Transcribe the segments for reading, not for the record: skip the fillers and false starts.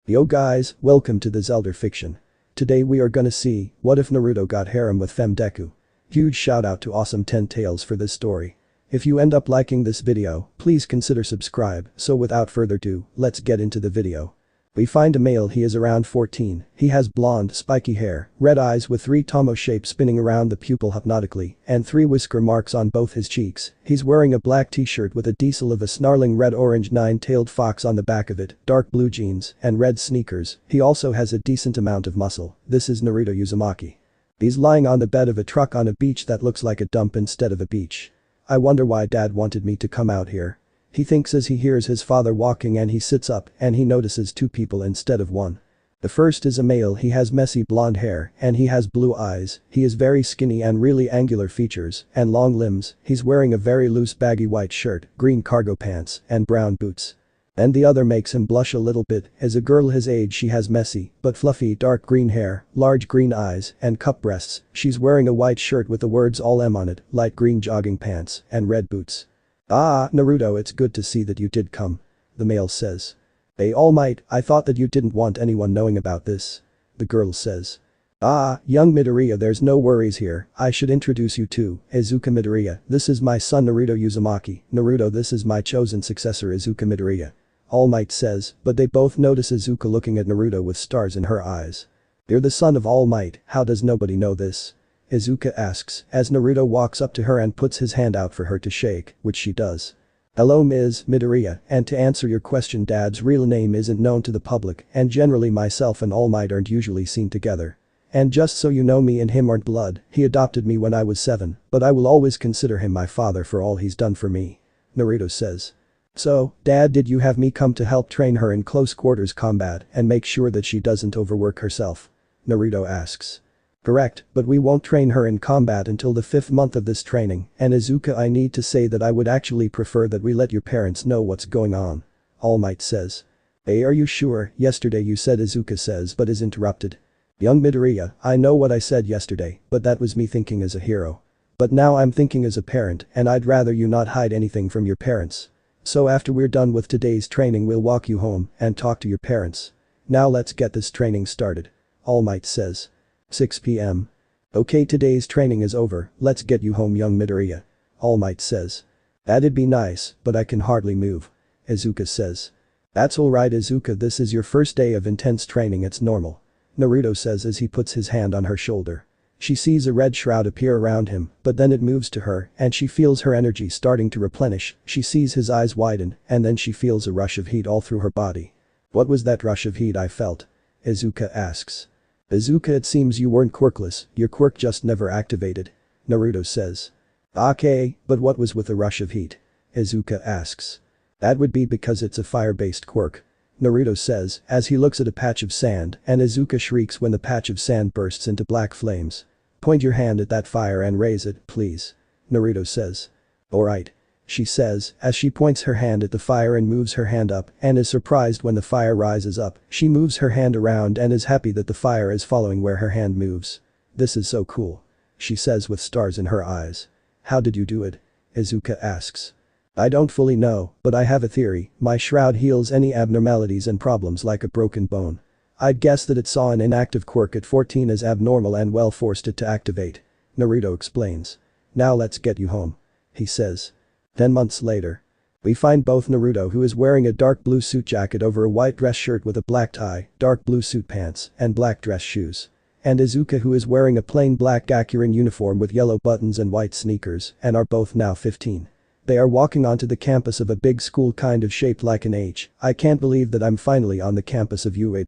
Yo guys, welcome to the Zelda fiction. Today we are gonna see, what if Naruto got harem with Fem Deku? Huge shout out to Awesome 10 Tales for this story. If you end up liking this video, please consider subscribe, so without further ado, let's get into the video. We find a male. He is around 14, he has blonde, spiky hair, red eyes with 3 tomo shapes spinning around the pupil hypnotically, and 3 whisker marks on both his cheeks. He's wearing a black t-shirt with a diesel of a snarling red-orange 9-tailed fox on the back of it, dark blue jeans, and red sneakers. He also has a decent amount of muscle. This is Naruto Uzumaki. He's lying on the bed of a truck on a beach that looks like a dump instead of a beach. I wonder why dad wanted me to come out here. He thinks as he hears his father walking, and he sits up and he notices 2 people instead of 1. The first is a male. He has messy blonde hair and he has blue eyes. He is very skinny and really angular features and long limbs. He's wearing a very loose baggy white shirt, green cargo pants, and brown boots. And the other makes him blush a little bit. As a girl his age, she has messy but fluffy dark green hair, large green eyes, and cup breasts. She's wearing a white shirt with the words all M on it, light green jogging pants, and red boots. "Ah, Naruto, it's good to see that you did come," the male says. "Hey All Might, I thought that you didn't want anyone knowing about this," the girl says. "Ah, young Midoriya, there's no worries here. I should introduce you to Izuka Midoriya. This is my son Naruto Uzumaki. Naruto, this is my chosen successor Izuka Midoriya," All Might says, but they both notice Izuka looking at Naruto with stars in her eyes. "You're the son of All Might, how does nobody know this?" Izuka asks, as Naruto walks up to her and puts his hand out for her to shake, which she does. "Hello Ms. Midoriya, and to answer your question, dad's real name isn't known to the public, and generally myself and All Might aren't usually seen together. And just so you know, me and him aren't blood. He adopted me when I was 7, but I will always consider him my father for all he's done for me," Naruto says. "So, dad, did you have me come to help train her in close quarters combat and make sure that she doesn't overwork herself?" Naruto asks. "Correct, but we won't train her in combat until the 5th month of this training, and Izuka, I need to say that I would actually prefer that we let your parents know what's going on," All Might says. "Hey, are you sure? Yesterday you said," Izuka says, but is interrupted. "Young Midoriya, I know what I said yesterday, but that was me thinking as a hero. But now I'm thinking as a parent, and I'd rather you not hide anything from your parents. So after we're done with today's training we'll walk you home and talk to your parents. Now let's get this training started," All Might says. 6 p.m. "Okay, today's training is over, let's get you home young Midoriya," All Might says. "That'd be nice, but I can hardly move," Izuka says. "That's alright Izuka, this is your first day of intense training, it's normal," Naruto says as he puts his hand on her shoulder. She sees a red shroud appear around him, but then it moves to her and she feels her energy starting to replenish. She sees his eyes widen and then she feels a rush of heat all through her body. "What was that rush of heat I felt?" Izuka asks. "Izuka, it seems you weren't quirkless, your quirk just never activated," Naruto says. "Okay, but what was with the rush of heat?" Izuka asks. "That would be because it's a fire-based quirk," Naruto says as he looks at a patch of sand and Izuka shrieks when the patch of sand bursts into black flames. "Point your hand at that fire and raise it, please," Naruto says. "Alright," she says as she points her hand at the fire and moves her hand up and is surprised when the fire rises up. She moves her hand around and is happy that the fire is following where her hand moves. "This is so cool," she says with stars in her eyes. "How did you do it?" Izuka asks. "I don't fully know, but I have a theory. My shroud heals any abnormalities and problems like a broken bone. I'd guess that it saw an inactive quirk at 14 as abnormal and well forced it to activate," Naruto explains. "Now let's get you home," he says. 10 months later. We find both Naruto, who is wearing a dark blue suit jacket over a white dress shirt with a black tie, dark blue suit pants, and black dress shoes. And Izuka, who is wearing a plain black Gakurin uniform with yellow buttons and white sneakers, and are both now 15. They are walking onto the campus of a big school kind of shaped like an H. "I can't believe that I'm finally on the campus of UA.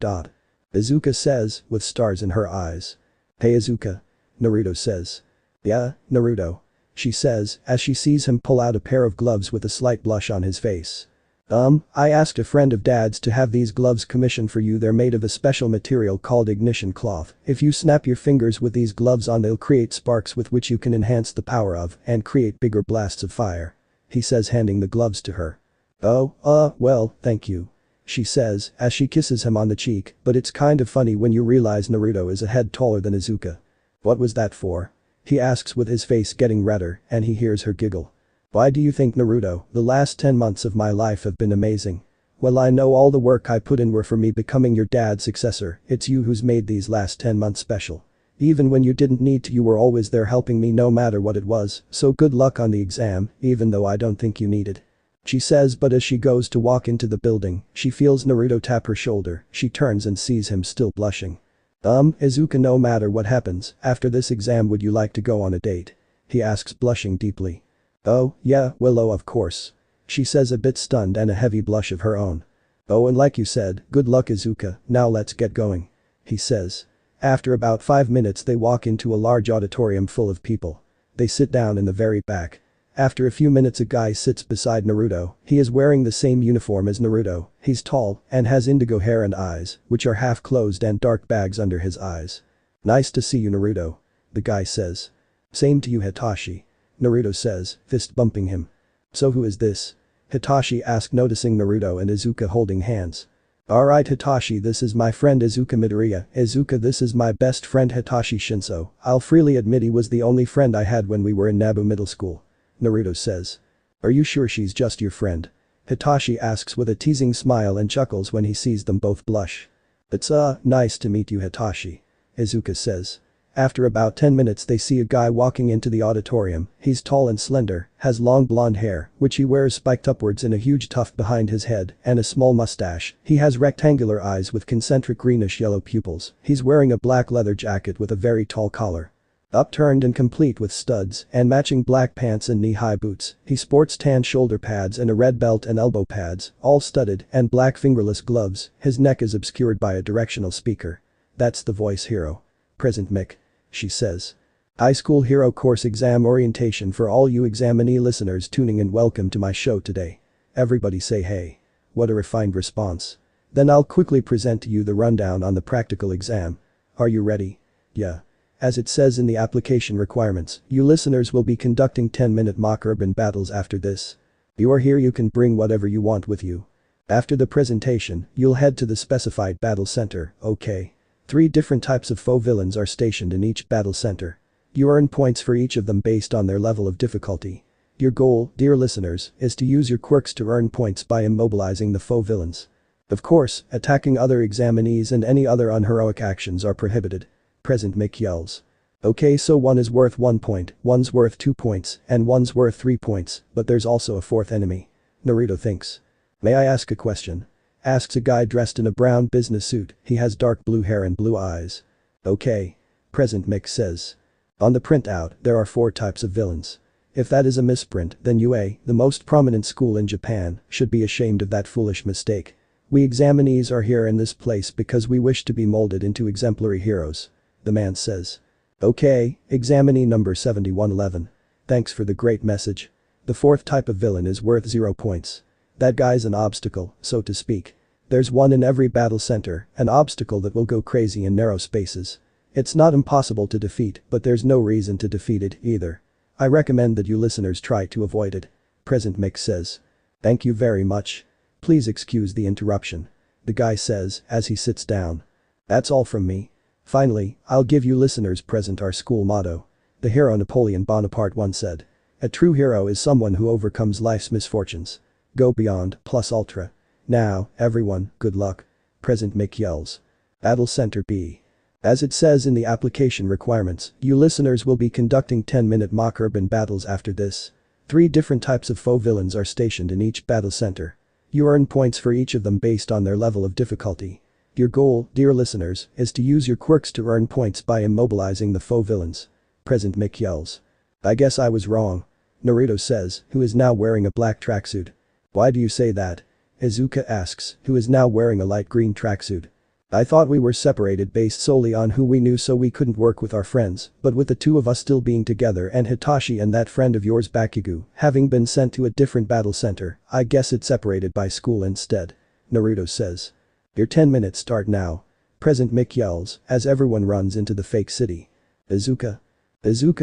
Izuka says, with stars in her eyes. "Hey Izuka," Naruto says. "Yeah, Naruto," she says as she sees him pull out a pair of gloves with a slight blush on his face. I asked a friend of dad's to have these gloves commissioned for you. They're made of a special material called ignition cloth. If you snap your fingers with these gloves on, they'll create sparks with which you can enhance the power of and create bigger blasts of fire," he says, handing the gloves to her. "Oh, well, thank you," she says as she kisses him on the cheek, but it's kind of funny when you realize Naruto is a head taller than Izuka. "What was that for?" he asks with his face getting redder and he hears her giggle. "Why do you think, Naruto? The last 10 months of my life have been amazing. Well, I know all the work I put in were for me becoming your dad's successor, it's you who's made these last 10 months special. Even when you didn't need to, you were always there helping me no matter what it was, so good luck on the exam, even though I don't think you need it. She says, but as she goes to walk into the building, she feels Naruto tap her shoulder. She turns and sees him still blushing. Izuka, no matter what happens, after this exam would you like to go on a date? He asks, blushing deeply. Oh, yeah, Willow, of course. She says, a bit stunned and a heavy blush of her own. Oh, and like you said, good luck Izuka, now let's get going. He says. After about 5 minutes they walk into a large auditorium full of people. They sit down in the very back. After a few minutes a guy sits beside Naruto. He is wearing the same uniform as Naruto. He's tall and has indigo hair and eyes, which are half closed, and dark bags under his eyes. Nice to see you, Naruto. The guy says. Same to you, Hitachi. Naruto says, fist bumping him. So who is this? Hitachi asked, noticing Naruto and Izuka holding hands. Alright Hitachi, this is my friend Izuka Midoriya. Izuka, this is my best friend Hitachi Shinso. I'll freely admit he was the only friend I had when we were in Nabu Middle School. Naruto says. Are you sure she's just your friend? Hitachi asks with a teasing smile and chuckles when he sees them both blush. It's nice to meet you Hitachi. Izuka says. After about 10 minutes they see a guy walking into the auditorium. He's tall and slender, has long blonde hair, which he wears spiked upwards in a huge tuft behind his head, and a small mustache. He has rectangular eyes with concentric greenish-yellow pupils. He's wearing a black leather jacket with a very tall collar. Upturned and complete with studs and matching black pants and knee-high boots. He sports tan shoulder pads and a red belt and elbow pads, all studded, and black fingerless gloves. His neck is obscured by a directional speaker. That's the voice hero. Present Mick. She says. High School Hero Course Exam Orientation for all you examinee listeners tuning in, welcome to my show today. Everybody say hey. What a refined response. Then I'll quickly present to you the rundown on the practical exam. Are you ready? Yeah. As it says in the application requirements, you listeners will be conducting 10-minute mock urban battles after this. You are here, you can bring whatever you want with you. After the presentation, you'll head to the specified battle center, okay? 3 different types of faux villains are stationed in each battle center. You earn points for each of them based on their level of difficulty. Your goal, dear listeners, is to use your quirks to earn points by immobilizing the faux villains. Of course, attacking other examinees and any other unheroic actions are prohibited. Present Mick yells. Okay, so one is worth 1 point, one's worth 2 points, and one's worth 3 points, but there's also a 4th enemy. Naruto thinks. May I ask a question? Asks a guy dressed in a brown business suit. He has dark blue hair and blue eyes. Okay. Present Mick says. On the printout, there are 4 types of villains. If that is a misprint, then UA, the most prominent school in Japan, should be ashamed of that foolish mistake. We examinees are here in this place because we wish to be molded into exemplary heroes. The man says. Okay, examinee number 7111. Thanks for the great message. The 4th type of villain is worth 0 points. That guy's an obstacle, so to speak. There's one in every battle center, an obstacle that will go crazy in narrow spaces. It's not impossible to defeat, but there's no reason to defeat it either. I recommend that you listeners try to avoid it. Present Mick says. Thank you very much. Please excuse the interruption. The guy says as he sits down. That's all from me. Finally, I'll give you listeners present our school motto. The hero Napoleon Bonaparte once said. A true hero is someone who overcomes life's misfortunes. Go beyond, plus ultra. Now, everyone, good luck. Present Mick yells. Battle Center B. As it says in the application requirements, you listeners will be conducting 10-minute mock urban battles after this. 3 different types of faux villains are stationed in each battle center. You earn points for each of them based on their level of difficulty. Your goal, dear listeners, is to use your quirks to earn points by immobilizing the faux villains. Present Mick yells. I guess I was wrong. Naruto says, who is now wearing a black tracksuit. Why do you say that? Izuka asks, who is now wearing a light green tracksuit. I thought we were separated based solely on who we knew, so we couldn't work with our friends, but with the 2 of us still being together and Hitachi and that friend of yours Bakugo having been sent to a different battle center, I guess it's separated by school instead. Naruto says. Your 10 minutes start now. Present Mick yells as everyone runs into the fake city. Izuka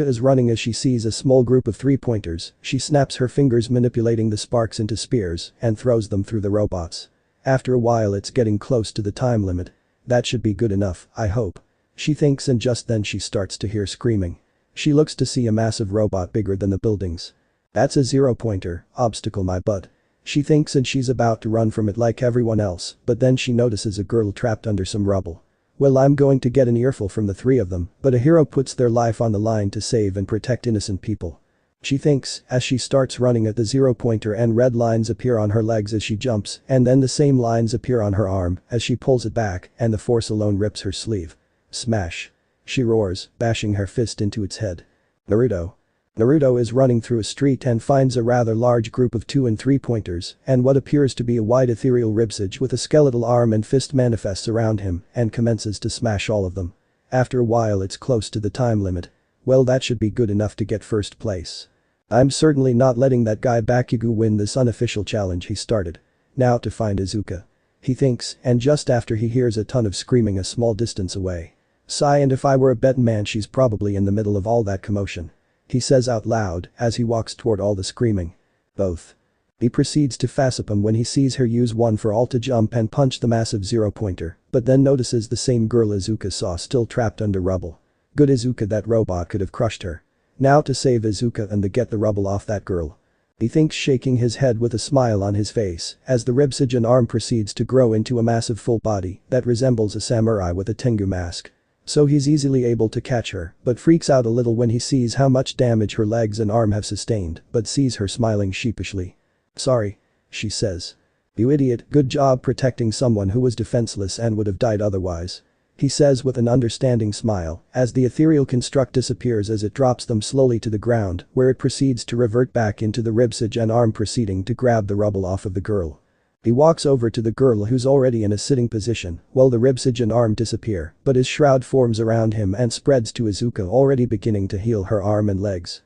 is running as she sees a small group of 3-pointers. She snaps her fingers manipulating the sparks into spears and throws them through the robots. After a while it's getting close to the time limit. That should be good enough, I hope. She thinks, and just then she starts to hear screaming. She looks to see a massive robot bigger than the buildings. That's a 0-pointer, obstacle my butt. She thinks and she's about to run from it like everyone else, but then she notices a girl trapped under some rubble. Well, I'm going to get an earful from the three of them, but a hero puts their life on the line to save and protect innocent people. She thinks, as she starts running at the 0-pointer and red lines appear on her legs as she jumps, and then the same lines appear on her arm as she pulls it back and the force alone rips her sleeve. Smash. She roars, bashing her fist into its head. Naruto. Naruto is running through a street and finds a rather large group of 2- and 3-pointers, and what appears to be a white ethereal ribsage with a skeletal arm and fist manifests around him and commences to smash all of them. After a while it's close to the time limit. Well, that should be good enough to get first place. I'm certainly not letting that guy Bakugo win this unofficial challenge he started. Now to find Izuka. He thinks, and just after he hears a ton of screaming a small distance away. Sigh, and if I were a betting man she's probably in the middle of all that commotion. He says out loud as he walks toward all the screaming. Both. He proceeds to facepalm when he sees her use one for all to jump and punch the massive 0-pointer, but then notices the same girl Izuka saw still trapped under rubble. Good Izuka, that robot could have crushed her. Now to save Izuka and to get the rubble off that girl. He thinks, shaking his head with a smile on his face as the ribsage and arm proceeds to grow into a massive full body that resembles a samurai with a tengu mask. So he's easily able to catch her, but freaks out a little when he sees how much damage her legs and arm have sustained, but sees her smiling sheepishly. Sorry. She says. You idiot, good job protecting someone who was defenseless and would have died otherwise. He says with an understanding smile as the ethereal construct disappears as it drops them slowly to the ground, where it proceeds to revert back into the ribsage and arm, proceeding to grab the rubble off of the girl. He walks over to the girl who's already in a sitting position while the ribsage and arm disappear, but his shroud forms around him and spreads to Izuka, already beginning to heal her arm and legs.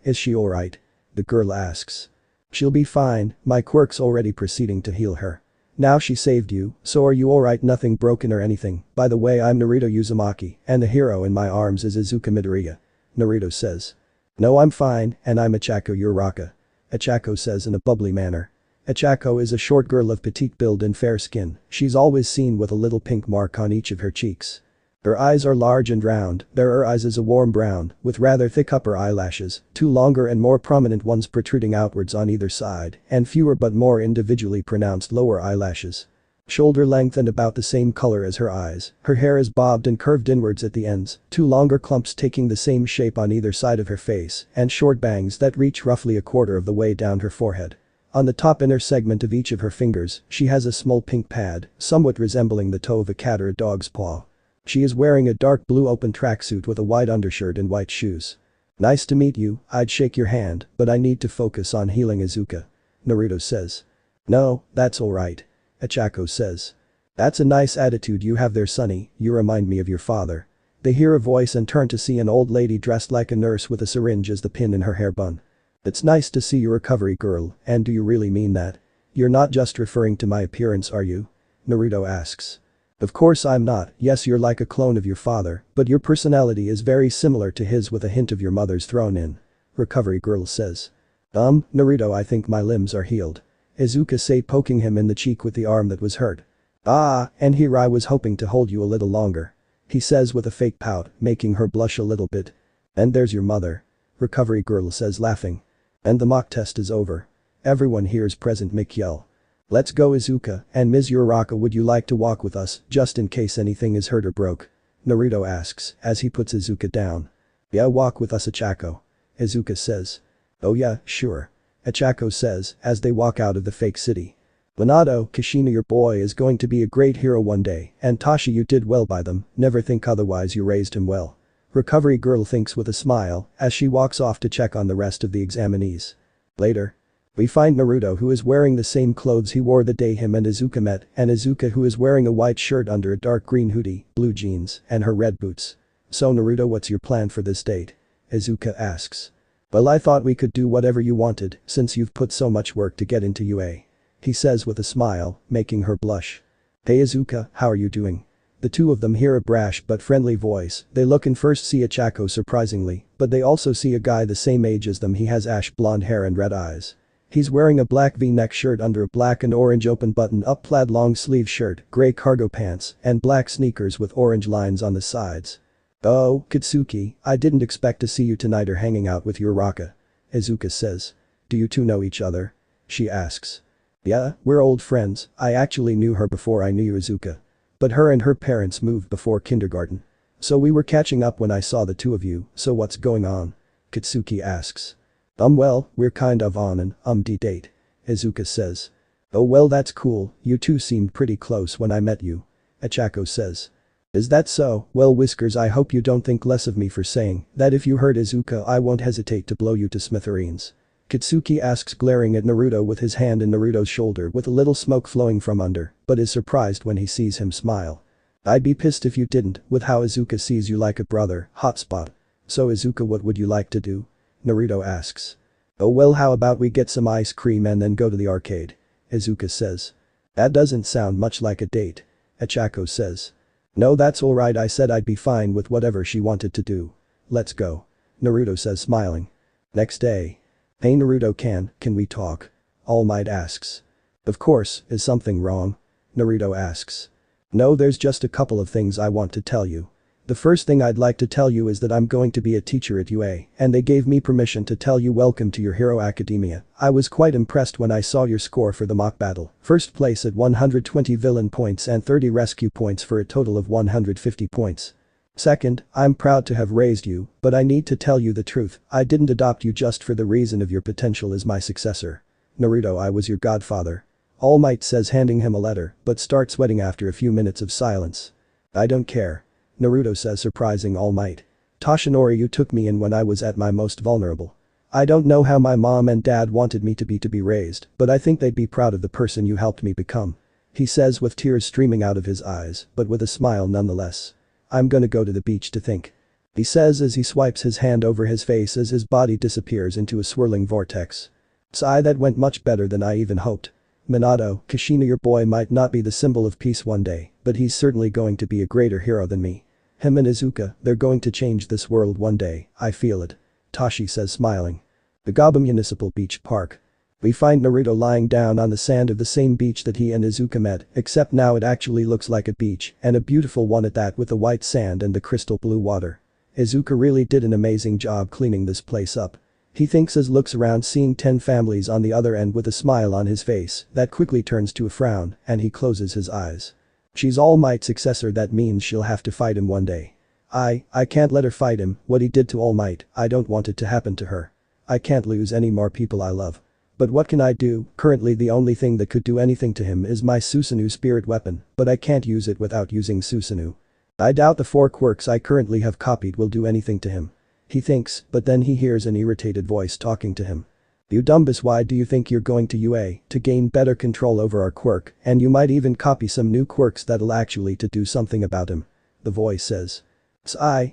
Is she alright? The girl asks. She'll be fine, my quirk's already proceeding to heal her. Now she saved you, so are you alright? Nothing broken or anything. By the way, I'm Naruto Uzumaki, and the hero in my arms is Izuka Midoriya. Naruto says. No, I'm fine, and I'm Ichako Uraraka. Ichako says in a bubbly manner. Ichako is a short girl of petite build and fair skin. She's always seen with a little pink mark on each of her cheeks. Her eyes are large and round, their eyes is a warm brown, with rather thick upper eyelashes, 2 longer and more prominent ones protruding outwards on either side, and fewer but more individually pronounced lower eyelashes. Shoulder length and about the same color as her eyes. Her hair is bobbed and curved inwards at the ends, 2 longer clumps taking the same shape on either side of her face, and short bangs that reach roughly a quarter of the way down her forehead. On the top inner segment of each of her fingers, she has a small pink pad, somewhat resembling the toe of a cat or a dog's paw. She is wearing a dark blue open tracksuit with a white undershirt and white shoes. Nice to meet you, I'd shake your hand, but I need to focus on healing Izuka. Naruto says. No, that's alright. Ichako says. That's a nice attitude you have there, sonny, you remind me of your father. They hear a voice and turn to see an old lady dressed like a nurse with a syringe as the pin in her hair bun. It's nice to see your recovery, girl, and do you really mean that? You're not just referring to my appearance, are you? Naruto asks. Of course I'm not. Yes, you're like a clone of your father, but your personality is very similar to his with a hint of your mother's thrown in. Recovery girl says. Naruto, I think my limbs are healed. Izuka say, poking him in the cheek with the arm that was hurt. And here I was hoping to hold you a little longer. He says with a fake pout, making her blush a little bit. And there's your mother. Recovery girl says, laughing. And the mock test is over. Everyone hears present make yell. Let's go, Izuka, and Ms. Uraraka, would you like to walk with us, just in case anything is hurt or broke? Naruto asks, as he puts Izuka down. Yeah, walk with us, Ichako. Izuka says. Oh yeah, sure. Ichako says, as they walk out of the fake city. Minato, Kashina, your boy is going to be a great hero one day, and Tashi, you did well by them, never think otherwise, you raised him well. Recovery girl thinks with a smile as she walks off to check on the rest of the examinees. Later. We find Naruto, who is wearing the same clothes he wore the day him and Izuka met, and Izuka, who is wearing a white shirt under a dark green hoodie, blue jeans, and her red boots. So Naruto, what's your plan for this date? Izuka asks. Well, I thought we could do whatever you wanted since you've put so much work to get into UA. He says with a smile, making her blush. Hey Izuka, how are you doing? The two of them hear a brash but friendly voice. They look and first see Ichako surprisingly, but they also see a guy the same age as them. He has ash blonde hair and red eyes. He's wearing a black V-neck shirt under a black and orange open button-up plaid long sleeve shirt, gray cargo pants, and black sneakers with orange lines on the sides. Oh, Katsuki, I didn't expect to see you tonight or hanging out with Uraraka. Izuka says. Do you two know each other? She asks. Yeah, we're old friends, I actually knew her before I knew Izuka. But her and her parents moved before kindergarten. So we were catching up when I saw the two of you, so what's going on? Katsuki asks. Well, we're kind of on an date. Izuka says. Oh well that's cool, you two seemed pretty close when I met you. Ichako says. Is that so? Well Whiskers I hope you don't think less of me for saying that if you hurt Izuka I won't hesitate to blow you to smithereens. Katsuki asks glaring at Naruto with his hand in Naruto's shoulder with a little smoke flowing from under, but is surprised when he sees him smile. I'd be pissed if you didn't, with how Izuka sees you like a brother, hotspot. So Izuka what would you like to do? Naruto asks. Oh well how about we get some ice cream and then go to the arcade? Izuka says. That doesn't sound much like a date. Ichako says. No that's alright I said I'd be fine with whatever she wanted to do. Let's go. Naruto says smiling. Next day. Hey Naruto can we talk? All Might asks. Of course, is something wrong? Naruto asks. No there's just a couple of things I want to tell you. The first thing I'd like to tell you is that I'm going to be a teacher at UA and they gave me permission to tell you welcome to your Hero Academia. I was quite impressed when I saw your score for the mock battle. First place at 120 villain points and 30 rescue points for a total of 150 points. Second, I'm proud to have raised you, but I need to tell you the truth, I didn't adopt you just for the reason of your potential as my successor. Naruto I was your godfather. All Might says handing him a letter, but starts sweating after a few minutes of silence. I don't care. Naruto says surprising All Might. Toshinori you took me in when I was at my most vulnerable. I don't know how my mom and dad wanted me to be raised, but I think they'd be proud of the person you helped me become. He says with tears streaming out of his eyes, but with a smile nonetheless. I'm gonna go to the beach to think. He says as he swipes his hand over his face as his body disappears into a swirling vortex. Sigh that went much better than I even hoped. Minato, Kushina your boy might not be the symbol of peace one day, but he's certainly going to be a greater hero than me. Him and Izuka, they're going to change this world one day, I feel it. Tashi says smiling. The Gaba Municipal Beach Park. We find Naruto lying down on the sand of the same beach that he and Izuka met, except now it actually looks like a beach, and a beautiful one at that with the white sand and the crystal blue water. Izuka really did an amazing job cleaning this place up. He thinks as looks around seeing 10 families on the other end with a smile on his face that quickly turns to a frown and he closes his eyes. She's All Might's successor that means she'll have to fight him one day. I can't let her fight him, what he did to All Might, I don't want it to happen to her. I can't lose any more people I love. But what can I do? Currently the only thing that could do anything to him is my Susanoo spirit weapon, but I can't use it without using Susanoo. I doubt the 4 quirks I currently have copied will do anything to him. He thinks, but then he hears an irritated voice talking to him. You dumbass why do you think you're going to UA to gain better control over our quirk and you might even copy some new quirks that'll actually to do something about him. The voice says.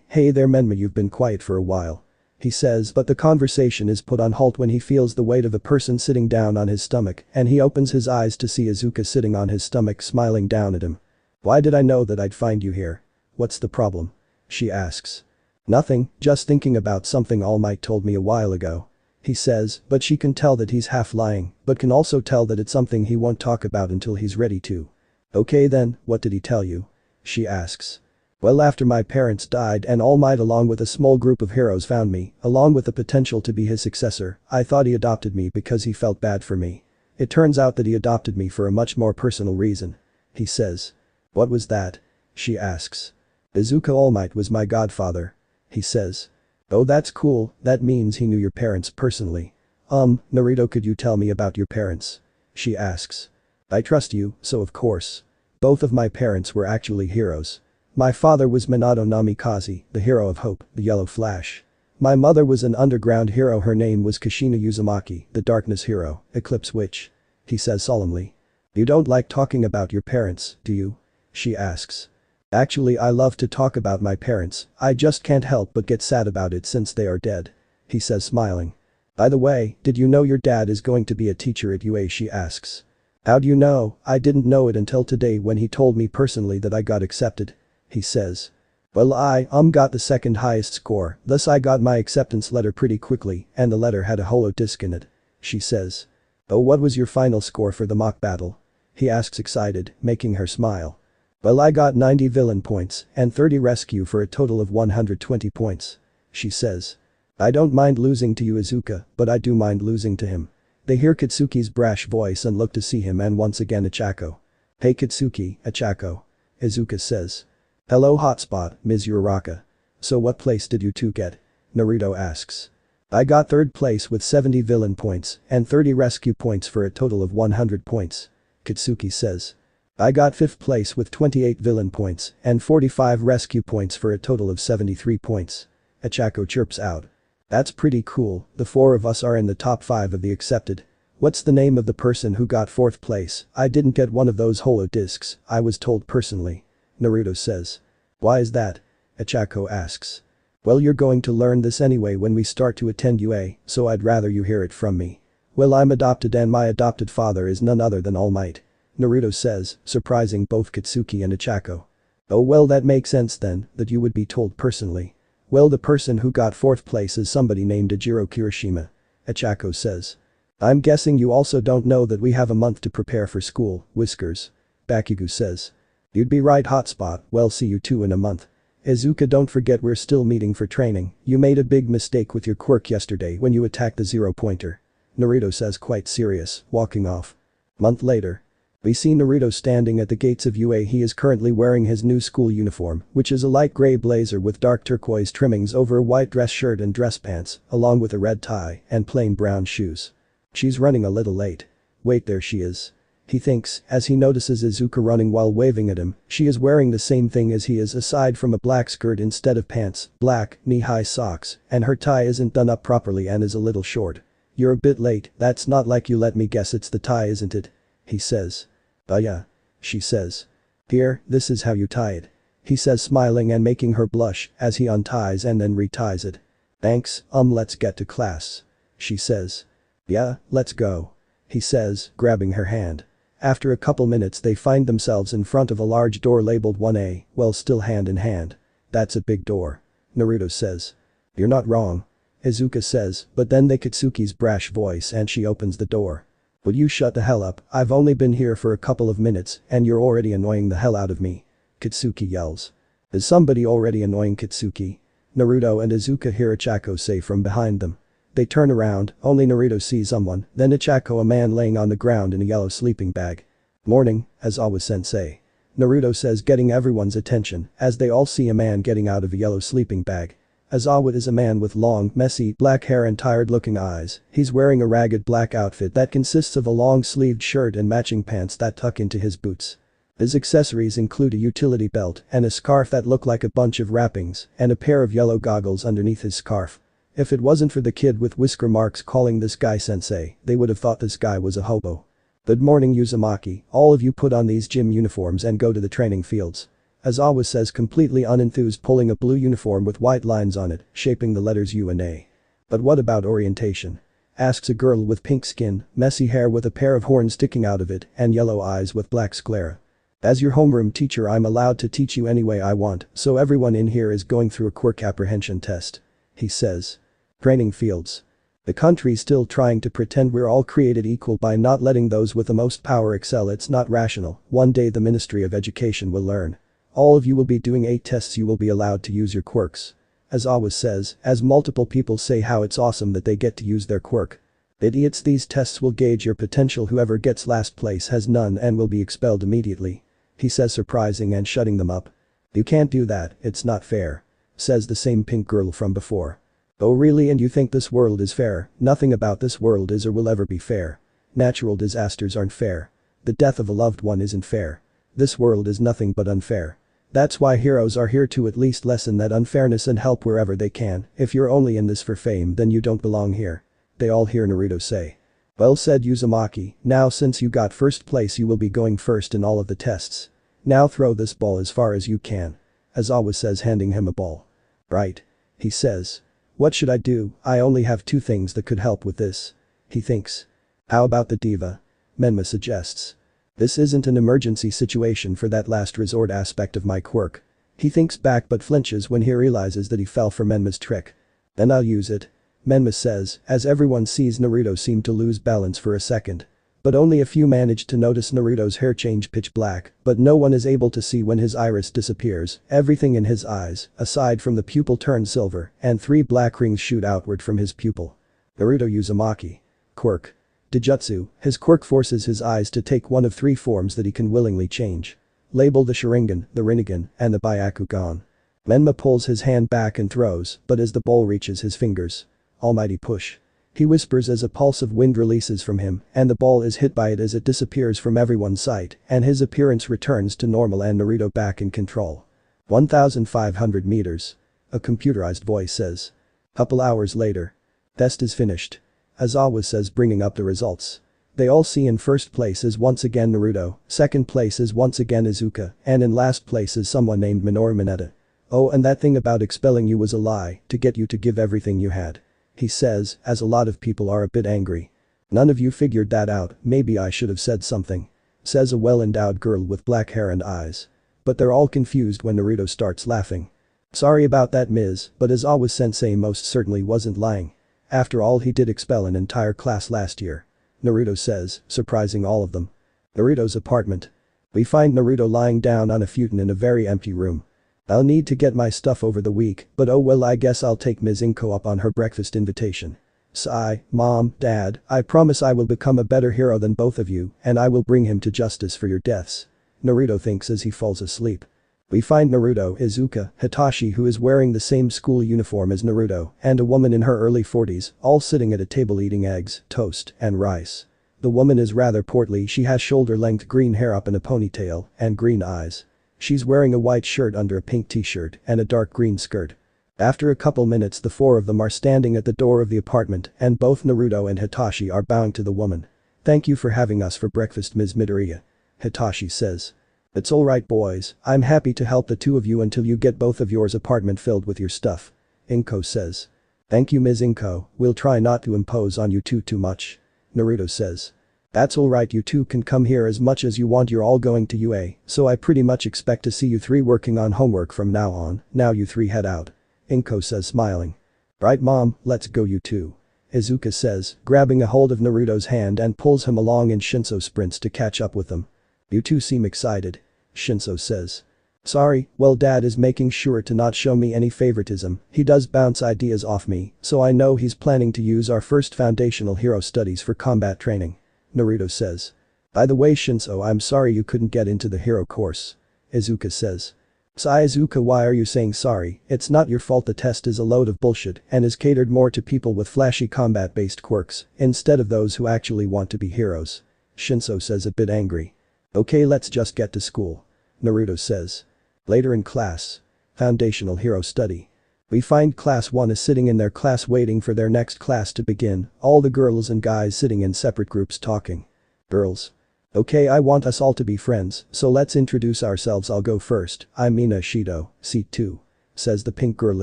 Hey there Menma you've been quiet for a while. He says but the conversation is put on halt when he feels the weight of a person sitting down on his stomach and he opens his eyes to see Izuka sitting on his stomach smiling down at him. Why did I know that I'd find you here? What's the problem? She asks. Nothing, just thinking about something All Might told me a while ago. He says, but she can tell that he's half lying, but can also tell that it's something he won't talk about until he's ready to. Okay then, what did he tell you? She asks. Well after my parents died and All Might along with a small group of heroes found me, along with the potential to be his successor, I thought he adopted me because he felt bad for me. It turns out that he adopted me for a much more personal reason. He says. What was that? She asks. Izuka All Might was my godfather. He says. Oh that's cool, that means he knew your parents personally. Naruto could you tell me about your parents? She asks. I trust you, so of course. Both of my parents were actually heroes. My father was Minato Namikaze, the hero of hope, the yellow flash. My mother was an underground hero her name was Kushina Uzumaki, the darkness hero, eclipse witch. He says solemnly. You don't like talking about your parents, do you? She asks. Actually I love to talk about my parents, I just can't help but get sad about it since they are dead. He says smiling. By the way, did you know your dad is going to be a teacher at UA she asks. How do you know? I didn't know it until today when he told me personally that I got accepted. He says. Well I got the second highest score, thus I got my acceptance letter pretty quickly and the letter had a holo disc in it. She says. Oh what was your final score for the mock battle? He asks excited, making her smile. Well I got 90 villain points and 30 rescue for a total of 120 points. She says. I don't mind losing to you Izuka, but I do mind losing to him. They hear Katsuki's brash voice and look to see him and once again Ichako. "Hey Katsuki, Ichako," Izuka says. "Hello hotspot, Ms. Uraraka. So what place did you two get?" Naruto asks. "I got third place with 70 villain points and 30 rescue points for a total of 100 points," Katsuki says. "I got fifth place with 28 villain points and 45 rescue points for a total of 73 points," Ichako chirps out. "That's pretty cool, the four of us are in the top 5 of the accepted. What's the name of the person who got fourth place? I didn't get one of those holo discs, I was told personally," Naruto says. "Why is that?" Ichako asks. "Well, you're going to learn this anyway when we start to attend UA, so I'd rather you hear it from me. Well, I'm adopted and my adopted father is none other than All Might," Naruto says, surprising both Katsuki and Ichako. "Oh well, that makes sense then, that you would be told personally. Well, the person who got fourth place is somebody named Ejiro Kirishima," Ichako says. "I'm guessing you also don't know that we have a month to prepare for school, Whiskers," Bakugo says. "You'd be right hotspot, well see you two in a month. Izuka, don't forget we're still meeting for training, you made a big mistake with your quirk yesterday when you attacked the zero-pointer," Naruto says quite serious, walking off. Month later. We see Naruto standing at the gates of UA. He is currently wearing his new school uniform, which is a light gray blazer with dark turquoise trimmings over a white dress shirt and dress pants, along with a red tie and plain brown shoes. She's running a little late. Wait, there she is. He thinks, as he notices Izuka running while waving at him. She is wearing the same thing as he is aside from a black skirt instead of pants, black, knee-high socks, and her tie isn't done up properly and is a little short. "You're a bit late, that's not like you, let me guess it's the tie, isn't it?" he says. Yeah," she says. "Here, this is how you tie it," he says, smiling and making her blush as he unties and then reties it. "Thanks, let's get to class," she says. "Yeah, let's go," he says, grabbing her hand. After a couple minutes they find themselves in front of a large door labeled 1A, well still hand in hand. "That's a big door," Naruto says. "You're not wrong," Izuka says, but then they Katsuki's brash voice and she opens the door. "Would you shut the hell up, I've only been here for a couple of minutes and you're already annoying the hell out of me," Katsuki yells. "Is somebody already annoying Katsuki?" Naruto and Izuka hear Ichako say from behind them. They turn around, only Naruto sees someone, then Ichako, a man laying on the ground in a yellow sleeping bag. "Morning, Aizawa-sensei," Naruto says, getting everyone's attention as they all see a man getting out of a yellow sleeping bag. Aizawa is a man with long, messy, black hair and tired-looking eyes. He's wearing a ragged black outfit that consists of a long-sleeved shirt and matching pants that tuck into his boots. His accessories include a utility belt and a scarf that look like a bunch of wrappings and a pair of yellow goggles underneath his scarf. If it wasn't for the kid with whisker marks calling this guy sensei, they would have thought this guy was a hobo. "Good morning Uzumaki, all of you put on these gym uniforms and go to the training fields," Aizawa says, completely unenthused, pulling a blue uniform with white lines on it, shaping the letters U and A. "But what about orientation?" asks a girl with pink skin, messy hair with a pair of horns sticking out of it, and yellow eyes with black sclera. "As your homeroom teacher I'm allowed to teach you any way I want, so everyone in here is going through a quirk apprehension test," he says. Training fields. The country's still trying to pretend we're all created equal by not letting those with the most power excel. It's not rational. One day the Ministry of Education will learn. All of you will be doing 8 tests, you will be allowed to use your quirks. Aizawa says, as multiple people say how it's awesome that they get to use their quirk. "Idiots, these tests will gauge your potential, whoever gets last place has none and will be expelled immediately," he says, surprising and shutting them up. "You can't do that, it's not fair," says the same pink girl from before. "Oh really, and you think this world is fair? Nothing about this world is or will ever be fair. Natural disasters aren't fair. The death of a loved one isn't fair. This world is nothing but unfair. That's why heroes are here, to at least lessen that unfairness and help wherever they can. If you're only in this for fame, then you don't belong here," they all hear Naruto say. "Well said Uzumaki, now since you got first place you will be going first in all of the tests. Now throw this ball as far as you can," Aizawa says, handing him a ball. "Right," he says. "What should I do? I only have 2 things that could help with this," he thinks. "How about the diva?" Menma suggests. "This isn't an emergency situation for that last resort aspect of my quirk." He thinks back but flinches when he realizes that he fell for Menma's trick. "Then I'll use it," Menma says, as everyone sees Naruto seem to lose balance for a second. But only a few manage to notice Naruto's hair change pitch black, but no one is able to see when his iris disappears. Everything in his eyes, aside from the pupil, turns silver, and 3 black rings shoot outward from his pupil. Naruto Uzumaki. Quirk. Dijutsu, his quirk forces his eyes to take one of 3 forms that he can willingly change. Label the Sharingan, the Rinnegan, and the Byakugan. Menma pulls his hand back and throws, but as the bowl reaches his fingers. Almighty push. He whispers as a pulse of wind releases from him, and the ball is hit by it as it disappears from everyone's sight, and his appearance returns to normal and Naruto back in control. 1,500 meters. A computerized voice says. Couple hours later. Test is finished. Aizawa says, bringing up the results. They all see in first place is once again Naruto, second place is once again Izuka, and in last place is someone named Minoru Mineta. Oh, and that thing about expelling you was a lie, to get you to give everything you had. He says, as a lot of people are a bit angry. None of you figured that out, maybe I should have said something. Says a well-endowed girl with black hair and eyes. But they're all confused when Naruto starts laughing. Sorry about that, Ms., but Aizawa-sensei most certainly wasn't lying. After all, he did expel an entire class last year. Naruto says, surprising all of them. Naruto's apartment. We find Naruto lying down on a futon in a very empty room. I'll need to get my stuff over the week, but oh well, I guess I'll take Ms. Inko up on her breakfast invitation. Sigh, Mom, Dad, I promise I will become a better hero than both of you, and I will bring him to justice for your deaths. Naruto thinks as he falls asleep. We find Naruto, Izuka, Hitachi, who is wearing the same school uniform as Naruto, and a woman in her early 40s, all sitting at a table eating eggs, toast, and rice. The woman is rather portly, she has shoulder-length green hair up in a ponytail, and green eyes. She's wearing a white shirt under a pink t-shirt and a dark green skirt. After a couple minutes, the 4 of them are standing at the door of the apartment, and both Naruto and Hitachi are bowing to the woman. Thank you for having us for breakfast, Ms. Midoriya. Hitachi says. It's alright, boys, I'm happy to help the 2 of you until you get both of yours apartment filled with your stuff. Inko says. Thank you, Ms. Inko, we'll try not to impose on you too much. Naruto says. That's alright, you 2 can come here as much as you want, you're all going to UA, so I pretty much expect to see you 3 working on homework from now on, now you 3 head out. Inko says, smiling. Right, Mom, let's go, you 2. Izuka says, grabbing a hold of Naruto's hand and pulls him along, and Shinso sprints to catch up with them. You 2 seem excited. Shinso says. Sorry, well, Dad is making sure to not show me any favoritism, he does bounce ideas off me, so I know he's planning to use our first foundational hero studies for combat training. Naruto says. By the way, Shinso, I'm sorry you couldn't get into the hero course. Izuka says. Sigh, Izuka, why are you saying sorry? It's not your fault, the test is a load of bullshit and is catered more to people with flashy combat-based quirks, instead of those who actually want to be heroes. Shinso says, a bit angry. Okay, let's just get to school. Naruto says. Later in class. Foundational hero study. We find class 1 is sitting in their class waiting for their next class to begin, all the girls and guys sitting in separate groups talking. Girls. Okay, I want us all to be friends, so let's introduce ourselves, I'll go first, I'm Mina Shido, seat 2. Says the pink girl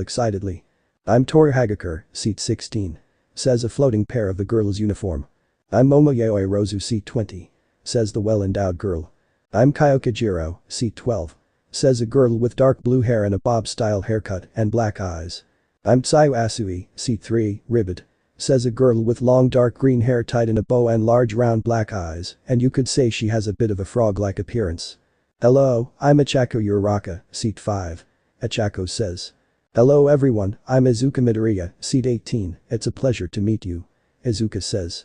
excitedly. I'm Tori Hagakure, seat 16. Says a floating pair of the girl's uniform. I'm Momoyaoi Rozu, seat 20. Says the well-endowed girl. I'm Kyoka Jiro, seat 12. Says a girl with dark blue hair and a bob-style haircut and black eyes. I'm Tsuyu Asui, seat 3, Ribbit. Says a girl with long dark green hair tied in a bow and large round black eyes, and you could say she has a bit of a frog-like appearance. Hello, I'm Ichako Uraraka, seat 5. Ichako says. Hello everyone, I'm Izuka Midoriya, seat 18, it's a pleasure to meet you. Izuka says.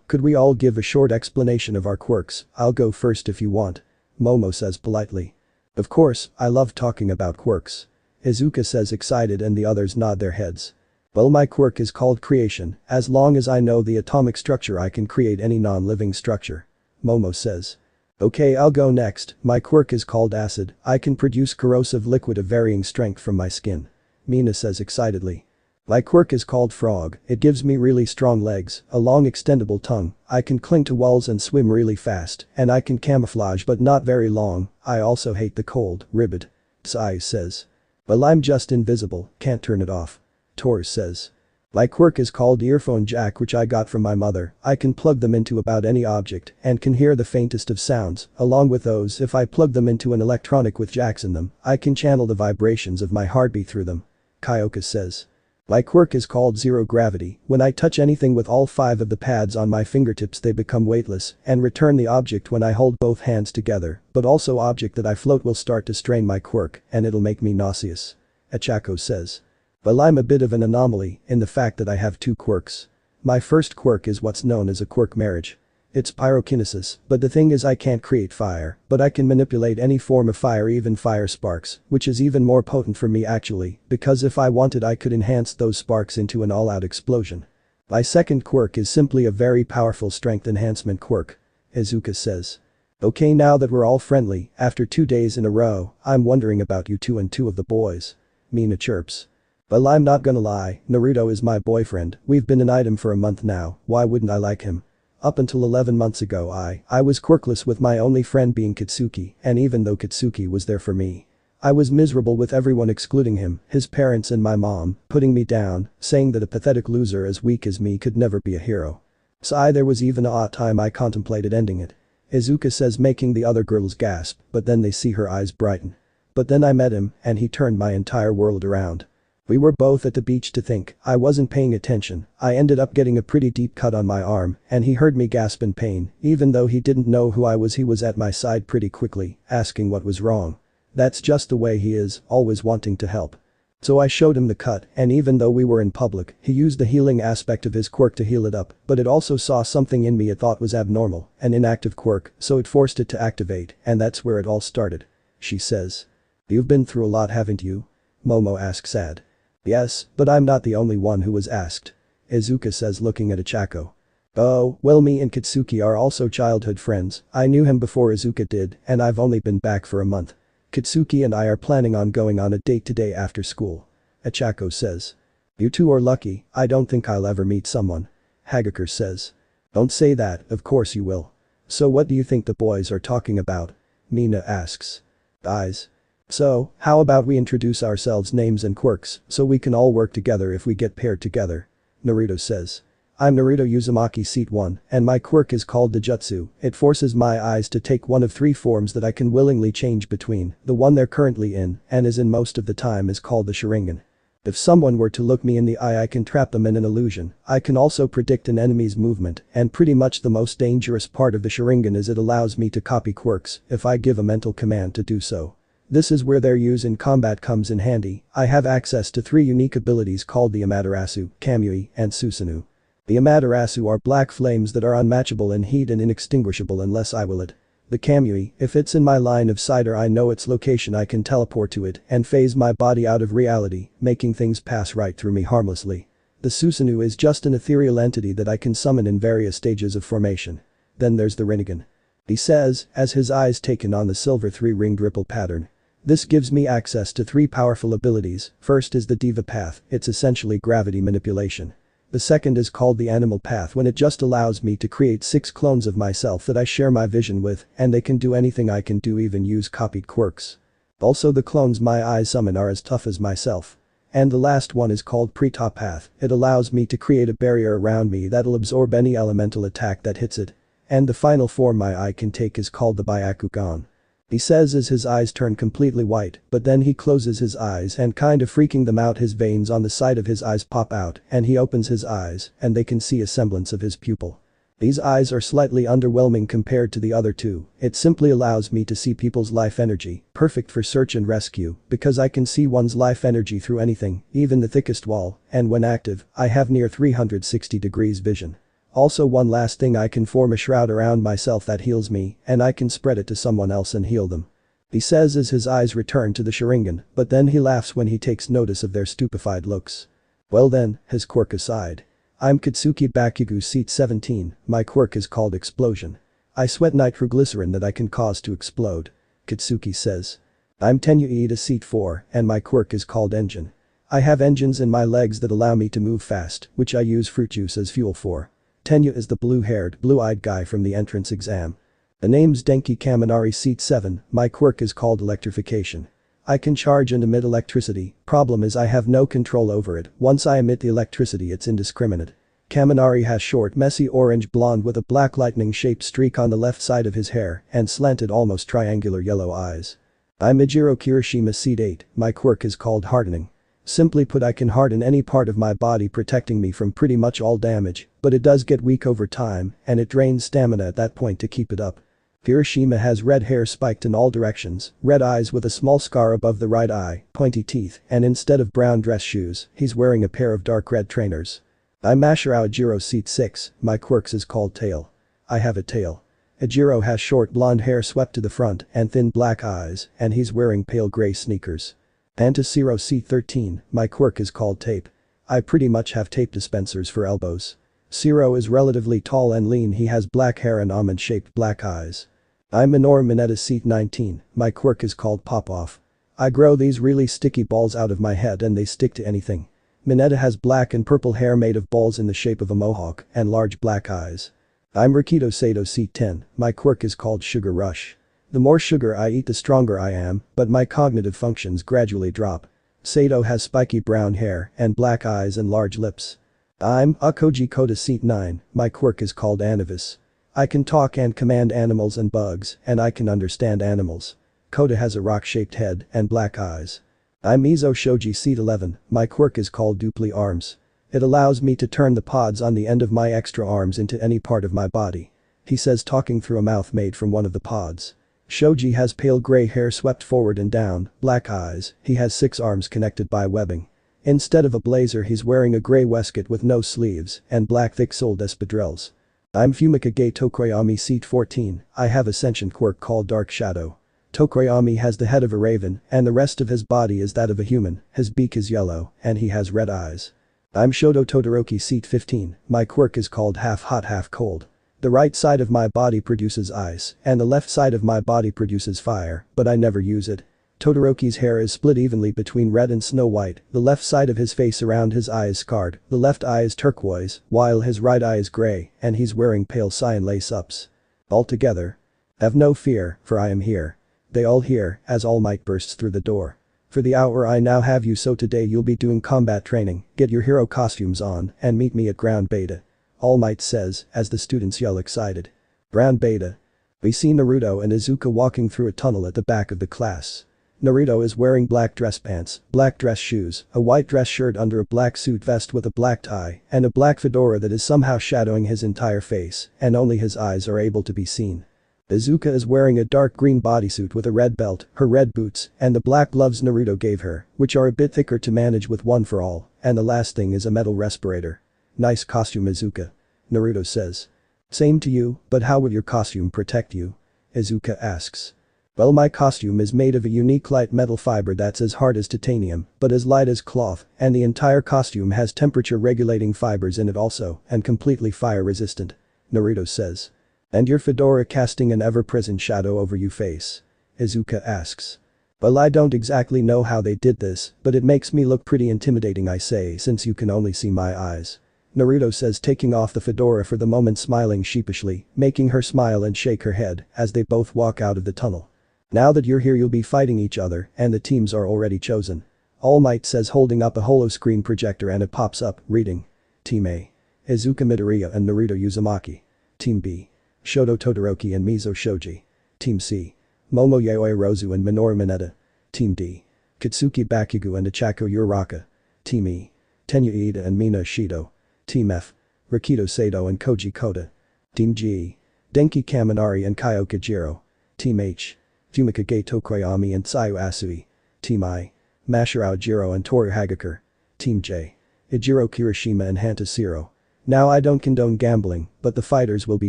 Could we all give a short explanation of our quirks? I'll go first if you want. Momo says politely. Of course, I love talking about quirks. Izuka says, excited, and the others nod their heads. Well, my quirk is called creation, as long as I know the atomic structure I can create any non-living structure. Momo says. Okay, I'll go next, my quirk is called acid, I can produce corrosive liquid of varying strength from my skin. Mina says excitedly. My quirk is called frog, it gives me really strong legs, a long extendable tongue, I can cling to walls and swim really fast, and I can camouflage but not very long, I also hate the cold, Ribbit. Tsuyu says. Well, I'm just invisible, can't turn it off. Tor says. My quirk is called earphone jack, which I got from my mother, I can plug them into about any object and can hear the faintest of sounds, along with those if I plug them into an electronic with jacks in them, I can channel the vibrations of my heartbeat through them. Kyoka says. My quirk is called zero gravity, when I touch anything with all 5 of the pads on my fingertips they become weightless and return the object when I hold both hands together, but also object that I float will start to strain my quirk and it'll make me nauseous. Ichako says. Well, I'm a bit of an anomaly in the fact that I have 2 quirks. My first quirk is what's known as a quirk marriage. It's pyrokinesis, but the thing is I can't create fire, but I can manipulate any form of fire, even fire sparks, which is even more potent for me actually, because if I wanted I could enhance those sparks into an all-out explosion. My second quirk is simply a very powerful strength enhancement quirk. Izuka says. Okay, now that we're all friendly, after 2 days in a row, I'm wondering about you two and two of the boys. Mina chirps. Well, I'm not gonna lie, Naruto is my boyfriend, we've been an item for a month now, why wouldn't I like him? Up until 11 months ago I was quirkless with my only friend being Katsuki, and even though Katsuki was there for me, I was miserable with everyone excluding him, his parents and my mom, putting me down, saying that a pathetic loser as weak as me could never be a hero. So there was even a time I contemplated ending it. Izuka says, making the other girls gasp, but then they see her eyes brighten. But then I met him, and he turned my entire world around. We were both at the beach to think, I wasn't paying attention, I ended up getting a pretty deep cut on my arm, and he heard me gasp in pain, even though he didn't know who I was. He was at my side pretty quickly, asking what was wrong. That's just the way he is, always wanting to help. So I showed him the cut, and even though we were in public, he used the healing aspect of his quirk to heal it up, but it also saw something in me it thought was abnormal, an inactive quirk, so it forced it to activate, and that's where it all started. She says. You've been through a lot, haven't you? Momo asks sad. Yes, but I'm not the only one who was asked. Izuka says, looking at Ichako. Oh, well, me and Katsuki are also childhood friends, I knew him before Izuka did, and I've only been back for a month. Katsuki and I are planning on going on a date today after school. Ichako says. You two are lucky, I don't think I'll ever meet someone. Hagakure says. Don't say that, of course you will. So what do you think the boys are talking about? Mina asks. Eyes. So, how about we introduce ourselves, names and quirks, so we can all work together if we get paired together? Naruto says. I'm Naruto Uzumaki Seat 1, and my quirk is called the Jutsu. It forces my eyes to take one of 3 forms that I can willingly change between, the one they're currently in, and is in most of the time, is called the Sharingan. If someone were to look me in the eye I can trap them in an illusion. I can also predict an enemy's movement, and pretty much the most dangerous part of the Sharingan is it allows me to copy quirks if I give a mental command to do so. This is where their use in combat comes in handy. I have access to 3 unique abilities called the Amaterasu, Kamui, and Susanoo. The Amaterasu are black flames that are unmatchable in heat and inextinguishable unless I will it. The Kamui, if it's in my line of sight or I know its location, I can teleport to it and phase my body out of reality, making things pass right through me harmlessly. The Susanoo is just an ethereal entity that I can summon in various stages of formation. Then there's the Rinnegan. He says, as his eyes taken on the silver 3-ringed ripple pattern. This gives me access to 3 powerful abilities. First is the Diva Path, it's essentially gravity manipulation. The second is called the Animal Path, when it just allows me to create 6 clones of myself that I share my vision with, and they can do anything I can do, even use copied quirks. Also the clones my eyes summon are as tough as myself. And the last one is called Preta Path, it allows me to create a barrier around me that'll absorb any elemental attack that hits it. And the final form my eye can take is called the Byakugan. He says as his eyes turn completely white, but then he closes his eyes and kind of freaking them out, his veins on the side of his eyes pop out and he opens his eyes and they can see a semblance of his pupil. These eyes are slightly underwhelming compared to the other 2, it simply allows me to see people's life energy, perfect for search and rescue, because I can see one's life energy through anything, even the thickest wall, and when active, I have near 360 degrees vision. Also one last thing, I can form a shroud around myself that heals me, and I can spread it to someone else and heal them. He says as his eyes return to the Sharingan, but then he laughs when he takes notice of their stupefied looks. Well then, his quirk aside. I'm Katsuki Bakugo Seat 17, my quirk is called Explosion. I sweat nitroglycerin that I can cause to explode. Katsuki says. I'm Tenuita Seat 4, and my quirk is called Engine. I have engines in my legs that allow me to move fast, which I use fruit juice as fuel for. Tenya is the blue-haired, blue-eyed guy from the entrance exam. The name's Denki Kaminari Seat 7, my quirk is called Electrification. I can charge and emit electricity, problem is I have no control over it, once I emit the electricity it's indiscriminate. Kaminari has short messy orange blonde with a black lightning-shaped streak on the left side of his hair and slanted almost triangular yellow eyes. I'm Ijiro Kirishima Seat 8, my quirk is called Hardening. Simply put, I can harden any part of my body, protecting me from pretty much all damage, but it does get weak over time and it drains stamina at that point to keep it up. Kirishima has red hair spiked in all directions, red eyes with a small scar above the right eye, pointy teeth, and instead of brown dress shoes, he's wearing a pair of dark red trainers. I'm Masahiro Ejiro seat 6, my quirks is called tail. I have a tail. Ejiro has short blonde hair swept to the front and thin black eyes, and he's wearing pale gray sneakers. Antasiro seat 13, my quirk is called tape. I pretty much have tape dispensers for elbows. Zero is relatively tall and lean, he has black hair and almond-shaped black eyes. I'm Minoru Mineta seat 19, my quirk is called pop-off. I grow these really sticky balls out of my head and they stick to anything. Mineta has black and purple hair made of balls in the shape of a mohawk and large black eyes. I'm Rikito Sato seat 10, my quirk is called sugar rush. The more sugar I eat the stronger I am, but my cognitive functions gradually drop. Sato has spiky brown hair and black eyes and large lips. I'm Akoji Kota seat 9, my quirk is called Anavis. I can talk and command animals and bugs, and I can understand animals. Kota has a rock-shaped head and black eyes. I'm Izo Shoji seat 11, my quirk is called Dupli arms. It allows me to turn the pods on the end of my extra arms into any part of my body. He says talking through a mouth made from one of the pods. Shoji has pale gray hair swept forward and down, black eyes, he has 6 arms connected by webbing. Instead of a blazer he's wearing a gray waistcoat with no sleeves and black thick-soled espadrilles. I'm Fumikage Tokoyami seat 14, I have a sentient quirk called Dark Shadow. Tokoyami has the head of a raven and the rest of his body is that of a human, his beak is yellow, and he has red eyes. I'm Shoto Todoroki seat 15, my quirk is called half hot half cold. The right side of my body produces ice and the left side of my body produces fire, but I never use it. Todoroki's hair is split evenly between red and snow white, the left side of his face around his eye is scarred, the left eye is turquoise, while his right eye is gray, and he's wearing pale cyan lace-ups. Altogether. Have no fear, for I am here. They all hear, as All Might bursts through the door. For the hour I now have you, so today you'll be doing combat training, get your hero costumes on, and meet me at ground beta. All Might says, as the students yell excited. Ground beta. We see Naruto and Izuka walking through a tunnel at the back of the class. Naruto is wearing black dress pants, black dress shoes, a white dress shirt under a black suit vest with a black tie, and a black fedora that is somehow shadowing his entire face, and only his eyes are able to be seen. Izuka is wearing a dark green bodysuit with a red belt, her red boots, and the black gloves Naruto gave her, which are a bit thicker to manage with one for all, and the last thing is a metal respirator. Nice costume Izuka. Naruto says. Same to you, but how will your costume protect you? Izuka asks. Well, my costume is made of a unique light metal fiber that's as hard as titanium, but as light as cloth, and the entire costume has temperature regulating fibers in it also, and completely fire resistant. Naruto says. And your fedora casting an ever-present shadow over your face? Izuka asks. Well, I don't exactly know how they did this, but it makes me look pretty intimidating, I say, since you can only see my eyes. Naruto says, taking off the fedora for the moment, smiling sheepishly, making her smile and shake her head as they both walk out of the tunnel. Now that you're here you'll be fighting each other and the teams are already chosen. All Might says, holding up a holoscreen projector, and it pops up, reading. Team A. Izuka Midoriya and Naruto Uzumaki. Team B. Shoto Todoroki and Mizo Shoji. Team C. Momo Yaoi Rozu and Minoru Mineta. Team D. Katsuki Bakugo and Ichako Uraraka. Team E. Tenya Iida and Mina Ishido. Team F. Rikito Sato and Koji Kota. Team G. Denki Kaminari and Kyoka Jiro. Team H. Fumikage Tokoyami and Tsuyu Asui. Team I. Masahiro Ejiro and Toru Hagakure. Team J. Ejiro Kirishima and Hanta Siro. Now I don't condone gambling, but the fighters will be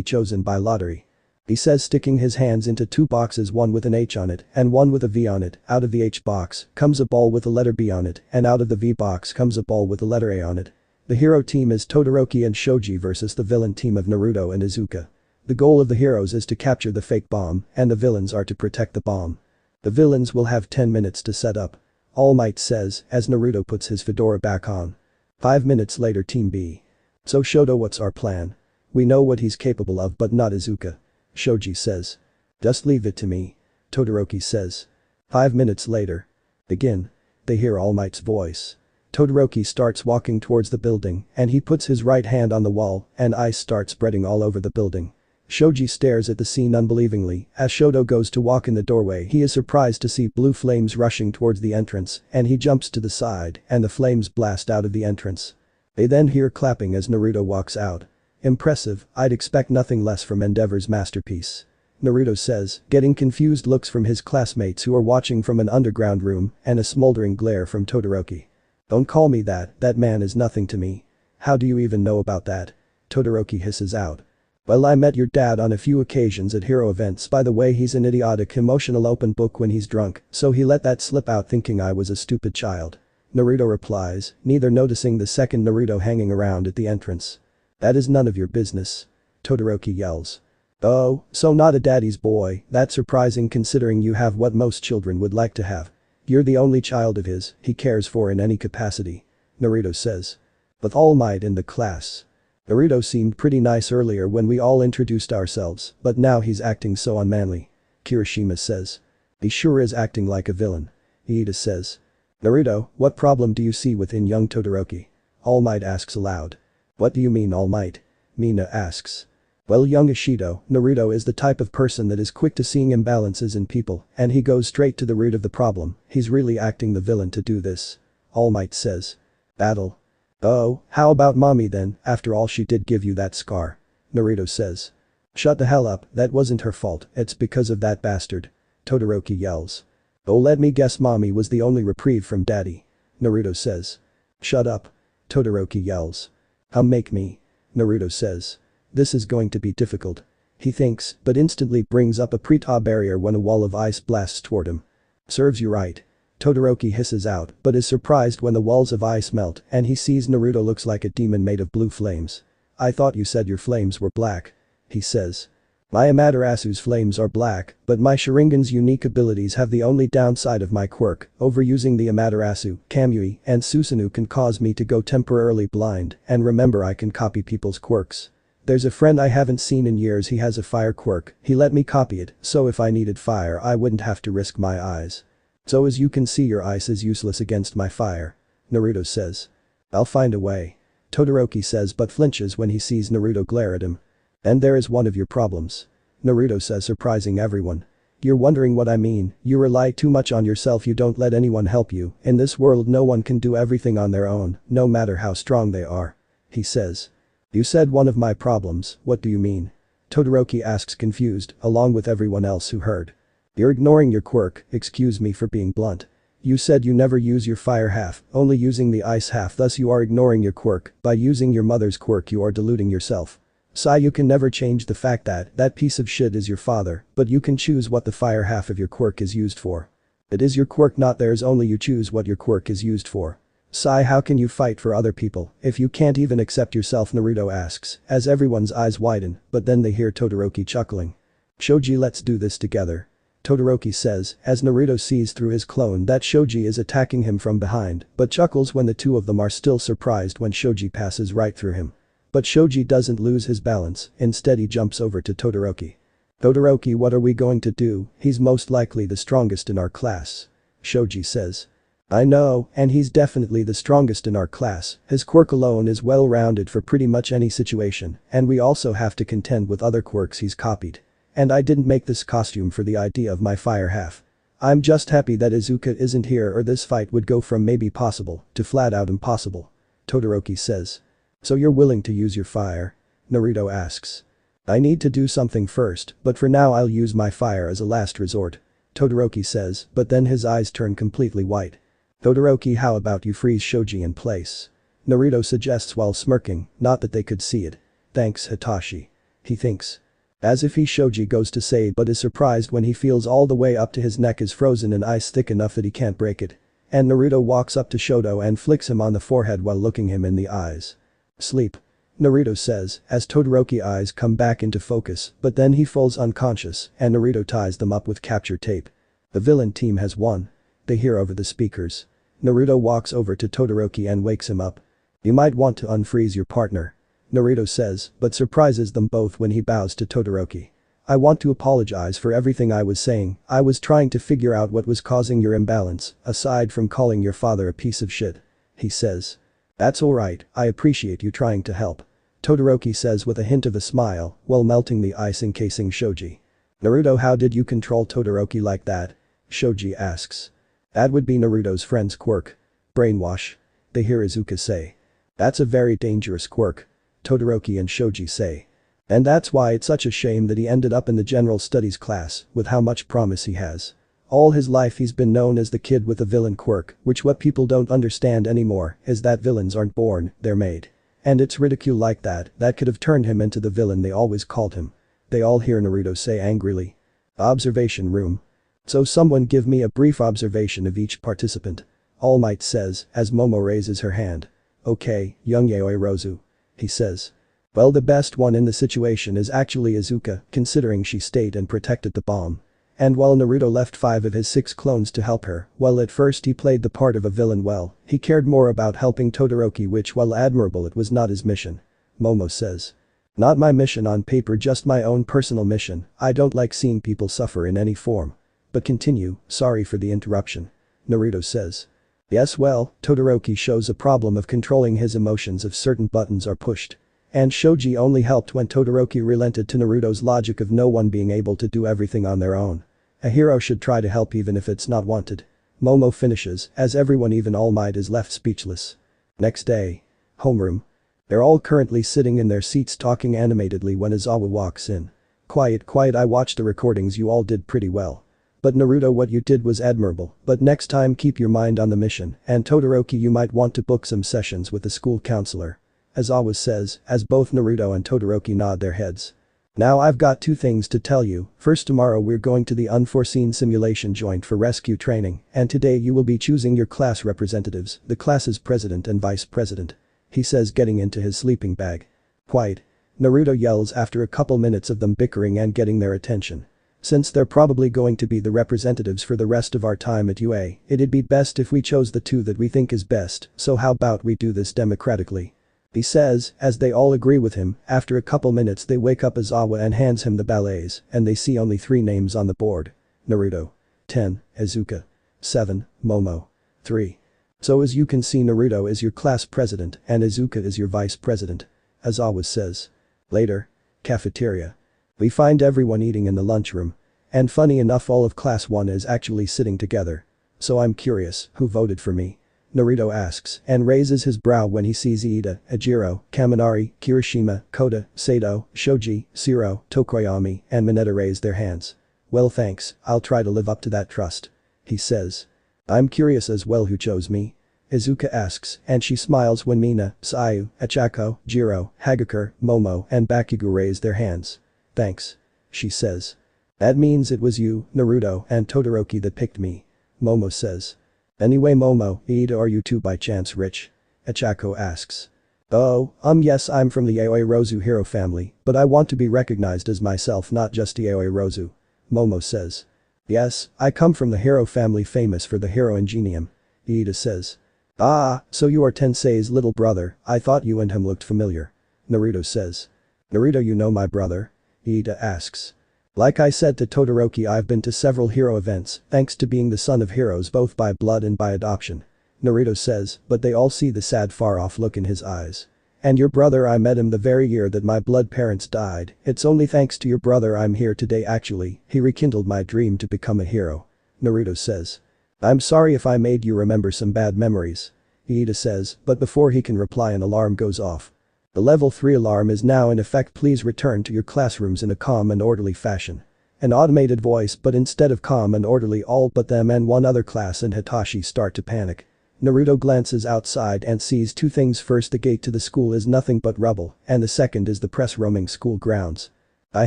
chosen by lottery. He says, sticking his hands into 2 boxes, one with an H on it and one with a V on it. Out of the H box comes a ball with the letter B on it, and out of the V box comes a ball with the letter A on it. The hero team is Todoroki and Shoji versus the villain team of Naruto and Izuka. The goal of the heroes is to capture the fake bomb, and the villains are to protect the bomb. The villains will have 10 minutes to set up. All Might says, as Naruto puts his fedora back on. 5 minutes later, Team B. So Shoto, what's our plan? We know what he's capable of, but not Izuka. Shoji says. Just leave it to me. Todoroki says. 5 minutes later. Begin. They hear All Might's voice. Todoroki starts walking towards the building, and he puts his right hand on the wall, and ice starts spreading all over the building. Shoji stares at the scene unbelievingly. As Shoto goes to walk in the doorway, he is surprised to see blue flames rushing towards the entrance, and he jumps to the side, and the flames blast out of the entrance. They then hear clapping as Naruto walks out. Impressive, I'd expect nothing less from Endeavor's masterpiece. Naruto says, getting confused looks from his classmates who are watching from an underground room, and a smoldering glare from Todoroki. Don't call me that man is nothing to me. How do you even know about that? Todoroki hisses out. Well, I met your dad on a few occasions at hero events. By the way, he's an idiotic emotional open book when he's drunk, so he let that slip out thinking I was a stupid child. Naruto replies, neither noticing the second Naruto hanging around at the entrance. That is none of your business. Todoroki yells. Oh, so not a daddy's boy, that's surprising considering you have what most children would like to have. You're the only child of his he cares for in any capacity. Naruto says. With All Might in the class. Naruto seemed pretty nice earlier when we all introduced ourselves, but now he's acting so unmanly. Kirishima says. He sure is acting like a villain. Iida says. Naruto, what problem do you see within young Todoroki? All Might asks aloud. What do you mean All Might? Mina asks. Well, young Ishido, Naruto is the type of person that is quick to seeing imbalances in people, and he goes straight to the root of the problem. He's really acting the villain to do this. All Might says. Battle. Oh, how about mommy then, after all she did give you that scar? Naruto says. Shut the hell up, that wasn't her fault, it's because of that bastard. Todoroki yells. Oh, let me guess, mommy was the only reprieve from daddy. Naruto says. Shut up. Todoroki yells. Make me. Naruto says. This is going to be difficult. He thinks, but instantly brings up a pre-ta barrier when a wall of ice blasts toward him. Serves you right. Todoroki hisses out but is surprised when the walls of ice melt and he sees Naruto looks like a demon made of blue flames. I thought you said your flames were black. He says. My Amaterasu's flames are black, but my Sharingan's unique abilities have the only downside of my quirk. Overusing the Amaterasu, Kamui, and Susanoo can cause me to go temporarily blind, and remember I can copy people's quirks. There's a friend I haven't seen in years, he has a fire quirk, he let me copy it, so if I needed fire I wouldn't have to risk my eyes. So as you can see your ice is useless against my fire. Naruto says. I'll find a way. Todoroki says but flinches when he sees Naruto glare at him. And there is one of your problems. Naruto says, surprising everyone. You're wondering what I mean, you rely too much on yourself, you don't let anyone help you. In this world no one can do everything on their own, no matter how strong they are. He says. You said one of my problems, what do you mean? Todoroki asks confused, along with everyone else who heard. You're ignoring your quirk, excuse me for being blunt. You said you never use your fire half, only using the ice half, thus you are ignoring your quirk. By using your mother's quirk you are deluding yourself. Sai, you can never change the fact that that piece of shit is your father, but you can choose what the fire half of your quirk is used for. It is your quirk, not theirs, only you choose what your quirk is used for. Sai, how can you fight for other people if you can't even accept yourself? Naruto asks, as everyone's eyes widen, but then they hear Todoroki chuckling. Shoji, let's do this together. Todoroki says, as Naruto sees through his clone that Shoji is attacking him from behind, but chuckles when the two of them are still surprised when Shoji passes right through him. But Shoji doesn't lose his balance, instead he jumps over to Todoroki. Todoroki, what are we going to do? He's most likely the strongest in our class. Shoji says. I know, and he's definitely the strongest in our class, his quirk alone is well-rounded for pretty much any situation, and we also have to contend with other quirks he's copied. And I didn't make this costume for the idea of my fire half. I'm just happy that Izuka isn't here or this fight would go from maybe possible to flat out impossible. Todoroki says. So you're willing to use your fire? Naruto asks. I need to do something first, but for now I'll use my fire as a last resort. Todoroki says, but then his eyes turn completely white. Todoroki, how about you freeze Shoji in place? Naruto suggests while smirking, not that they could see it. Thanks, Hitachi. He thinks. As if Shoji goes to say but is surprised when he feels all the way up to his neck is frozen in ice thick enough that he can't break it. And Naruto walks up to Shoto and flicks him on the forehead while looking him in the eyes. Sleep. Naruto says, as Todoroki's eyes come back into focus, but then he falls unconscious and Naruto ties them up with capture tape. The villain team has won. They hear over the speakers. Naruto walks over to Todoroki and wakes him up. You might want to unfreeze your partner. Naruto says, but surprises them both when he bows to Todoroki. I want to apologize for everything I was saying, I was trying to figure out what was causing your imbalance, aside from calling your father a piece of shit. He says. That's alright, I appreciate you trying to help. Todoroki says with a hint of a smile, while melting the ice encasing Shoji. Naruto, how did you control Todoroki like that? Shoji asks. That would be Naruto's friend's quirk. Brainwash. They hear Izuka say. That's a very dangerous quirk. Todoroki and Shoji say. And that's why it's such a shame that he ended up in the general studies class with how much promise he has. All his life he's been known as the kid with a villain quirk, which what people don't understand anymore is that villains aren't born, they're made. And it's ridicule like that could have turned him into the villain they always called him. They all hear Naruto say angrily. Observation room. So someone give me a brief observation of each participant. All Might says as Momo raises her hand. Okay, young Yaoi Rozu. He says. Well, the best one in the situation is actually Izuka, considering she stayed and protected the bomb. And while Naruto left 5 of his 6 clones to help her, while at first he played the part of a villain well, he cared more about helping Todoroki, which while admirable it was not his mission. Momo says. Not my mission on paper, just my own personal mission. I don't like seeing people suffer in any form. But continue, sorry for the interruption. Naruto says. Yes, well, Todoroki shows a problem of controlling his emotions if certain buttons are pushed. And Shoji only helped when Todoroki relented to Naruto's logic of no one being able to do everything on their own. A hero should try to help even if it's not wanted. Momo finishes, as everyone even All Might is left speechless. Next day. Homeroom. They're all currently sitting in their seats talking animatedly when Izawa walks in. Quiet, I watched the recordings, you all did pretty well. But Naruto, what you did was admirable, but next time keep your mind on the mission, and Todoroki, you might want to book some sessions with the school counselor. Izawa says, as both Naruto and Todoroki nod their heads. Now I've got 2 things to tell you. First, tomorrow we're going to the unforeseen simulation joint for rescue training, and today you will be choosing your class representatives, the class's president and vice president. He says, getting into his sleeping bag. Quiet. Naruto yells after a couple minutes of them bickering and getting their attention. Since they're probably going to be the representatives for the rest of our time at UA, it'd be best if we chose the 2 that we think is best, so how about we do this democratically? He says, as they all agree with him. After a couple minutes they wake up Izawa and hands him the ballets, and they see only 3 names on the board. Naruto. 10. Izuka. 7. Momo. 3. So as you can see, Naruto is your class president and Izuka is your vice president. Izawa says. Later. Cafeteria. We find everyone eating in the lunchroom. And funny enough, all of class 1 is actually sitting together. So I'm curious, who voted for me? Naruto asks and raises his brow when he sees Iida, Ejiro, Kaminari, Kirishima, Kota, Sato, Shoji, Shiro, Tokoyami, and Mineta raise their hands. Well, thanks, I'll try to live up to that trust. He says. I'm curious as well who chose me. Izuka asks, and she smiles when Mina, Sayu, Achako, Jiro, Hagakure, Momo, and Bakugo raise their hands. Thanks. She says. That means it was you, Naruto, and Todoroki that picked me. Momo says. Anyway, Momo, Iida, are you 2 by chance rich? Achako asks. Oh, yes, I'm from the Yaoi Rozu hero family, but I want to be recognized as myself, not just Yaoi Rozu. Momo says. Yes, I come from the hero family famous for the hero ingenium. Iida says. Ah, so you are Tensei's little brother, I thought you and him looked familiar. Naruto says. Naruto, you know my brother? Iida asks. Like I said to Todoroki, I've been to several hero events, thanks to being the son of heroes both by blood and by adoption. Naruto says, but they all see the sad far-off look in his eyes. And your brother, I met him the very year that my blood parents died. It's only thanks to your brother I'm here today actually, he rekindled my dream to become a hero. Naruto says. I'm sorry if I made you remember some bad memories. Iida says, but before he can reply an alarm goes off. The level 3 alarm is now in effect. Please return to your classrooms in a calm and orderly fashion. An automated voice, but instead of calm and orderly, all but them and one other class and Hitachi start to panic. Naruto glances outside and sees 2 things. First, the gate to the school is nothing but rubble, and the second is the press roaming school grounds. I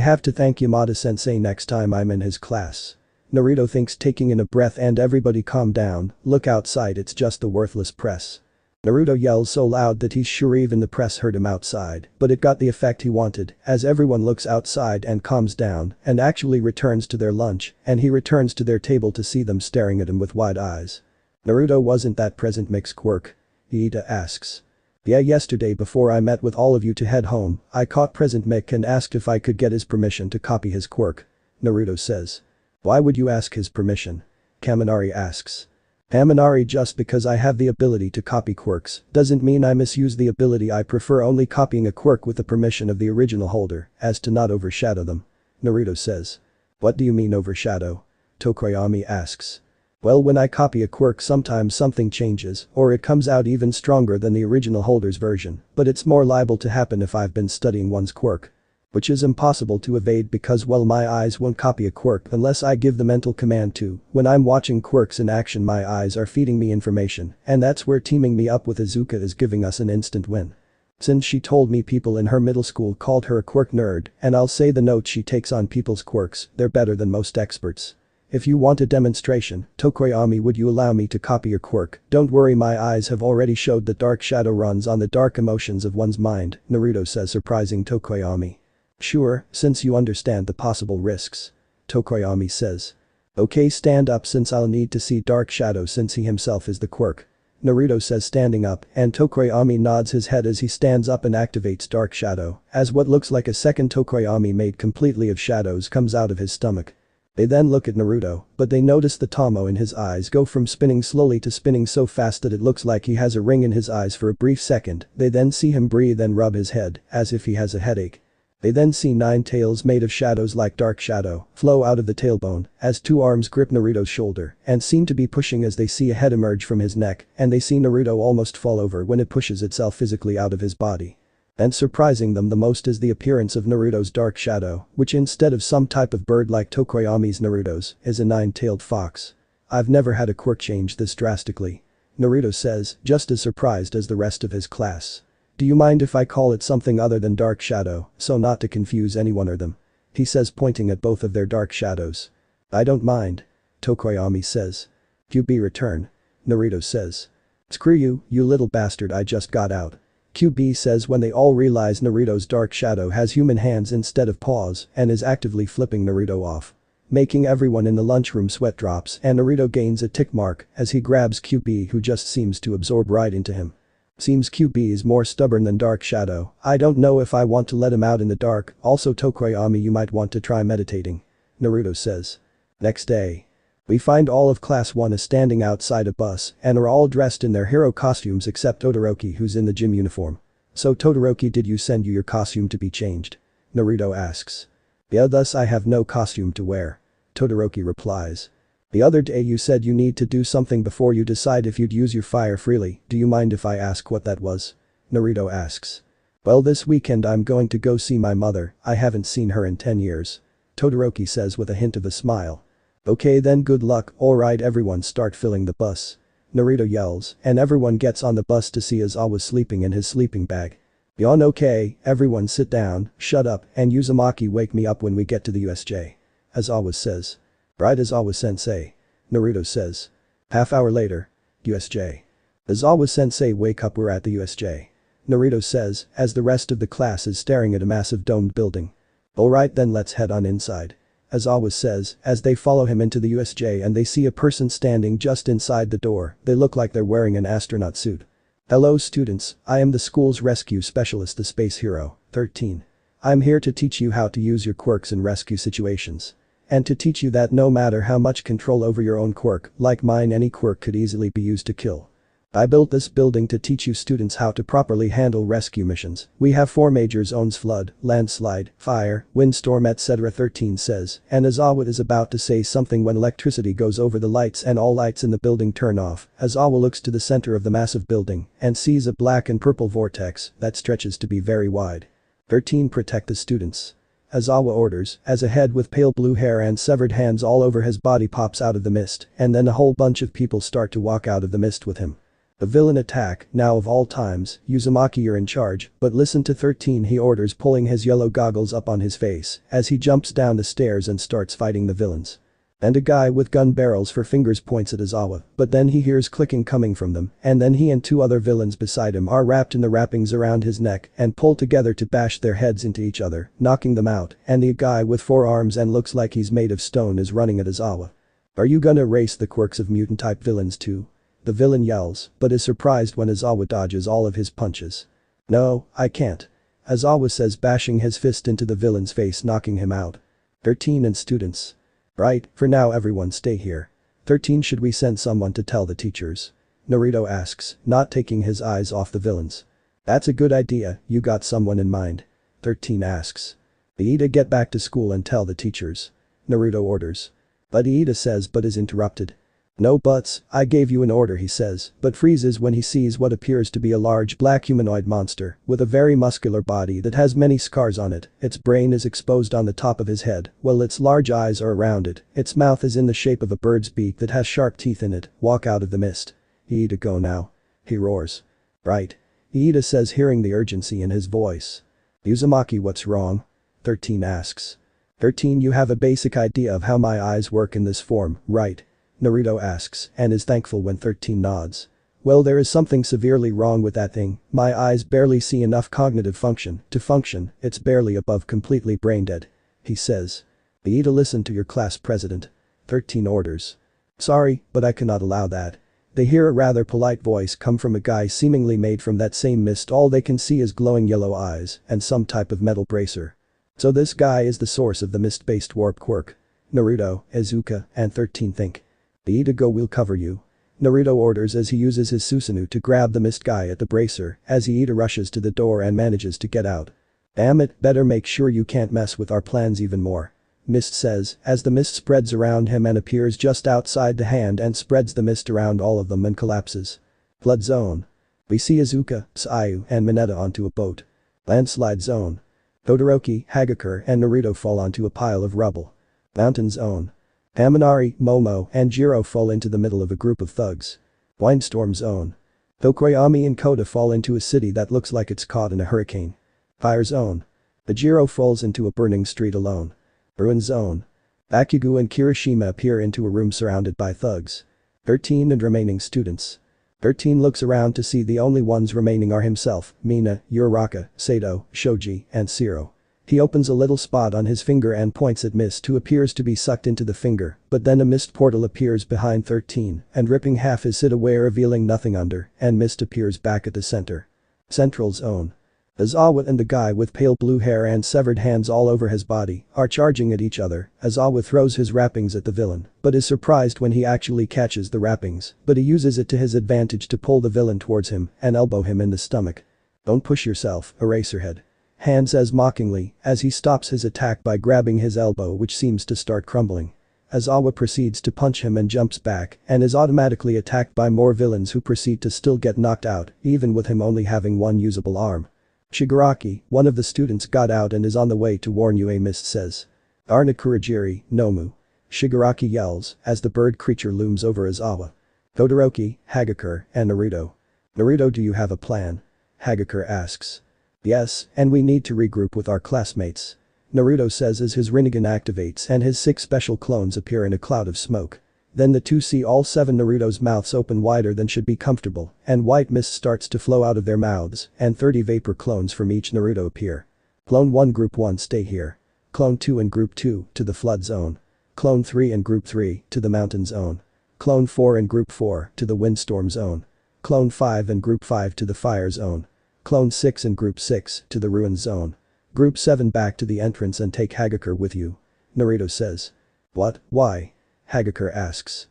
have to thank Yamada-sensei next time I'm in his class. Naruto thinks, taking in a breath, and everybody calm down, look outside, it's just the worthless press. Naruto yells so loud that he's sure even the press heard him outside, but it got the effect he wanted, as everyone looks outside and calms down and actually returns to their lunch, and he returns to their table to see them staring at him with wide eyes. Naruto, wasn't that present Mick's quirk? Iida asks. Yeah, yesterday before I met with all of you to head home, I caught Present Mick and asked if I could get his permission to copy his quirk. Naruto says. Why would you ask his permission? Kaminari asks. Kaminari, just because I have the ability to copy quirks doesn't mean I misuse the ability. I prefer only copying a quirk with the permission of the original holder, as to not overshadow them. Naruto says. What do you mean overshadow? Tokoyami asks. Well, when I copy a quirk sometimes something changes, or it comes out even stronger than the original holder's version, but it's more liable to happen if I've been studying one's quirk. Which is impossible to evade because, well, my eyes won't copy a quirk unless I give the mental command to. When I'm watching quirks in action, my eyes are feeding me information, and that's where teaming me up with Izuka is giving us an instant win. Since she told me people in her middle school called her a quirk nerd, and I'll say the notes she takes on people's quirks, they're better than most experts. If you want a demonstration, Tokoyami, would you allow me to copy your quirk? Don't worry, my eyes have already showed that dark shadow runs on the dark emotions of one's mind, Naruto says, surprising Tokoyami. Sure, since you understand the possible risks. Tokoyami says. Okay, stand up since I'll need to see dark shadow since he himself is the quirk. Naruto says, standing up, and Tokoyami nods his head as he stands up and activates dark shadow, as what looks like a second Tokoyami made completely of shadows comes out of his stomach. They then look at Naruto, but they notice the Tomo in his eyes go from spinning slowly to spinning so fast that it looks like he has a ring in his eyes for a brief second. They then see him breathe and rub his head, as if he has a headache. They then see 9 tails made of shadows like dark shadow flow out of the tailbone as 2 arms grip Naruto's shoulder and seem to be pushing as they see a head emerge from his neck, and they see Naruto almost fall over when it pushes itself physically out of his body. And surprising them the most is the appearance of Naruto's dark shadow, which instead of some type of bird like Tokoyami's Naruto's, is a 9-tailed fox. I've never had a quirk change this drastically. Naruto says, just as surprised as the rest of his class. Do you mind if I call it something other than dark shadow, so not to confuse anyone or them? He says, pointing at both of their dark shadows. I don't mind. Tokoyami says. QB return. Naruto says. Screw you, you little bastard, I just got out. QB says when they all realize Naruto's dark shadow has human hands instead of paws and is actively flipping Naruto off. Making everyone in the lunchroom sweat drops and Naruto gains a tick mark as he grabs QB, who just seems to absorb right into him. Seems QB is more stubborn than dark shadow. I don't know if I want to let him out in the dark. Also, Tokoyami, you might want to try meditating. Naruto says. Next day. We find all of class 1 is standing outside a bus and are all dressed in their hero costumes except Todoroki, who's in the gym uniform. So Todoroki, did you send you your costume to be changed? Naruto asks. Yeah, thus I have no costume to wear. Todoroki replies. The other day you said you need to do something before you decide if you'd use your fire freely. Do you mind if I ask what that was? Naruto asks. Well, this weekend I'm going to go see my mother. I haven't seen her in 10 years. Todoroki says with a hint of a smile. Okay then, good luck. Alright, everyone start filling the bus. Naruto yells, and everyone gets on the bus to see Aizawa sleeping in his sleeping bag. Yawn. Okay, everyone sit down, shut up, and Uzumaki, wake me up when we get to the USJ. Aizawa says. Right, Aizawa-sensei. Naruto says. Half hour later. USJ. Aizawa-sensei, wake up, we're at the USJ. Naruto says, as the rest of the class is staring at a massive domed building. Alright then, let's head on inside. Aizawa says, as they follow him into the USJ and they see a person standing just inside the door. They look like they're wearing an astronaut suit. Hello students, I am the school's rescue specialist, the space hero, 13. I'm here to teach you how to use your quirks in rescue situations. And to teach you that no matter how much control over your own quirk, like mine, any quirk could easily be used to kill. I built this building to teach you students how to properly handle rescue missions. We have 4 major zones: flood, landslide, fire, windstorm, etc. 13 says, and Aizawa is about to say something when electricity goes over the lights and all lights in the building turn off. Aizawa looks to the center of the massive building and sees a black and purple vortex that stretches to be very wide. 13 protect the students. Aizawa orders, as a head with pale blue hair and severed hands all over his body pops out of the mist, and then a whole bunch of people start to walk out of the mist with him. A villain attack, now of all times. Uzumaki, you're in charge, but listen to 13, he orders, pulling his yellow goggles up on his face as he jumps down the stairs and starts fighting the villains. And a guy with gun barrels for fingers points at Aizawa, but then he hears clicking coming from them, and then he and 2 other villains beside him are wrapped in the wrappings around his neck and pull together to bash their heads into each other, knocking them out, and the guy with 4 arms and looks like he's made of stone is running at Aizawa. Are you gonna erase the quirks of mutant-type villains too? The villain yells, but is surprised when Aizawa dodges all of his punches. No, I can't. Aizawa says, bashing his fist into the villain's face, knocking him out. 13 and students. Right, for now everyone stay here. 13, should we send someone to tell the teachers? Naruto asks, not taking his eyes off the villains. That's a good idea, you got someone in mind? 13 asks. Iida, get back to school and tell the teachers. Naruto orders. But Iida says, but is interrupted. No buts, I gave you an order, he says, but freezes when he sees what appears to be a large black humanoid monster with a very muscular body that has many scars on it. Its brain is exposed on the top of his head, while its large eyes are around it. Its mouth is in the shape of a bird's beak that has sharp teeth in it. Walk out of the mist. Iida, go now. He roars. Right. Iida says, hearing the urgency in his voice. Uzumaki, what's wrong? 13 asks. 13, you have a basic idea of how my eyes work in this form, right? Naruto asks and is thankful when 13 nods. Well, there is something severely wrong with that thing, my eyes barely see enough cognitive function to function, it's barely above completely brain dead. He says. Iida, listen to your class president. 13 orders. Sorry, but I cannot allow that. They hear a rather polite voice come from a guy seemingly made from that same mist. All they can see is glowing yellow eyes and some type of metal bracer. So this guy is the source of the mist-based warp quirk. Naruto, Izuka, and 13 think. Iida, go, we'll cover you. Naruto orders as he uses his Susanoo to grab the mist guy at the bracer as Iida rushes to the door and manages to get out. Damn it, better make sure you can't mess with our plans even more. Mist says as the mist spreads around him and appears just outside the hand and spreads the mist around all of them and collapses. Flood zone. We see Izuka, Sayu, and Mineta onto a boat. Landslide zone. Todoroki, Hagakure, and Naruto fall onto a pile of rubble. Mountain zone. Haminari, Momo, and Jiro fall into the middle of a group of thugs. Windstorm zone. Tokoyami and Kota fall into a city that looks like it's caught in a hurricane. Fire zone. Jiro falls into a burning street alone. Ruin zone. Bakugo and Kirishima appear into a room surrounded by thugs. 13 and remaining students. 13 looks around to see the only ones remaining are himself, Mina, Uraraka, Sato, Shoji, and Shiro. He opens a little spot on his finger and points at Mist, who appears to be sucked into the finger, but then a mist portal appears behind 13 and ripping half his sit away, revealing nothing under, and Mist appears back at the center. Central zone. Aizawa and the guy with pale blue hair and severed hands all over his body are charging at each other. Aizawa throws his wrappings at the villain but is surprised when he actually catches the wrappings, but he uses it to his advantage to pull the villain towards him and elbow him in the stomach. Don't push yourself, Eraserhead. Han says mockingly as he stops his attack by grabbing his elbow, which seems to start crumbling. Aizawa proceeds to punch him and jumps back and is automatically attacked by more villains who proceed to still get knocked out even with him only having one usable arm. Shigaraki, one of the students, got out and is on the way to warn you, Mist says. Arna Kurogiri, Nomu. Shigaraki yells as the bird creature looms over Aizawa. Todoroki, Hagakure, and Naruto. Naruto, do you have a plan? Hagakure asks. Yes, and we need to regroup with our classmates. Naruto says as his Rinnegan activates and his 6 special clones appear in a cloud of smoke. Then the two see all 7 Naruto's mouths open wider than should be comfortable, and white mist starts to flow out of their mouths, and 30 vapor clones from each Naruto appear. Clone 1 Group 1 stay here. Clone 2 and Group 2 to the flood zone. Clone 3 and Group 3 to the mountain zone. Clone 4 and Group 4 to the windstorm zone. Clone 5 and Group 5 to the fire zone. Clone 6 and Group 6 to the ruin zone. Group 7 back to the entrance and take Hagakure with you. Naruto says. What, why? Hagakure asks.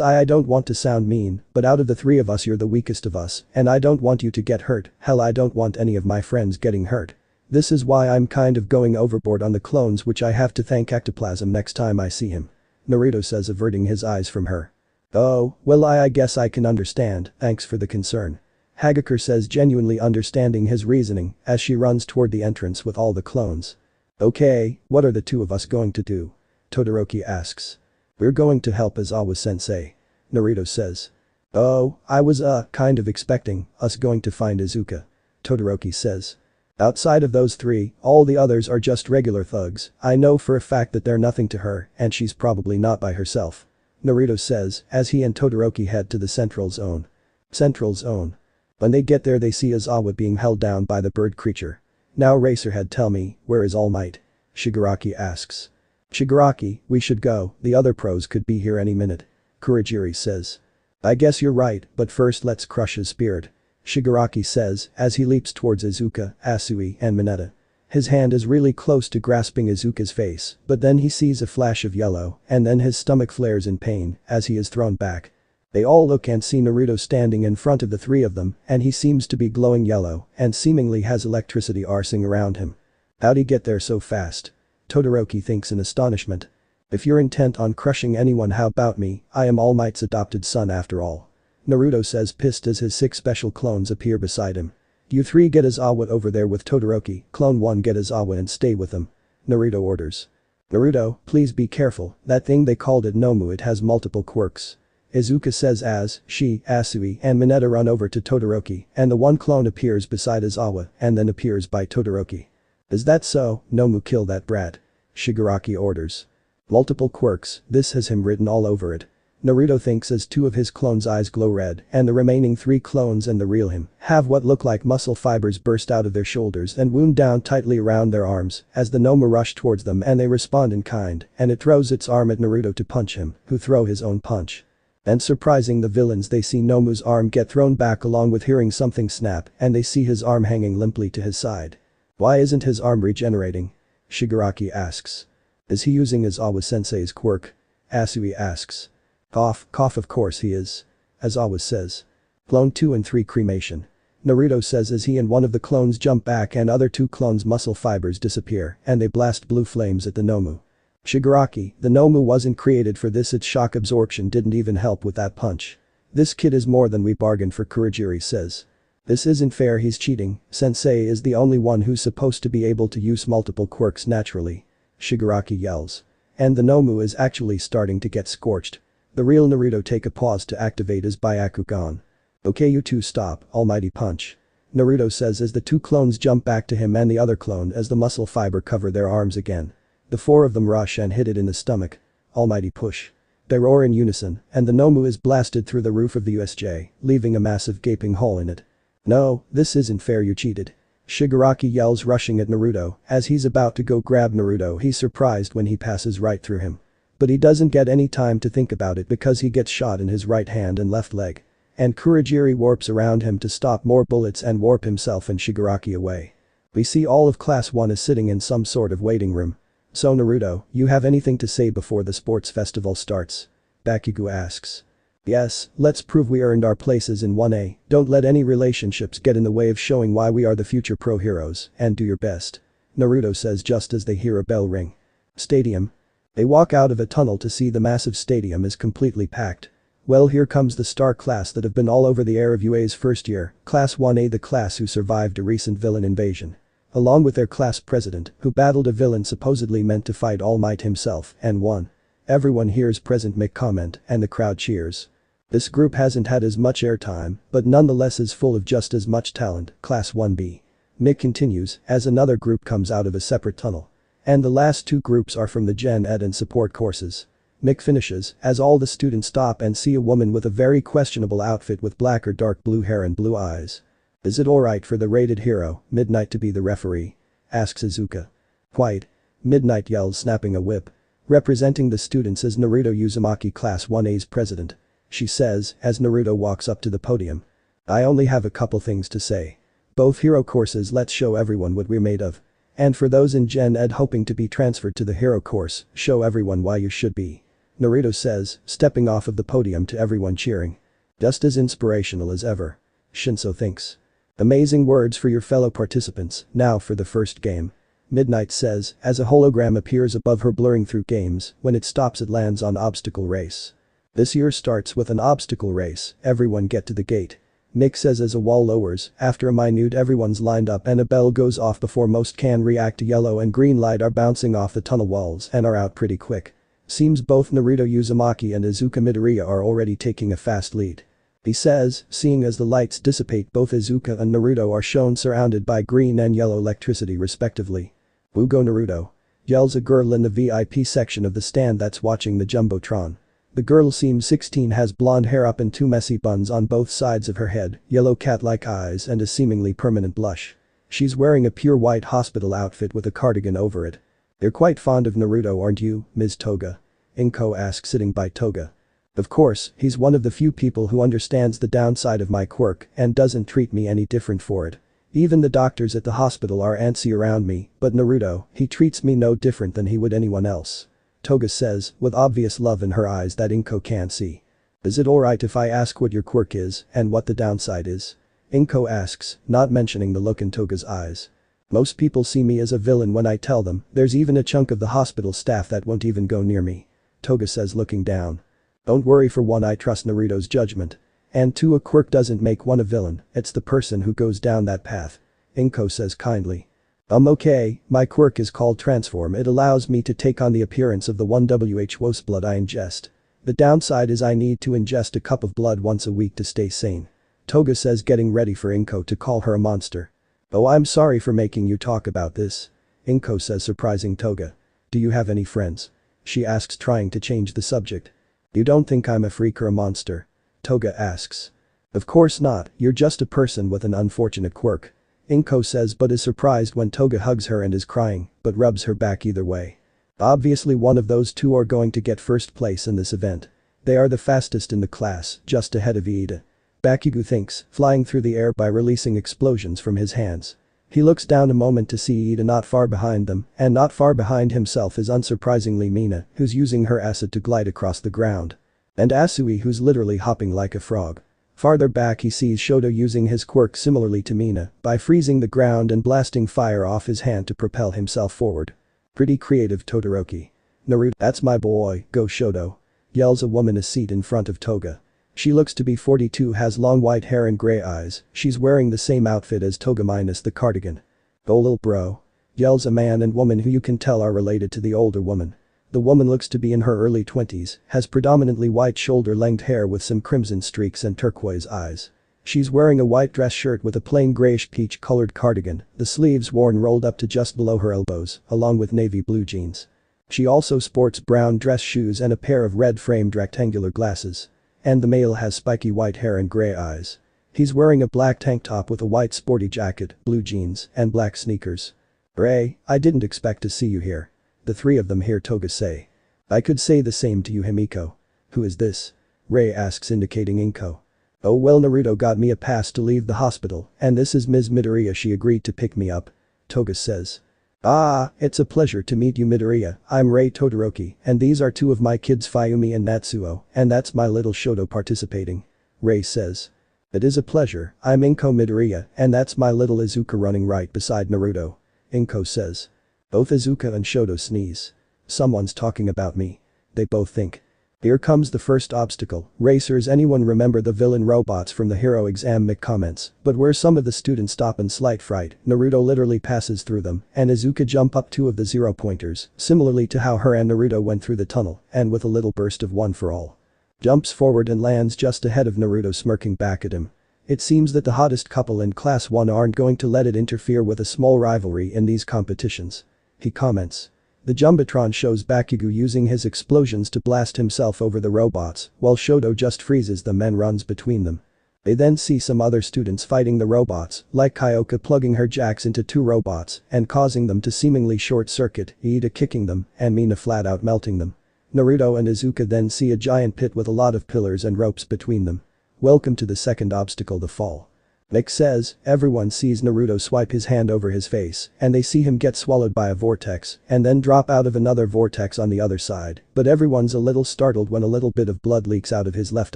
I don't want to sound mean, but out of the 3 of us you're the weakest of us, and I don't want you to get hurt, hell I don't want any of my friends getting hurt. This is why I'm kind of going overboard on the clones, which I have to thank Ectoplasm next time I see him. Naruto says, averting his eyes from her. Oh, well I guess I can understand, thanks for the concern. Hagakure says, genuinely understanding his reasoning as she runs toward the entrance with all the clones. Okay, what are the 2 of us going to do? Todoroki asks. We're going to help Aizawa-sensei. Naruto says. Oh, I was kind of expecting us going to find Izuka. Todoroki says. Outside of those 3, all the others are just regular thugs. I know for a fact that they're nothing to her and she's probably not by herself. Naruto says as he and Todoroki head to the central zone. Central zone. When they get there they see Aizawa being held down by the bird creature. Now Racerhead, tell me, where is All Might? Shigaraki asks. Shigaraki, we should go, the other pros could be here any minute. Kurogiri says. I guess you're right, but first let's crush his spirit. Shigaraki says as he leaps towards Izuka, Asui, and Mineta. His hand is really close to grasping Izuka's face, but then he sees a flash of yellow and then his stomach flares in pain as he is thrown back. They all look and see Naruto standing in front of the 3 of them and he seems to be glowing yellow and seemingly has electricity arcing around him. How'd he get there so fast? Todoroki thinks in astonishment. If you're intent on crushing anyone, how about me? I am All Might's adopted son after all. Naruto says, pissed as his 6 special clones appear beside him. You 3 get Aizawa over there with Todoroki, Clone 1 get Aizawa and stay with him. Naruto orders. Naruto, please be careful, that thing they called it Nomu, it has multiple quirks. Izuka says as she, Asui and Mineta run over to Todoroki and the one clone appears beside Izawa and then appears by Todoroki. Is that so? Nomu, kill that brat. Shigaraki orders. Multiple quirks, this has him written all over it. Naruto thinks as two of his clones' eyes glow red and the remaining three clones and the real him have what look like muscle fibers burst out of their shoulders and wound down tightly around their arms as the Nomu rush towards them and they respond in kind and it throws its arm at Naruto to punch him, who throw his own punch. And surprising the villains, they see Nomu's arm get thrown back along with hearing something snap and they see his arm hanging limply to his side. Why isn't his arm regenerating? Shigaraki asks. Is he using Izawa-sensei's quirk? Asui asks. Cough, of course he is. Aizawa says. Clone 2 and 3 cremation. Naruto says as he and one of the clones jump back and other two clones' muscle fibers disappear and they blast blue flames at the Nomu. Shigaraki, the Nomu wasn't created for this, its shock absorption didn't even help with that punch. This kid is more than we bargained for, Kurogiri says. This isn't fair, he's cheating, Sensei is the only one who's supposed to be able to use multiple quirks naturally. Shigaraki yells. And the Nomu is actually starting to get scorched. The real Naruto take a pause to activate his Byakugan. Okay, you two stop, almighty punch. Naruto says as the two clones jump back to him and the other clone as the muscle fiber cover their arms again. The four of them rush and hit it in the stomach. Almighty push. They roar in unison and the Nomu is blasted through the roof of the USJ, leaving a massive gaping hole in it. No, this isn't fair, you cheated. Shigaraki yells, rushing at Naruto. As he's about to go grab Naruto, he's surprised when he passes right through him. But he doesn't get any time to think about it because he gets shot in his right hand and left leg. And Kurogiri warps around him to stop more bullets and warp himself and Shigaraki away. We see all of Class 1 is sitting in some sort of waiting room. So Naruto, you have anything to say before the sports festival starts? Bakugo asks. Yes, let's prove we earned our places in 1A, don't let any relationships get in the way of showing why we are the future pro heroes, and do your best. Naruto says just as they hear a bell ring. Stadium. They walk out of a tunnel to see the massive stadium is completely packed. Well, here comes the star class that have been all over the air of UA's first year, Class 1A, the class who survived a recent villain invasion. Along with their class president, who battled a villain supposedly meant to fight All Might himself and won. Everyone hears President Mick comment and the crowd cheers. This group hasn't had as much airtime, but nonetheless is full of just as much talent, Class 1B. Mick continues as another group comes out of a separate tunnel. And the last two groups are from the Gen Ed and support courses. Mick finishes as all the students stop and see a woman with a very questionable outfit with black or dark blue hair and blue eyes. Is it alright for the rated hero, Midnight, to be the referee? Asks Izuka. Quite. Midnight yells, snapping a whip. Representing the students is Naruto Uzumaki, Class 1A's president. She says as Naruto walks up to the podium. I only have a couple things to say. Both hero courses, let's show everyone what we're made of. And for those in Gen Ed hoping to be transferred to the hero course, show everyone why you should be. Naruto says, stepping off of the podium to everyone cheering. Just as inspirational as ever. Shinso thinks. Amazing words for your fellow participants, now for the first game. Midnight says as a hologram appears above her, blurring through games. When it stops, it lands on obstacle race. This year starts with an obstacle race, everyone get to the gate. Mick says as a wall lowers, after a minute everyone's lined up and a bell goes off before most can react. Yellow and green light are bouncing off the tunnel walls and are out pretty quick. Seems both Naruto Uzumaki and Izuka Midoriya are already taking a fast lead. He says, seeing as the lights dissipate, both Izuka and Naruto are shown surrounded by green and yellow electricity respectively. Woo go Naruto! Yells a girl in the VIP section of the stand that's watching the Jumbotron. The girl seems 16, has blonde hair up in two messy buns on both sides of her head, yellow cat-like eyes and a seemingly permanent blush. She's wearing a pure white hospital outfit with a cardigan over it. You're quite fond of Naruto, aren't you, Ms. Toga? Inko asks, sitting by Toga. Of course, he's one of the few people who understands the downside of my quirk and doesn't treat me any different for it. Even the doctors at the hospital are antsy around me, but Naruto, he treats me no different than he would anyone else. Toga says, with obvious love in her eyes that Inko can't see. Is it alright if I ask what your quirk is and what the downside is? Inko asks, not mentioning the look in Toga's eyes. Most people see me as a villain when I tell them, there's even a chunk of the hospital staff that won't even go near me. Toga says, looking down. Don't worry, for one, I trust Naruto's judgment. And two, a quirk doesn't make one a villain, it's the person who goes down that path. Inko says kindly. Okay, my quirk is called Transform. It allows me to take on the appearance of the 1 wh blood I ingest. The downside is I need to ingest a cup of blood once a week to stay sane. Toga says, getting ready for Inko to call her a monster. Oh, I'm sorry for making you talk about this. Inko says, surprising Toga. Do you have any friends? She asks, trying to change the subject. You don't think I'm a freak or a monster? Toga asks. Of course not, you're just a person with an unfortunate quirk. Inko says, but is surprised when Toga hugs her and is crying, but rubs her back either way. Obviously one of those two are going to get first place in this event. They are the fastest in the class, just ahead of Iida. Bakugo thinks, flying through the air by releasing explosions from his hands. He looks down a moment to see Iida not far behind them, and not far behind himself is unsurprisingly Mina, who's using her acid to glide across the ground. And Asui, who's literally hopping like a frog. Farther back he sees Shoto using his quirk similarly to Mina, by freezing the ground and blasting fire off his hand to propel himself forward. Pretty creative, Todoroki. Naruto, that's my boy, go Shoto. Yells a woman a seat in front of Toga. She looks to be 42, has long white hair and gray eyes, she's wearing the same outfit as Toga minus the cardigan. Oh lil bro. Yells a man and woman who you can tell are related to the older woman. The woman looks to be in her early 20s, has predominantly white shoulder-length hair with some crimson streaks and turquoise eyes. She's wearing a white dress shirt with a plain grayish peach-colored cardigan, the sleeves worn rolled up to just below her elbows, along with navy blue jeans. She also sports brown dress shoes and a pair of red-framed rectangular glasses. And the male has spiky white hair and gray eyes. He's wearing a black tank top with a white sporty jacket, blue jeans, and black sneakers. Ray, I didn't expect to see you here. The three of them hear Toga say. I could say the same to you, Himiko. Who is this? Ray asks, indicating Inko. Oh well, Naruto got me a pass to leave the hospital, and this is Ms. Midoriya, she agreed to pick me up. Toga says. Ah, it's a pleasure to meet you, Midoriya. I'm Ray Todoroki, and these are two of my kids, Fayumi and Natsuo, and that's my little Shoto participating. Ray says. It is a pleasure, I'm Inko Midoriya, and that's my little Izuka running right beside Naruto. Inko says. Both Izuka and Shoto sneeze. Someone's talking about me. They both think. Here comes the first obstacle. Racers, anyone remember the villain robots from the hero exam? Mick comments, but where some of the students stop in slight fright, Naruto literally passes through them, and Izuka jump up two of the zero-pointers, similarly to how her and Naruto went through the tunnel, and with a little burst of one for all. Jumps forward and lands just ahead of Naruto, smirking back at him. It seems that the hottest couple in class 1 aren't going to let it interfere with a small rivalry in these competitions. He comments. The Jumbotron shows Bakugo using his explosions to blast himself over the robots, while Shoto just freezes them and runs between them. They then see some other students fighting the robots, like Kyoka plugging her jacks into two robots and causing them to seemingly short-circuit, Iida kicking them, and Mina flat out melting them. Naruto and Izuka then see a giant pit with a lot of pillars and ropes between them. Welcome to the second obstacle, the fall. Mick says, everyone sees Naruto swipe his hand over his face, and they see him get swallowed by a vortex, and then drop out of another vortex on the other side, but everyone's a little startled when a little bit of blood leaks out of his left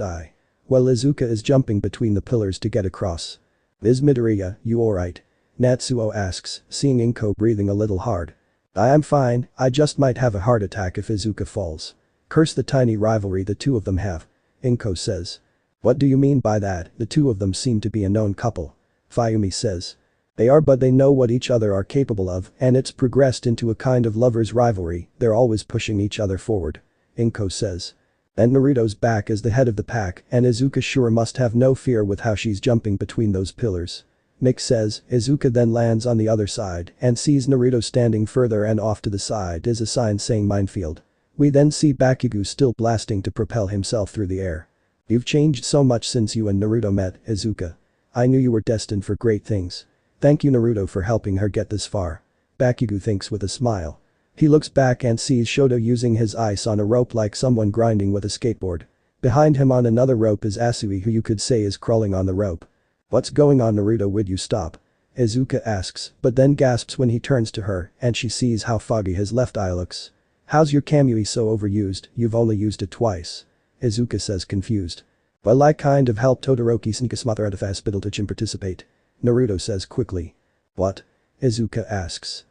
eye. While Izuka is jumping between the pillars to get across. Ms. Midoriya, you alright? Natsuo asks, seeing Inko breathing a little hard. I am fine, I just might have a heart attack if Izuka falls. Curse the tiny rivalry the two of them have. Inko says. What do you mean by that? The two of them seem to be a known couple. Fayumi says. They are, but they know what each other are capable of, and it's progressed into a kind of lover's rivalry, they're always pushing each other forward. Inko says. And Naruto's back as the head of the pack, and Izuka sure must have no fear with how she's jumping between those pillars. Mick says, Izuka then lands on the other side and sees Naruto standing further and off to the side is a sign saying minefield. We then see Bakugo still blasting to propel himself through the air. You've changed so much since you and Naruto met, Izuka. I knew you were destined for great things. Thank you, Naruto, for helping her get this far. Bakugo thinks with a smile. He looks back and sees Shoto using his ice on a rope like someone grinding with a skateboard. Behind him on another rope is Asui, who you could say is crawling on the rope. What's going on, Naruto, would you stop? Izuka asks, but then gasps when he turns to her and she sees how foggy his left eye looks. How's your Kamui so overused, you've only used it twice? Izuka says, confused. Well, I kind of helped Todoroki sneak his mother out of hospital to participate. Naruto says quickly. What? Izuka asks.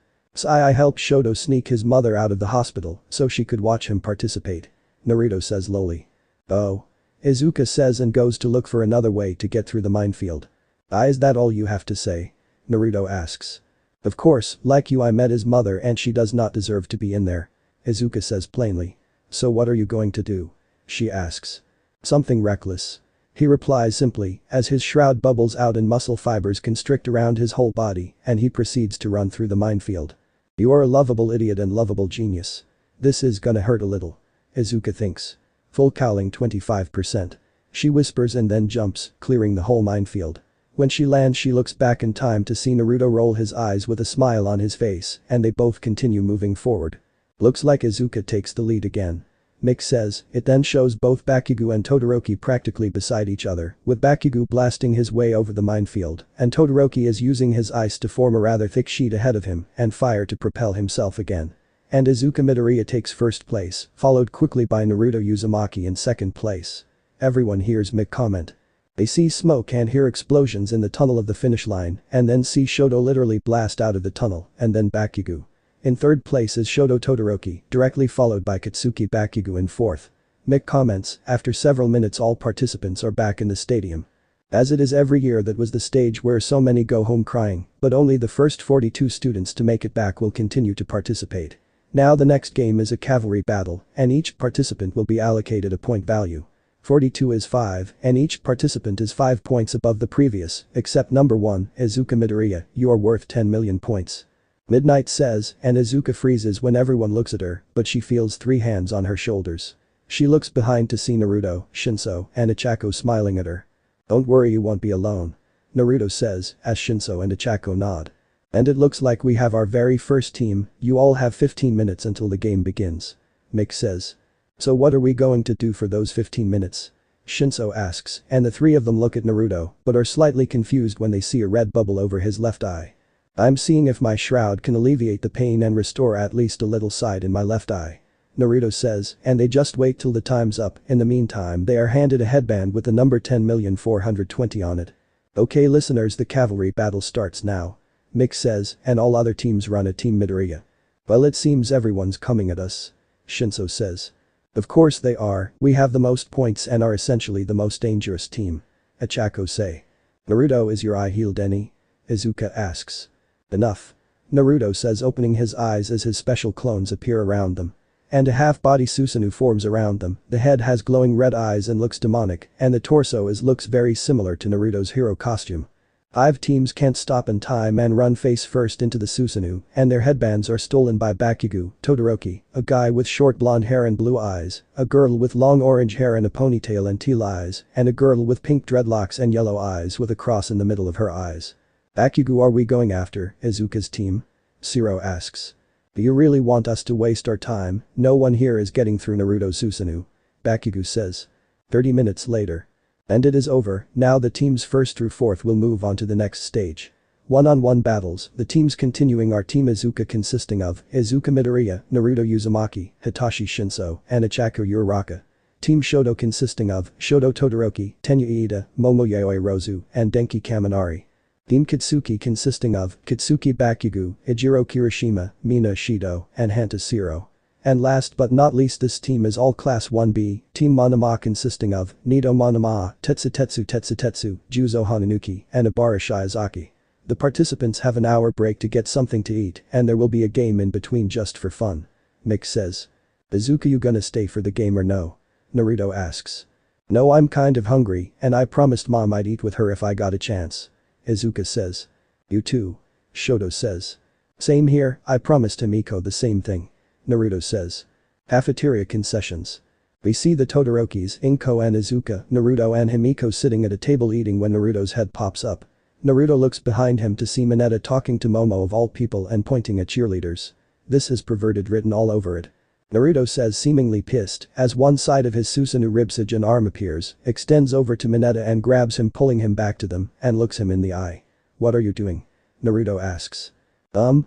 I helped Shoto sneak his mother out of the hospital so she could watch him participate. Naruto says lowly. Oh. Izuka says and goes to look for another way to get through the minefield. Is that all you have to say? Naruto asks. Of course, like you, I met his mother and she does not deserve to be in there. Izuka says plainly. So what are you going to do? she asks. Something reckless. He replies simply, as his shroud bubbles out and muscle fibers constrict around his whole body, and he proceeds to run through the minefield. You are a lovable idiot and lovable genius. This is gonna hurt a little. Izuka thinks. Full cowling 25%. She whispers and then jumps, clearing the whole minefield. When she lands she looks back in time to see Naruto roll his eyes with a smile on his face, and they both continue moving forward. Looks like Izuka takes the lead again. Mick says, it then shows both Bakugo and Todoroki practically beside each other, with Bakugo blasting his way over the minefield, and Todoroki is using his ice to form a rather thick sheet ahead of him, and fire to propel himself again. And Izuka Midoriya takes first place, followed quickly by Naruto Uzumaki in second place. Everyone hears Mick comment. They see smoke and hear explosions in the tunnel of the finish line, and then see Shoto literally blast out of the tunnel, and then Bakugo. In third place is Shoto Todoroki, directly followed by Katsuki Bakugo in fourth. Mick comments, after several minutes all participants are back in the stadium. As it is every year, that was the stage where so many go home crying, but only the first 42 students to make it back will continue to participate. Now the next game is a cavalry battle, and each participant will be allocated a point value. 42 is 5, and each participant is 5 points above the previous, except number 1, Izuka Midoriya, you are worth 10 million points. Midnight says, and Izuka freezes when everyone looks at her, but she feels 3 hands on her shoulders. She looks behind to see Naruto, Shinso, and Ichako smiling at her. Don't worry, you won't be alone. Naruto says, as Shinso and Ichako nod. And it looks like we have our very first team, you all have 15 minutes until the game begins. Mick says. So what are we going to do for those 15 minutes? Shinso asks, and the 3 of them look at Naruto, but are slightly confused when they see a red bubble over his left eye. I'm seeing if my shroud can alleviate the pain and restore at least a little sight in my left eye. Naruto says, and they just wait till the time's up. In the meantime they are handed a headband with the number 10,420 on it. Okay listeners, the cavalry battle starts now. Mick says, and all other teams run a Team Midoriya. Well, it seems everyone's coming at us. Shinso says. Of course they are, we have the most points and are essentially the most dangerous team. Ichako say. Naruto, is your eye healed any? Izuka asks. Enough. Naruto says, opening his eyes as his special clones appear around them. And a half-body Susanoo forms around them. The head has glowing red eyes and looks demonic, and the torso looks very similar to Naruto's hero costume. 5 teams can't stop in time and run face first into the Susanoo, and their headbands are stolen by Bakugo, Todoroki, a guy with short blonde hair and blue eyes, a girl with long orange hair and a ponytail and teal eyes, and a girl with pink dreadlocks and yellow eyes with a cross in the middle of her eyes. Bakugo, are we going after Izuka's team? Shiro asks. Do you really want us to waste our time? No one here is getting through Naruto's Susanoo. Bakugo says. 30 minutes later. And it is over, now the teams first through fourth will move on to the next stage. One-on-one battles, the teams continuing are Team Izuka consisting of Izuka Midoriya, Naruto Uzumaki, Hitachi Shinso, and Ichako Uraraka. Team Shoto consisting of Shoto Todoroki, Tenya Iida, Momo Yaoi Rozu, and Denki Kaminari. Team Katsuki consisting of Katsuki Bakugo, Ijiro Kirishima, Mina Shido, and Hanta Shiro. And last but not least, this team is all Class 1B, Team Monoma consisting of Nido Monoma, Tetsu, Juzo Hananuki, and Ibara Shiozaki. The participants have an hour break to get something to eat, and there will be a game in between just for fun. Mick says. Izuka, you gonna stay for the game or no? Naruto asks. No, I'm kind of hungry, and I promised Mom I'd eat with her if I got a chance. Izuka says. You too. Shoto says. Same here, I promised Himiko the same thing. Naruto says. Cafeteria concessions. We see the Todorokis, Inko and Izuka, Naruto and Himiko sitting at a table eating when Naruto's head pops up. Naruto looks behind him to see Mineta talking to Momo of all people and pointing at cheerleaders. This has perverted written all over it. Naruto says, seemingly pissed, as one side of his Susanoo ribsage and arm appears, extends over to Mineta and grabs him, pulling him back to them, and looks him in the eye. What are you doing? Naruto asks.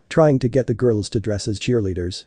Trying to get the girls to dress as cheerleaders,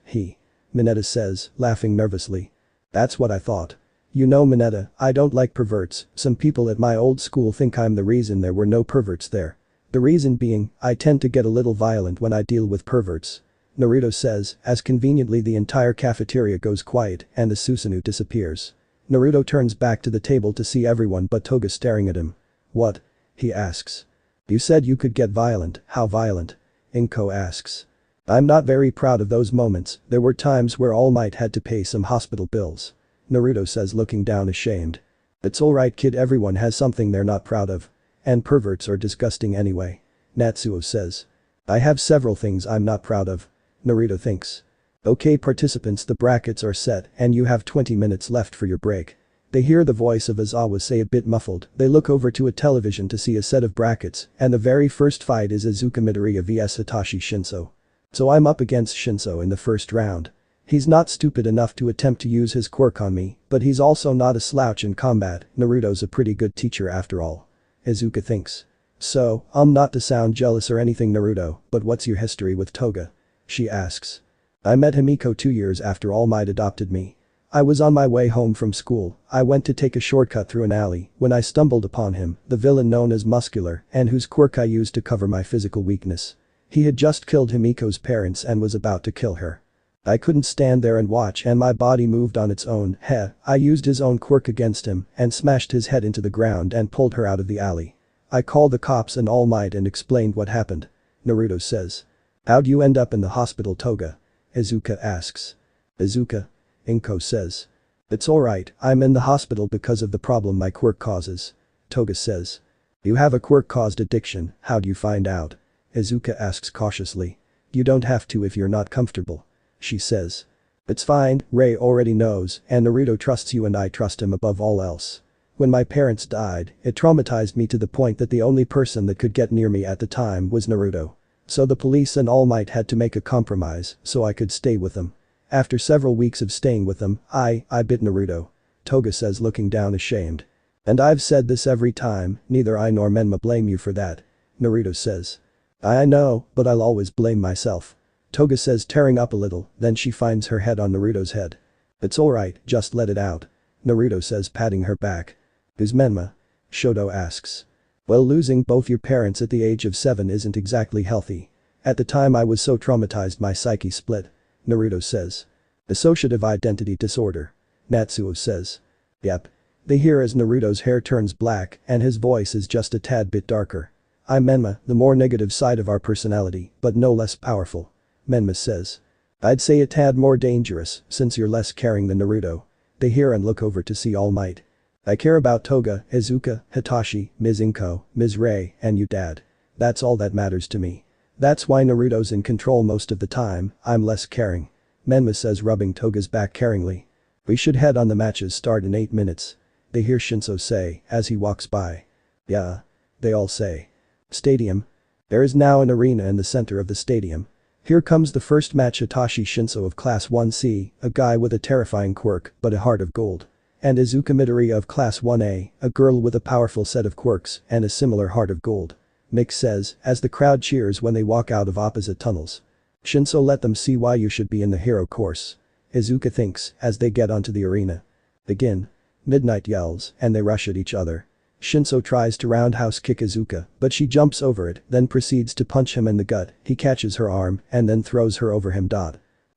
Mineta says, laughing nervously. That's what I thought. You know, Mineta, I don't like perverts. Some people at my old school think I'm the reason there were no perverts there. The reason being, I tend to get a little violent when I deal with perverts. Naruto says, as conveniently the entire cafeteria goes quiet and the Susanoo disappears. Naruto turns back to the table to see everyone but Toga staring at him. What? He asks. You said you could get violent, how violent? Inko asks. I'm not very proud of those moments, there were times where All Might had to pay some hospital bills. Naruto says looking down ashamed. It's alright kid, everyone has something they're not proud of. And perverts are disgusting anyway. Natsuo says. I have several things I'm not proud of. Naruto thinks. Okay participants, the brackets are set and you have 20 minutes left for your break. They hear the voice of Aizawa say a bit muffled. They look over to a television to see a set of brackets and the very first fight is Izuka Midoriya vs Itachi Shinso. So I'm up against Shinso in the first round. He's not stupid enough to attempt to use his quirk on me, but he's also not a slouch in combat. Naruto's a pretty good teacher after all. Izuka thinks. So, not to sound jealous or anything Naruto, but what's your history with Toga? She asks. I met Himiko 2 years after All Might adopted me. I was on my way home from school, I went to take a shortcut through an alley when I stumbled upon him, the villain known as Muscular and whose quirk I used to cover my physical weakness. He had just killed Himiko's parents and was about to kill her. I couldn't stand there and watch and my body moved on its own. I used his own quirk against him and smashed his head into the ground and pulled her out of the alley. I called the cops and All Might and explained what happened. Naruto says. How'd you end up in the hospital Toga? Izuka asks. Izuka? Inko says. It's alright, I'm in the hospital because of the problem my quirk causes. Toga says. You have a quirk-caused addiction, how'd you find out? Izuka asks cautiously. You don't have to if you're not comfortable. She says. It's fine, Ray already knows and Naruto trusts you and I trust him above all else. When my parents died, it traumatized me to the point that the only person that could get near me at the time was Naruto. So the police and All Might had to make a compromise so I could stay with them. After several weeks of staying with them, I bit Naruto. Toga says looking down ashamed. And I've said this every time, neither I nor Menma blame you for that. Naruto says. I know, but I'll always blame myself. Toga says tearing up a little, then she finds her head on Naruto's head. It's alright, just let it out. Naruto says patting her back. Who's Menma? Shoto asks. Well, losing both your parents at the age of 7 isn't exactly healthy. At the time I was so traumatized my psyche split. Naruto says. Dissociative identity disorder. Natsuo says. Yep. They hear as Naruto's hair turns black and his voice is just a tad bit darker. I'm Menma, the more negative side of our personality, but no less powerful. Menma says. I'd say a tad more dangerous since you're less caring than Naruto. They hear and look over to see All Might. I care about Toga, Izuka, Hitachi, Ms. Inko, Ms. Ray, and you dad. That's all that matters to me. That's why Naruto's in control most of the time, I'm less caring. Menma says rubbing Toga's back caringly. We should head on, the matches start in 8 minutes. They hear Shinso say as he walks by. Yeah. They all say. Stadium. There is now an arena in the center of the stadium. Here comes the first match. Itachi Shinso of Class 1C, a guy with a terrifying quirk but a heart of gold. And Izuka Midoriya of Class 1A, a girl with a powerful set of quirks and a similar heart of gold. Mick says as the crowd cheers when they walk out of opposite tunnels. Shinso, let them see why you should be in the hero course. Izuka thinks as they get onto the arena. Begin. Midnight yells and they rush at each other. Shinso tries to roundhouse kick Izuka, but she jumps over it, then proceeds to punch him in the gut. He catches her arm and then throws her over him.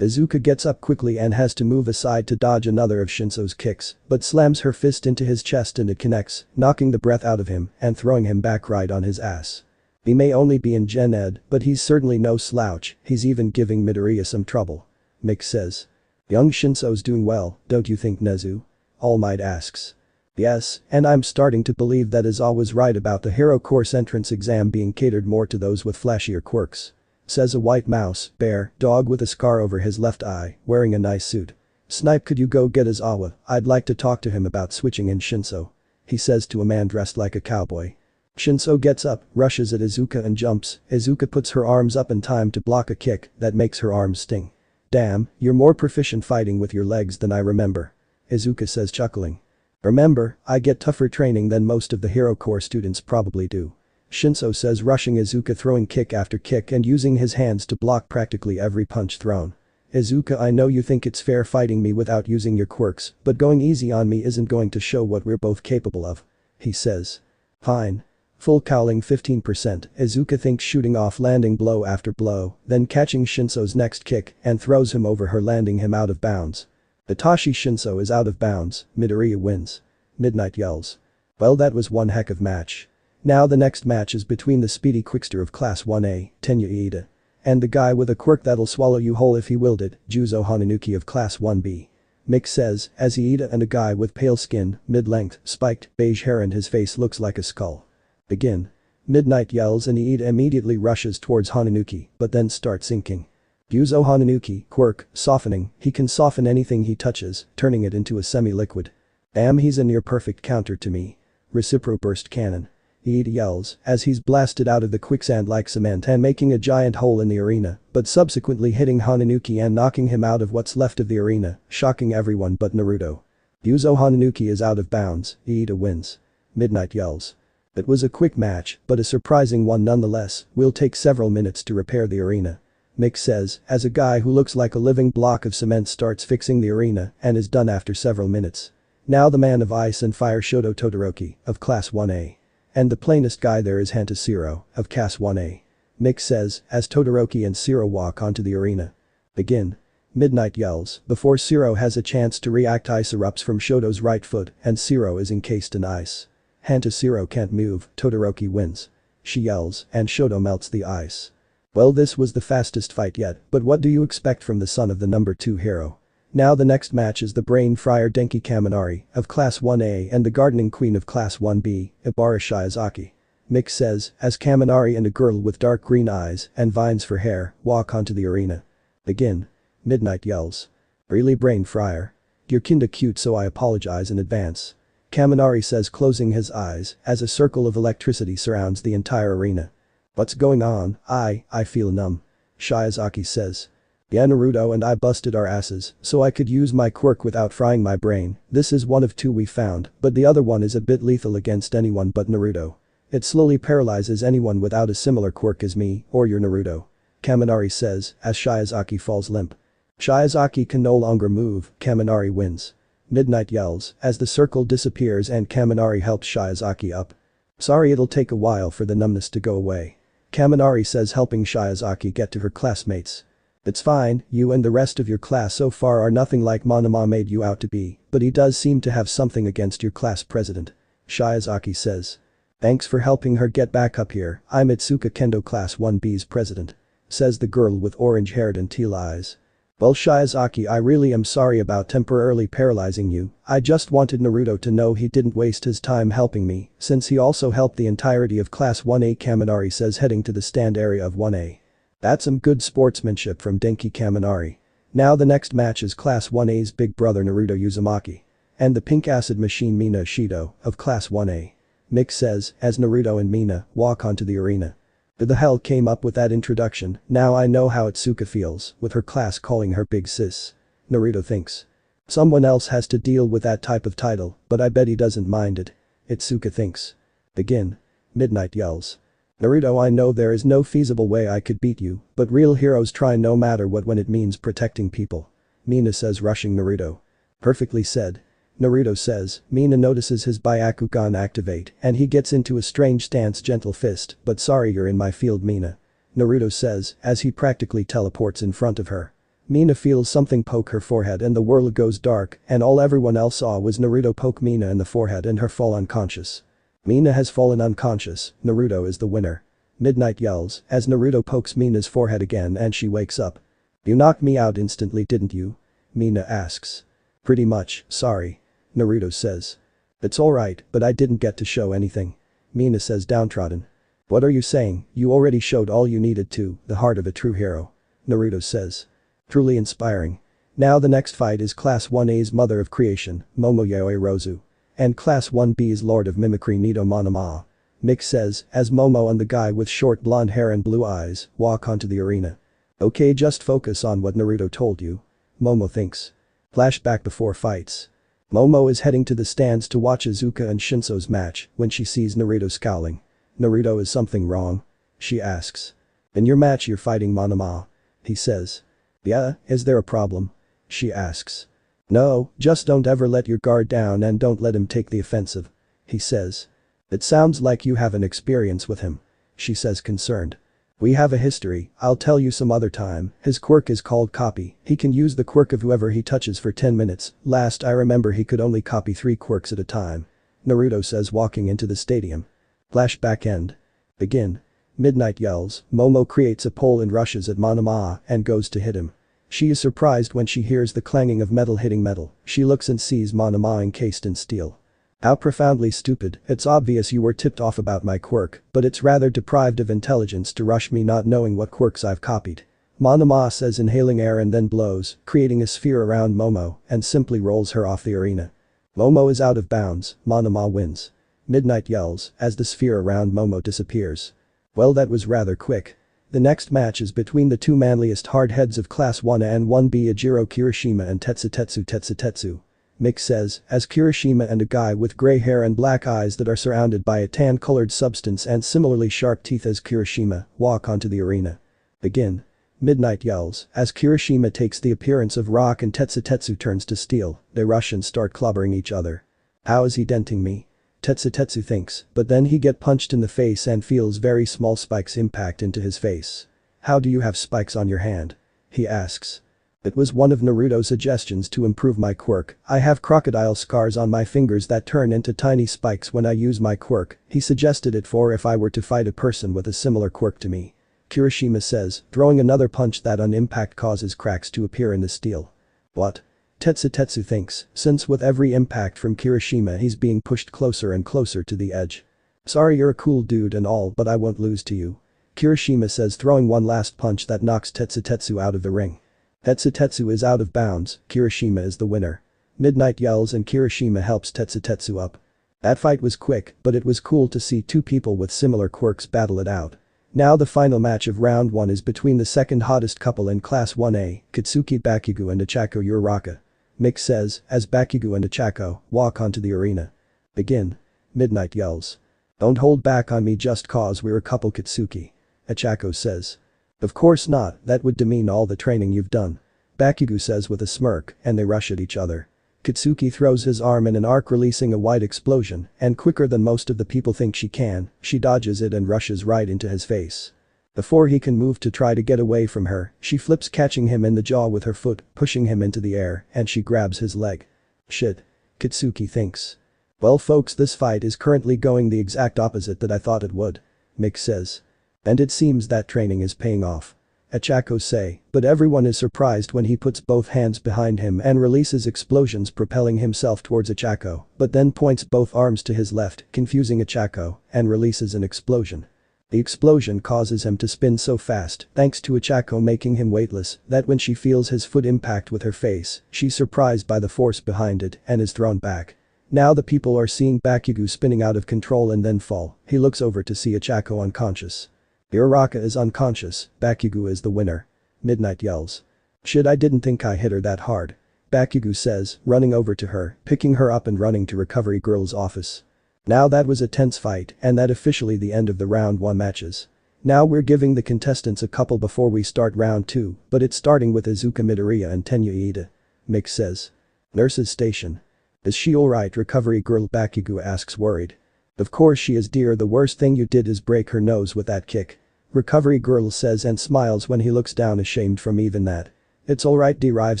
Izuka gets up quickly and has to move aside to dodge another of Shinso's kicks, but slams her fist into his chest and it connects, knocking the breath out of him and throwing him back right on his ass. He may only be in Gen Ed, but he's certainly no slouch, he's even giving Midoriya some trouble. Mick says. Young Shinso's doing well, don't you think Nezu? All Might asks. Yes, and I'm starting to believe that Aizawa's right about the hero course entrance exam being catered more to those with flashier quirks. Says a white mouse, bear, dog with a scar over his left eye, wearing a nice suit. Snipe, could you go get Aizawa, I'd like to talk to him about switching in Shinso. He says to a man dressed like a cowboy. Shinso gets up, rushes at Izuka and jumps. Izuka puts her arms up in time to block a kick that makes her arms sting. Damn, you're more proficient fighting with your legs than I remember. Izuka says chuckling. Remember, I get tougher training than most of the hero core students probably do. Shinso says, rushing Izuka, throwing kick after kick and using his hands to block practically every punch thrown. Izuka, I know you think it's fair fighting me without using your quirks, but going easy on me isn't going to show what we're both capable of. He says. Fine. Full cowling 15%, Izuka thinks, shooting off, landing blow after blow, then catching Shinso's next kick and throws him over her, landing him out of bounds. Itachi Shinso is out of bounds, Midoriya wins. Midnight yells. Well, that was one heck of match. Now the next match is between the speedy quickster of Class 1A, Tenya Iida, and the guy with a quirk that'll swallow you whole if he willed it, Juzo Hananuki of Class 1B. Mick says, as Iida and a guy with pale skin, mid-length, spiked, beige hair and his face looks like a skull. Begin. Midnight yells and Iida immediately rushes towards Hananuki, but then starts inking. Yuzo Hananuki, quirk, softening, he can soften anything he touches, turning it into a semi-liquid. Damn, he's a near-perfect counter to me. Recipro burst cannon. Iida yells, as he's blasted out of the quicksand like cement and making a giant hole in the arena, but subsequently hitting Hananuki and knocking him out of what's left of the arena, shocking everyone but Naruto. Yuzo Hananuki is out of bounds, Iida wins. Midnight yells. It was a quick match, but a surprising one nonetheless, will take several minutes to repair the arena. Mick says, as a guy who looks like a living block of cement starts fixing the arena and is done after several minutes. Now the man of ice and fire Shoto Todoroki, of class 1A. And the plainest guy there is Hanta Zero, of class 1A. Mick says, as Todoroki and Zero walk onto the arena. Begin. Midnight yells, before Zero has a chance to react, ice erupts from Shoto's right foot and Zero is encased in ice. Hanta Zero can't move, Todoroki wins. She yells, and Shoto melts the ice. Well, this was the fastest fight yet, but what do you expect from the son of the number 2 hero? Now the next match is the brain fryer Denki Kaminari, of class 1A and the gardening queen of class 1B, Ibara Shiozaki. Mick says, as Kaminari and a girl with dark green eyes and vines for hair walk onto the arena. Begin. Midnight yells. Really, brain fryer? You're kinda cute, so I apologize in advance. Kaminari says, closing his eyes, as a circle of electricity surrounds the entire arena. What's going on? I feel numb. Shiozaki says. Yeah, Naruto and I busted our asses, so I could use my quirk without frying my brain. This is one of 2 we found, but the other one is a bit lethal against anyone but Naruto. It slowly paralyzes anyone without a similar quirk as me, or your Naruto. Kaminari says, as Shiozaki falls limp. Shiozaki can no longer move, Kaminari wins. Midnight yells, as the circle disappears and Kaminari helps Shiozaki up. Sorry, it'll take a while for the numbness to go away. Kaminari says, helping Shiozaki get to her classmates. It's fine, you and the rest of your class so far are nothing like Monoma made you out to be, but he does seem to have something against your class president. Shiozaki says. Thanks for helping her get back up here, I'm Itsuka Kendo class 1B's president. Says the girl with orange hair and teal eyes. Well, Shiozaki, I really am sorry about temporarily paralyzing you. I just wanted Naruto to know he didn't waste his time helping me, since he also helped the entirety of class 1A. Kaminari says, heading to the stand area of 1A. That's some good sportsmanship from Denki Kaminari. Now the next match is class 1A's big brother Naruto Uzumaki. And the pink acid machine Mina Shido, of class 1A. Mick says, as Naruto and Mina walk onto the arena. Who the hell came up with that introduction? Now I know how Itsuka feels, with her class calling her big sis. Naruto thinks. Someone else has to deal with that type of title, but I bet he doesn't mind it. Itsuka thinks. Begin. Midnight yells. Naruto, I know there is no feasible way I could beat you, but real heroes try no matter what when it means protecting people. Mina says, rushing Naruto. Perfectly said. Naruto says. Mina notices his Byakugan activate and he gets into a strange stance, gentle fist, but sorry, you're in my field, Mina. Naruto says, as he practically teleports in front of her. Mina feels something poke her forehead and the world goes dark, and all everyone else saw was Naruto poke Mina in the forehead and her fall unconscious. Mina has fallen unconscious, Naruto is the winner. Midnight yells, as Naruto pokes Mina's forehead again and she wakes up. You knocked me out instantly, didn't you? Mina asks. Pretty much, sorry. Naruto says. It's alright, but I didn't get to show anything. Mina says, downtrodden. What are you saying? You already showed all you needed to, the heart of a true hero. Naruto says. Truly inspiring. Now the next fight is class 1A's mother of creation, Momoyaoi Rozu. And class 1B's lord of mimicry, Nido Monoma. Mick says, as Momo and the guy with short blonde hair and blue eyes walk onto the arena. Okay, just focus on what Naruto told you. Momo thinks. Flashback before fights. Momo is heading to the stands to watch Izuka and Shinso's match when she sees Naruto scowling. Naruto, is something wrong? She asks. In your match you're fighting Monoma. He says. Yeah, is there a problem? She asks. No, just don't ever let your guard down and don't let him take the offensive. He says. It sounds like you have an experience with him. She says, concerned. We have a history, I'll tell you some other time. His quirk is called copy. He can use the quirk of whoever he touches for 10 minutes. Last I remember he could only copy 3 quirks at a time. Naruto says, walking into the stadium. Flashback end. Begin. Midnight yells. Momo creates a pole and rushes at Monoma and goes to hit him. She is surprised when she hears the clanging of metal hitting metal. She looks and sees Monoma encased in steel. How profoundly stupid, it's obvious you were tipped off about my quirk, but it's rather deprived of intelligence to rush me not knowing what quirks I've copied. Monoma says, inhaling air, and then blows, creating a sphere around Momo, and simply rolls her off the arena. Momo is out of bounds, Monoma wins. Midnight yells as the sphere around Momo disappears. Well, that was rather quick. The next match is between the two manliest hardheads of Class 1A and 1B, Ajiro Kirishima and Tetsutetsu. Mix says, as Kirishima and a guy with grey hair and black eyes that are surrounded by a tan-colored substance and similarly sharp teeth as Kirishima walk onto the arena. Begin. Midnight yells as Kirishima takes the appearance of rock and Tetsutetsu turns to steel. They rush and start clobbering each other. How is he denting me? Tetsutetsu thinks, but then he get punched in the face and feels very small spikes impact into his face. How do you have spikes on your hand? He asks. It was one of Naruto's suggestions to improve my quirk. I have crocodile scars on my fingers that turn into tiny spikes when I use my quirk. He suggested it for if I were to fight a person with a similar quirk to me. Kirishima says, throwing another punch that on impact causes cracks to appear in the steel. What? Tetsutetsu thinks, since with every impact from Kirishima he's being pushed closer and closer to the edge. Sorry, you're a cool dude and all, but I won't lose to you. Kirishima says, throwing one last punch that knocks Tetsutetsu out of the ring. Tetsutetsu is out of bounds, Kirishima is the winner. Midnight yells and Kirishima helps Tetsutetsu up. That fight was quick, but it was cool to see two people with similar quirks battle it out. Now the final match of round 1 is between the second hottest couple in Class 1A, Katsuki Bakugo and Ichako Uraraka. Mix says, as Bakugo and Ichako walk onto the arena. Begin. Midnight yells. Don't hold back on me just cause we're a couple, Katsuki. Ichako says. Of course not, that would demean all the training you've done. Bakugo says with a smirk, and they rush at each other. Katsuki throws his arm in an arc, releasing a white explosion, and quicker than most of the people think she can, she dodges it and rushes right into his face. Before he can move to try to get away from her, she flips, catching him in the jaw with her foot, pushing him into the air, and she grabs his leg. Shit. Katsuki thinks. Well folks, this fight is currently going the exact opposite that I thought it would. Mix says. And it seems that training is paying off. Ichako say, but everyone is surprised when he puts both hands behind him and releases explosions, propelling himself towards Ichako, but then points both arms to his left, confusing Ichako, and releases an explosion. The explosion causes him to spin so fast, thanks to Ichako making him weightless, that when she feels his foot impact with her face, she's surprised by the force behind it and is thrown back. Now the people are seeing Bakugo spinning out of control and then fall. He looks over to see Ichako unconscious. Uraraka is unconscious, Bakugo is the winner. Midnight yells. Shit, I didn't think I hit her that hard. Bakugo says, running over to her, picking her up and running to Recovery Girl's office. Now that was a tense fight, and that officially the end of the round 1 matches. Now we're giving the contestants a couple before we start round 2, but it's starting with Izuka Midoriya and Tenya Iida. Mix says. Nurse's station. Is she alright, Recovery Girl? Bakugo asks, worried. Of course she is, dear, the worst thing you did is break her nose with that kick. Recovery Girl says and smiles when he looks down, ashamed from even that. It's alright dear, I've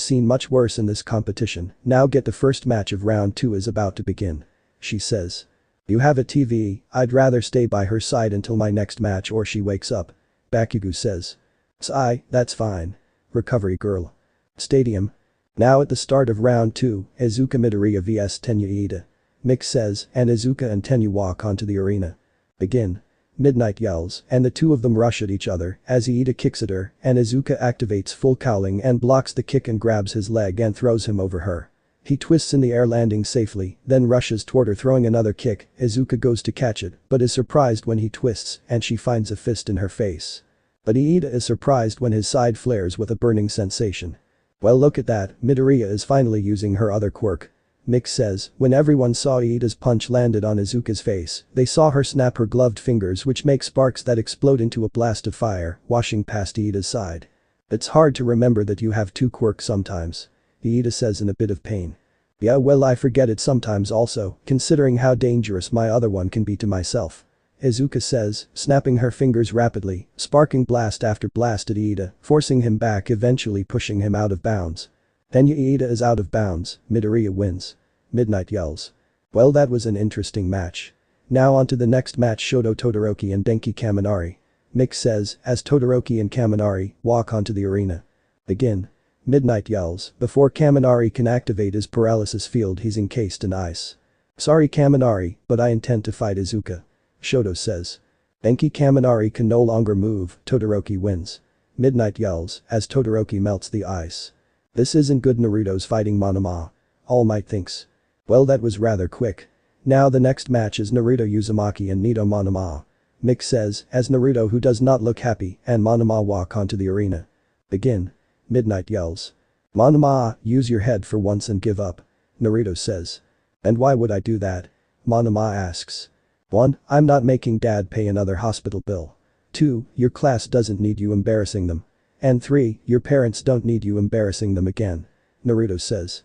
seen much worse in this competition. Now get the first match of round 2 is about to begin. She says. You have a TV, I'd rather stay by her side until my next match or she wakes up. Bakugo says. Sigh, that's fine. Recovery Girl. Stadium. Now at the start of round 2, Izuka Midoriya vs Tenya Iida. Mix says, and Izuka and Tenya walk onto the arena. Begin. Midnight yells, and the two of them rush at each other as Iida kicks at her, and Izuka activates full cowling and blocks the kick and grabs his leg and throws him over her. He twists in the air, landing safely, then rushes toward her, throwing another kick. Izuka goes to catch it, but is surprised when he twists and she finds a fist in her face. But Iida is surprised when his side flares with a burning sensation. Well, look at that, Midoriya is finally using her other quirk. Mix says, when everyone saw Iida's punch landed on Izuka's face, they saw her snap her gloved fingers, which make sparks that explode into a blast of fire, washing past Iida's side. It's hard to remember that you have two quirks sometimes. Iida says in a bit of pain. Yeah, well, I forget it sometimes also, considering how dangerous my other one can be to myself. Izuka says, snapping her fingers rapidly, sparking blast after blast at Iida, forcing him back, eventually pushing him out of bounds. Tenya Iida is out of bounds, Midoriya wins. Midnight yells. Well, that was an interesting match. Now on to the next match, Shoto Todoroki and Denki Kaminari. Mix says, as Todoroki and Kaminari walk onto the arena. Begin. Midnight yells. Before Kaminari can activate his paralysis field, he's encased in ice. Sorry Kaminari, but I intend to fight Izuka. Shoto says. Enki Kaminari can no longer move, Todoroki wins. Midnight yells as Todoroki melts the ice. This isn't good, Naruto's fighting Monoma. All Might thinks. Well, that was rather quick. Now the next match is Naruto Uzumaki and Nito Monoma. Mick says as Naruto, who does not look happy, and Monoma walk onto the arena. Begin. Midnight yells. Monoma, use your head for once and give up. Naruto says. And why would I do that? Monoma asks. 1. I'm not making dad pay another hospital bill. 2. Your class doesn't need you embarrassing them. And 3. Your parents don't need you embarrassing them again. Naruto says.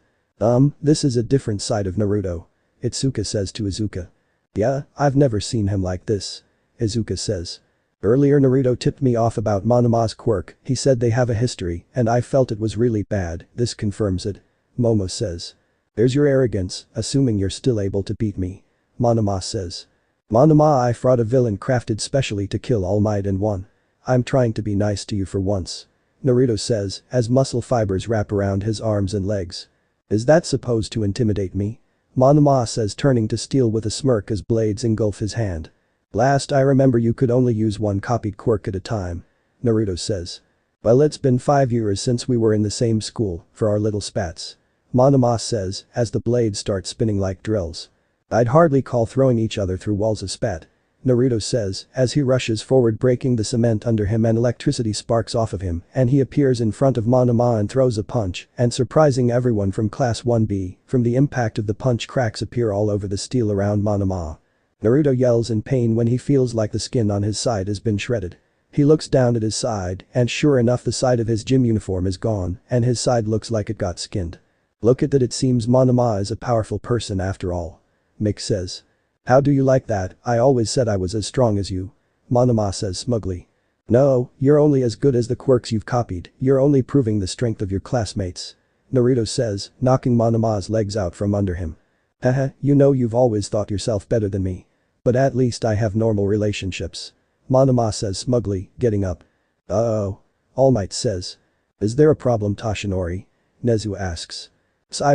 This is a different side of Naruto. Itsuka says to Izuka. Yeah, I've never seen him like this. Izuka says. Earlier Naruto tipped me off about Monoma's quirk, he said they have a history, and I felt it was really bad, this confirms it. Momo says. There's your arrogance, assuming you're still able to beat me. Monoma says. Monoma, I fought a villain crafted specially to kill All Might and won. I'm trying to be nice to you for once. Naruto says as muscle fibers wrap around his arms and legs. Is that supposed to intimidate me? Monoma says, turning to steel with a smirk as blades engulf his hand. Last I remember you could only use one copied quirk at a time. Naruto says. Well, it's been 5 years since we were in the same school, for our little spats. Monoma says as the blades start spinning like drills. I'd hardly call throwing each other through walls a spat. Naruto says as he rushes forward, breaking the cement under him, and electricity sparks off of him, and he appears in front of Monoma and throws a punch, and surprising everyone from class 1B, from the impact of the punch, cracks appear all over the steel around Monoma. Naruto yells in pain when he feels like the skin on his side has been shredded. He looks down at his side, and sure enough, the side of his gym uniform is gone, and his side looks like it got skinned. Look at that, it seems Monoma is a powerful person after all. Mick says. How do you like that? I always said I was as strong as you. Monoma says smugly. No, you're only as good as the quirks you've copied, you're only proving the strength of your classmates. Naruto says, knocking Monoma's legs out from under him. Haha, you know you've always thought yourself better than me. But at least I have normal relationships. Monoma says smugly, getting up. Uh-oh. All Might says. Is there a problem, Toshinori? Nezu asks.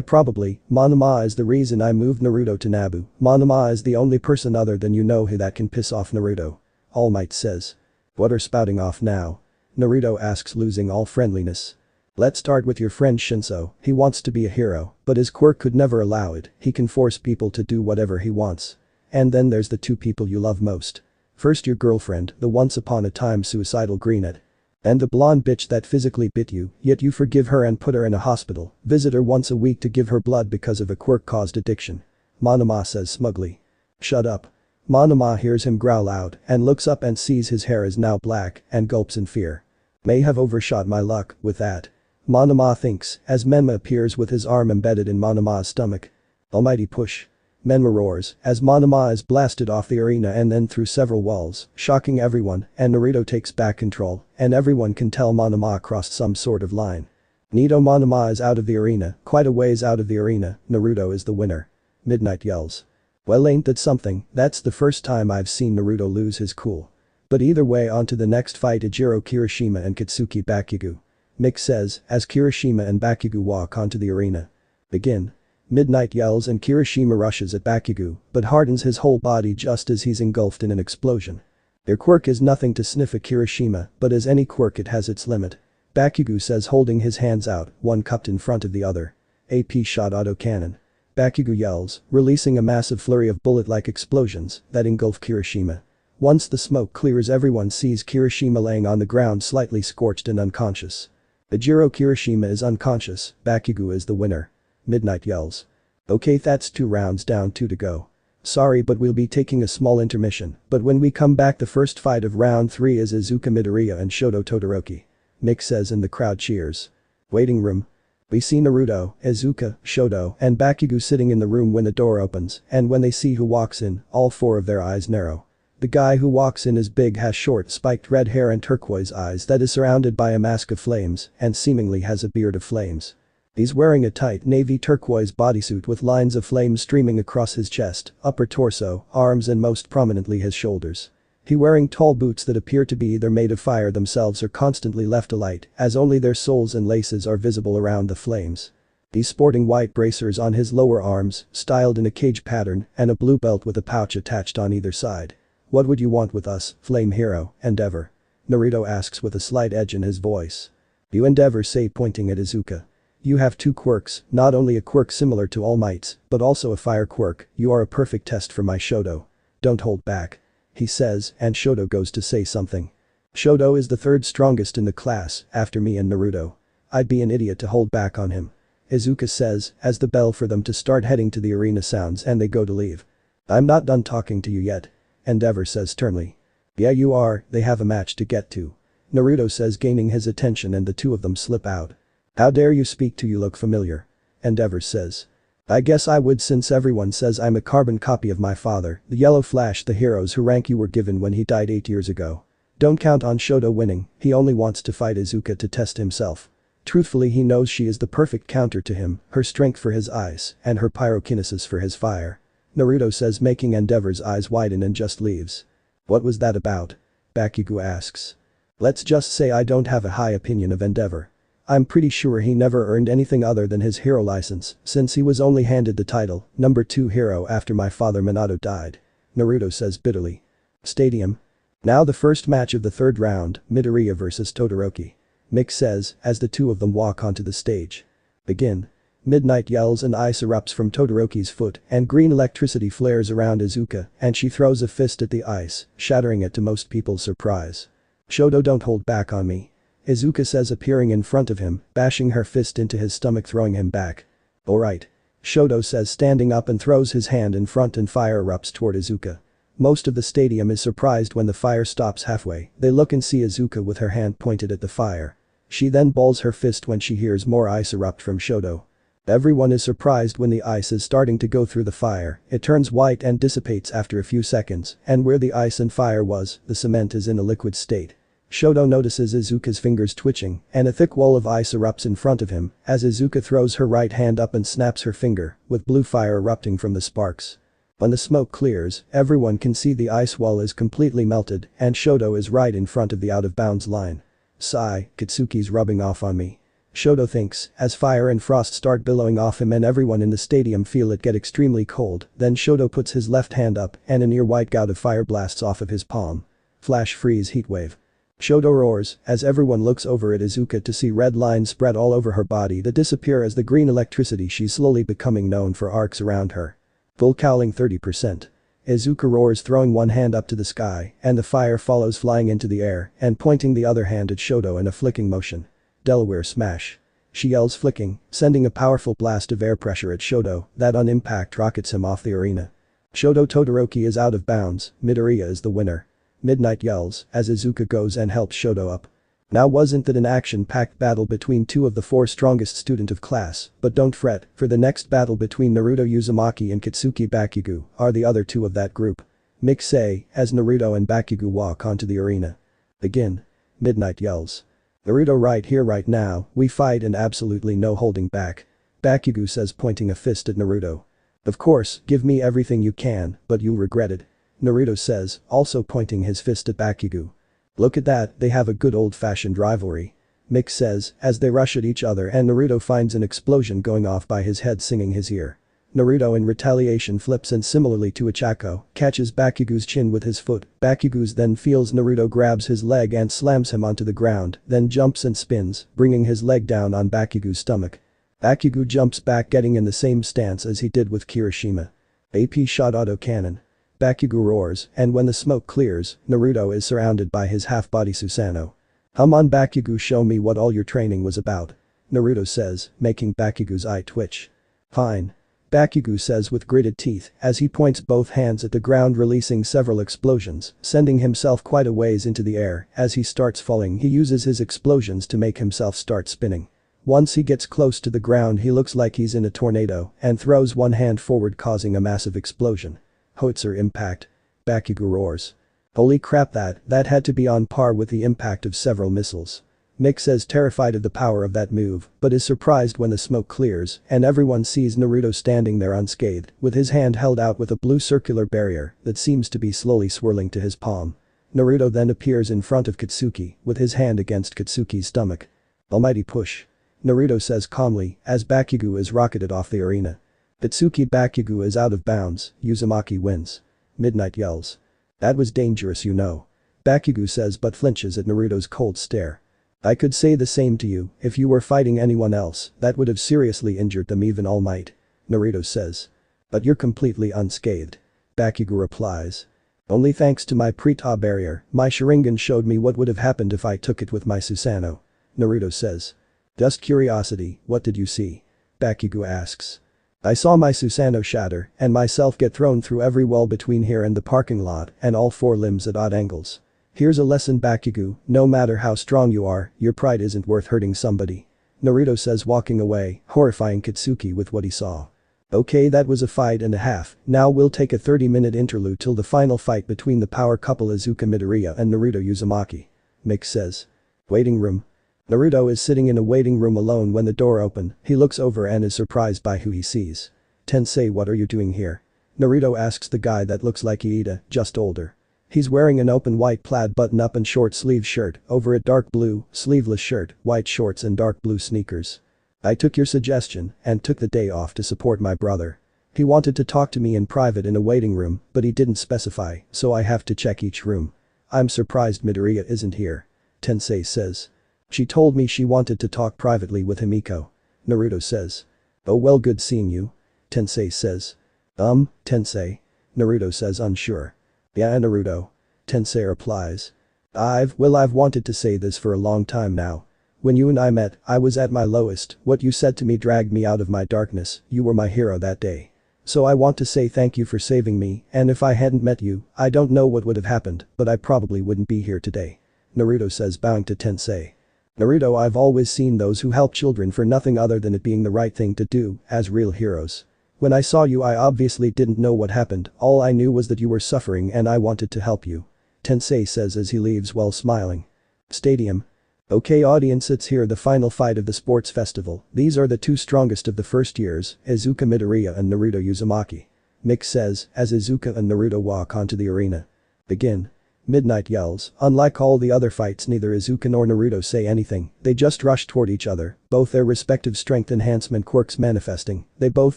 Probably, Monoma is the reason I moved Naruto to Nabu. Monoma is the only person other than you know that can piss off Naruto. All Might says. What are spouting off now? Naruto asks, losing all friendliness. Let's start with your friend Shinso, he wants to be a hero, but his quirk could never allow it, he can force people to do whatever he wants. And then there's the two people you love most. First your girlfriend, the once upon a time suicidal Greenette. And the blonde bitch that physically bit you, yet you forgive her and put her in a hospital, visit her once a week to give her blood because of a quirk-caused addiction. Monoma says smugly. Shut up. Monoma hears him growl out and looks up and sees his hair is now black and gulps in fear. May have overshot my luck with that. Monoma thinks as Menma appears with his arm embedded in Monoma's stomach. Almighty push. Menma roars as Monoma is blasted off the arena and then through several walls, shocking everyone, and Naruto takes back control, and everyone can tell Monoma crossed some sort of line. Nito Monoma is out of the arena, quite a ways out of the arena, Naruto is the winner. Midnight yells. Well, ain't that something, that's the first time I've seen Naruto lose his cool. But either way, on to the next fight, Ijiro Kirishima and Katsuki Bakugo. Mick says as Kirishima and Bakugo walk onto the arena. Begin. Midnight yells and Kirishima rushes at Bakugo, but hardens his whole body just as he's engulfed in an explosion. Their quirk is nothing to sniff at Kirishima, but as any quirk it has its limit. Bakugo says, holding his hands out, one cupped in front of the other. AP shot autocannon. Bakugo yells, releasing a massive flurry of bullet-like explosions that engulf Kirishima. Once the smoke clears, everyone sees Kirishima laying on the ground, slightly scorched and unconscious. Ijiro Kirishima is unconscious, Bakugo is the winner. Midnight yells. Okay, that's 2 rounds down, 2 to go. Sorry, but we'll be taking a small intermission, but when we come back the first fight of round 3 is Izuka Midoriya and Shoto Todoroki. Mick says and the crowd cheers. Waiting room. We see Naruto, Izuka, Shoto, and Bakugo sitting in the room when the door opens, and when they see who walks in, all 4 of their eyes narrow. The guy who walks in is big, has short spiked red hair and turquoise eyes that is surrounded by a mask of flames, and seemingly has a beard of flames. He's wearing a tight navy turquoise bodysuit with lines of flames streaming across his chest, upper torso, arms and most prominently his shoulders. He wearing tall boots that appear to be either made of fire themselves or constantly left alight, as only their soles and laces are visible around the flames. He's sporting white bracers on his lower arms, styled in a cage pattern, and a blue belt with a pouch attached on either side. "What would you want with us, Flame Hero, Endeavor?" Naruto asks with a slight edge in his voice. "You Endeavor," say, pointing at Izuka. "You have two quirks, not only a quirk similar to All Might's, but also a fire quirk. You are a perfect test for my Shoto. Don't hold back," he says, and Shoto goes to say something. "Shoto is the third strongest in the class, after me and Naruto. I'd be an idiot to hold back on him," Izuka says, as the bell for them to start heading to the arena sounds and they go to leave. "I'm not done talking to you yet," Endeavor says sternly. "Yeah you are, they have a match to get to," Naruto says, gaining his attention, and the two of them slip out. "How dare you speak to, you look familiar," Endeavor says. "I guess I would, since everyone says I'm a carbon copy of my father, the Yellow Flash, the heroes who rank you were given when he died 8 years ago. Don't count on Shoto winning, he only wants to fight Izuka to test himself. Truthfully, he knows she is the perfect counter to him, her strength for his ice and her pyrokinesis for his fire," Naruto says, making Endeavor's eyes widen, and just leaves. "What was that about?" Bakugo asks. "Let's just say I don't have a high opinion of Endeavor. I'm pretty sure he never earned anything other than his hero license, since he was only handed the title, #2 hero, after my father Minato died," Naruto says bitterly. Stadium. Now the first match of the third round, Midoriya vs Todoroki. Mick says, as the two of them walk onto the stage. "Begin." Midnight yells and ice erupts from Todoroki's foot, and green electricity flares around Izuka, and she throws a fist at the ice, shattering it to most people's surprise. "Shoto, don't hold back on me," Izuka says, appearing in front of him, bashing her fist into his stomach, throwing him back. "Alright," Shoto says, standing up, and throws his hand in front, and fire erupts toward Izuka. Most of the stadium is surprised when the fire stops halfway. They look and see Izuka with her hand pointed at the fire. She then balls her fist when she hears more ice erupt from Shoto. Everyone is surprised when the ice is starting to go through the fire. It turns white and dissipates after a few seconds, and where the ice and fire was, the cement is in a liquid state. Shoto notices Izuka's fingers twitching, and a thick wall of ice erupts in front of him as Izuka throws her right hand up and snaps her finger, with blue fire erupting from the sparks. When the smoke clears, everyone can see the ice wall is completely melted, and Shoto is right in front of the out-of-bounds line. "Sigh, Katsuki's rubbing off on me," Shoto thinks, as fire and frost start billowing off him and everyone in the stadium feel it get extremely cold. Then Shoto puts his left hand up and a near white gout of fire blasts off of his palm. Flash freeze heatwave. Shoto roars as everyone looks over at Izuka to see red lines spread all over her body that disappear as the green electricity she's slowly becoming known for arcs around her. Full cowling 30%. Izuka roars, throwing one hand up to the sky, and the fire follows, flying into the air and pointing the other hand at Shoto in a flicking motion. Delaware smash. She yells, flicking, sending a powerful blast of air pressure at Shoto that on impact rockets him off the arena. Shoto Todoroki is out of bounds. Midoriya is the winner. Midnight yells as Izuka goes and helps Shoto up. Now wasn't that an action-packed battle between two of the four strongest student of class, but don't fret, for the next battle between Naruto Uzumaki and Katsuki Bakugo are the other two of that group. Mick say, as Naruto and Bakugo walk onto the arena. "Begin." Midnight yells. "Naruto, right here right now, we fight and absolutely no holding back," Bakugo says, pointing a fist at Naruto. "Of course, give me everything you can, but you'll regret it," Naruto says, also pointing his fist at Bakugo. "Look at that, they have a good old-fashioned rivalry," Mick says, as they rush at each other and Naruto finds an explosion going off by his head, singing his ear. Naruto in retaliation flips and, similarly to Ichako, catches Bakugo's chin with his foot. Bakugo's then feels Naruto grabs his leg and slams him onto the ground, then jumps and spins, bringing his leg down on Bakugo's stomach. Bakugo jumps back, getting in the same stance as he did with Kirishima. AP shot autocannon. Bakugo roars, and when the smoke clears, Naruto is surrounded by his half-body Susanoo. "Come on Bakugo, show me what all your training was about," Naruto says, making Bakugo's eye twitch. "Fine," Bakugo says with gritted teeth as he points both hands at the ground, releasing several explosions, sending himself quite a ways into the air. As he starts falling, he uses his explosions to make himself start spinning. Once he gets close to the ground, he looks like he's in a tornado and throws one hand forward, causing a massive explosion. "Hotzer impact," Bakugo roars. "Holy crap, that had to be on par with the impact of several missiles." Mick says, terrified of the power of that move, but is surprised when the smoke clears and everyone sees Naruto standing there unscathed, with his hand held out with a blue circular barrier that seems to be slowly swirling to his palm. Naruto then appears in front of Katsuki with his hand against Katsuki's stomach. Almighty push. Naruto says calmly as Bakugo is rocketed off the arena. Katsuki Bakugo is out of bounds, Uzumaki wins. Midnight yells. That was dangerous, you know. Bakugo says but flinches at Naruto's cold stare. I could say the same to you if you were fighting anyone else that would have seriously injured them, even All Might. Naruto says. But you're completely unscathed. Bakugo replies. Only thanks to my Preta barrier, my Sharingan showed me what would have happened if I took it with my Susanoo. Naruto says. Just curiosity, what did you see? Bakugo asks. I saw my Susanoo shatter and myself get thrown through every wall between here and the parking lot and all four limbs at odd angles. Here's a lesson, Bakugo, no matter how strong you are, your pride isn't worth hurting somebody. Naruto says, walking away, horrifying Katsuki with what he saw. Okay, that was a fight and a half, now we'll take a 30-minute interlude till the final fight between the power couple Izuka Midoriya and Naruto Uzumaki. Mick says. Waiting room. Naruto is sitting in a waiting room alone when the door opens. He looks over and is surprised by who he sees. Tensei, what are you doing here? Naruto asks the guy that looks like Iida, just older. He's wearing an open white plaid button-up and short-sleeve shirt over a dark blue, sleeveless shirt, white shorts and dark blue sneakers. I took your suggestion and took the day off to support my brother. He wanted to talk to me in private in a waiting room, but he didn't specify, so I have to check each room. I'm surprised Midoriya isn't here. Tensei says. She told me she wanted to talk privately with Himiko. Naruto says. Oh well, good seeing you. Tensei says. Tensei? Naruto says, unsure. Yeah, Naruto. Tensei replies. I've wanted to say this for a long time now. When you and I met, I was at my lowest, what you said to me dragged me out of my darkness, you were my hero that day. So I want to say thank you for saving me, and if I hadn't met you, I don't know what would have happened, but I probably wouldn't be here today. Naruto says, bowing to Tensei. Naruto, I've always seen those who help children for nothing other than it being the right thing to do, as real heroes. When I saw you I obviously didn't know what happened, all I knew was that you were suffering and I wanted to help you. Tensei says as he leaves while smiling. Stadium. Okay audience, it's here, the final fight of the sports festival. These are the two strongest of the first years, Izuka Midoriya and Naruto Uzumaki. Mick says as Izuka and Naruto walk onto the arena. Begin. Midnight yells. Unlike all the other fights, neither Izuka nor Naruto say anything, they just rush toward each other, both their respective strength enhancement quirks manifesting. They both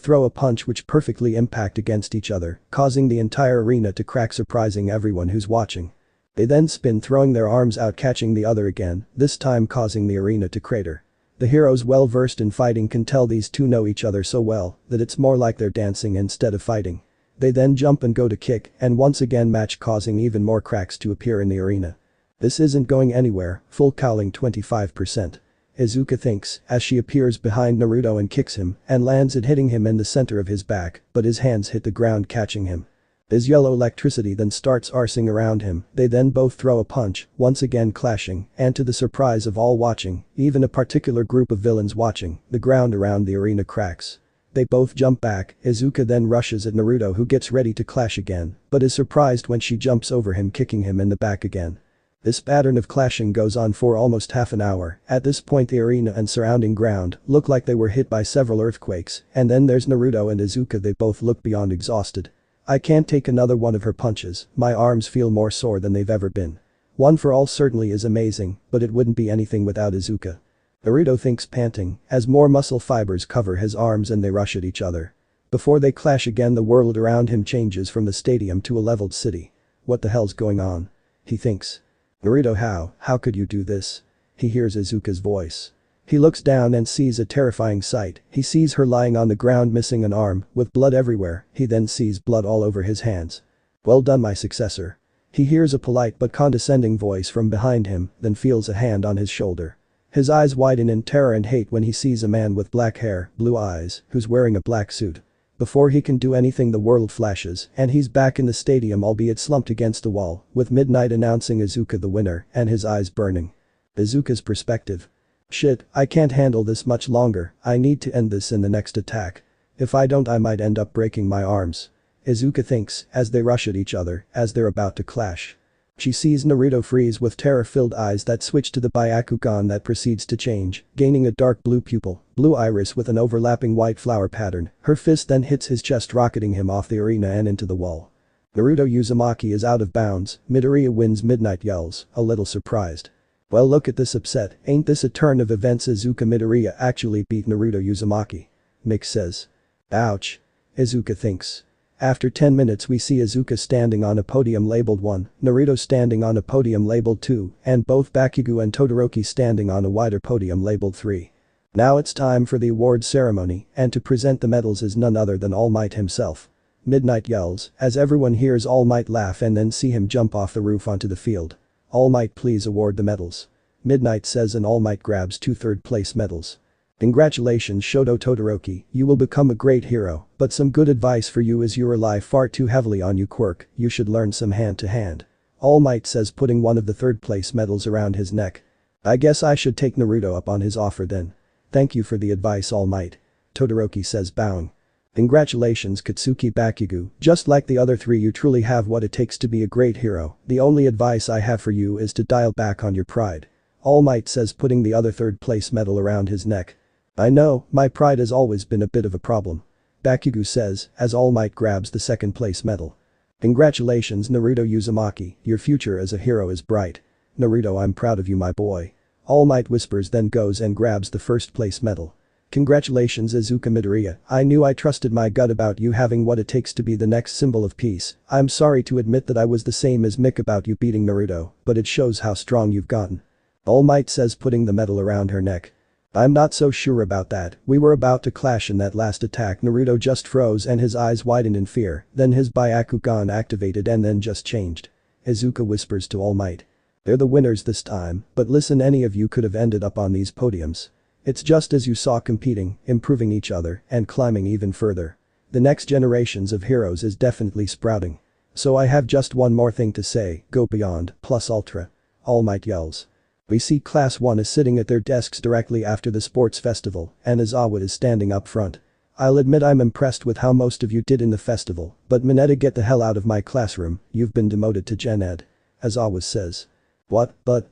throw a punch which perfectly impact against each other, causing the entire arena to crack, surprising everyone who's watching. They then spin, throwing their arms out, catching the other again, this time causing the arena to crater. The heroes well versed in fighting can tell these two know each other so well that it's more like they're dancing instead of fighting. They then jump and go to kick and once again match, causing even more cracks to appear in the arena. This isn't going anywhere, full cowling 25%. Izuka thinks as she appears behind Naruto and kicks him and lands it, hitting him in the center of his back, but his hands hit the ground catching him. His yellow electricity then starts arcing around him. They then both throw a punch, once again clashing, and to the surprise of all watching, even a particular group of villains watching, the ground around the arena cracks. They both jump back. Izuka then rushes at Naruto, who gets ready to clash again, but is surprised when she jumps over him, kicking him in the back again. This pattern of clashing goes on for almost half an hour. At this point the arena and surrounding ground look like they were hit by several earthquakes, and then there's Naruto and Izuka, they both look beyond exhausted. I can't take another one of her punches, my arms feel more sore than they've ever been. One for all certainly is amazing, but it wouldn't be anything without Izuka. Naruto thinks, panting, as more muscle fibers cover his arms and they rush at each other. Before they clash again, the world around him changes from the stadium to a leveled city. What the hell's going on? He thinks. Naruto, how could you do this? He hears Izuka's voice. He looks down and sees a terrifying sight. He sees her lying on the ground missing an arm, with blood everywhere. He then sees blood all over his hands. Well done, my successor. He hears a polite but condescending voice from behind him, then feels a hand on his shoulder. His eyes widen in terror and hate when he sees a man with black hair, blue eyes, who's wearing a black suit. Before he can do anything the world flashes and he's back in the stadium, albeit slumped against the wall, with Midnight announcing Izuka the winner and his eyes burning. Izuka's perspective. Shit, I can't handle this much longer, I need to end this in the next attack. If I don't I might end up breaking my arms. Izuka thinks as they rush at each other as they're about to clash. She sees Naruto freeze with terror-filled eyes that switch to the Byakugan that proceeds to change, gaining a dark blue pupil, blue iris with an overlapping white flower pattern. Her fist then hits his chest, rocketing him off the arena and into the wall. Naruto Uzumaki is out of bounds, Midoriya wins Midnight yells, a little surprised. Well, look at this upset, ain't this a turn of events? Izuka Midoriya actually beat Naruto Uzumaki. Mick says. Ouch. Izuka thinks. After 10 minutes we see Izuka standing on a podium labeled 1, Naruto standing on a podium labeled 2, and both Bakugo and Todoroki standing on a wider podium labeled 3. Now it's time for the award ceremony, and to present the medals is none other than All Might himself. Midnight yells, as everyone hears All Might laugh and then see him jump off the roof onto the field. All Might, please award the medals. Midnight says and All Might grabs 2 third-place medals. Congratulations Shoto Todoroki, you will become a great hero, but some good advice for you is you rely far too heavily on you Quirk, you should learn some hand-to-hand. All Might says putting one of the third-place medals around his neck. I guess I should take Naruto up on his offer then. Thank you for the advice All Might. Todoroki says bowing. Congratulations Katsuki Bakugo, just like the other 3 you truly have what it takes to be a great hero, the only advice I have for you is to dial back on your pride. All Might says putting the other third-place medal around his neck. I know, my pride has always been a bit of a problem. Bakugo says, as All Might grabs the second-place medal. Congratulations Naruto Uzumaki, your future as a hero is bright. Naruto, I'm proud of you my boy. All Might whispers then goes and grabs the first-place medal. Congratulations Izuka Midoriya, I knew I trusted my gut about you having what it takes to be the next symbol of peace. I'm sorry to admit that I was the same as Mick about you beating Naruto, but it shows how strong you've gotten. All Might says putting the medal around her neck. I'm not so sure about that, we were about to clash in that last attack. Naruto just froze and his eyes widened in fear, then his Byakugan activated and then just changed. Izuka whispers to All Might. They're the winners this time, but listen, any of you could have ended up on these podiums. It's just as you saw, competing, improving each other, and climbing even further. The next generations of heroes is definitely sprouting. So I have just one more thing to say, go beyond, plus ultra. All Might yells. We see Class 1 is sitting at their desks directly after the sports festival, and Aizawa is standing up front. I'll admit I'm impressed with how most of you did in the festival, but Mineta, get the hell out of my classroom, you've been demoted to Gen Ed. Aizawa says. What, but,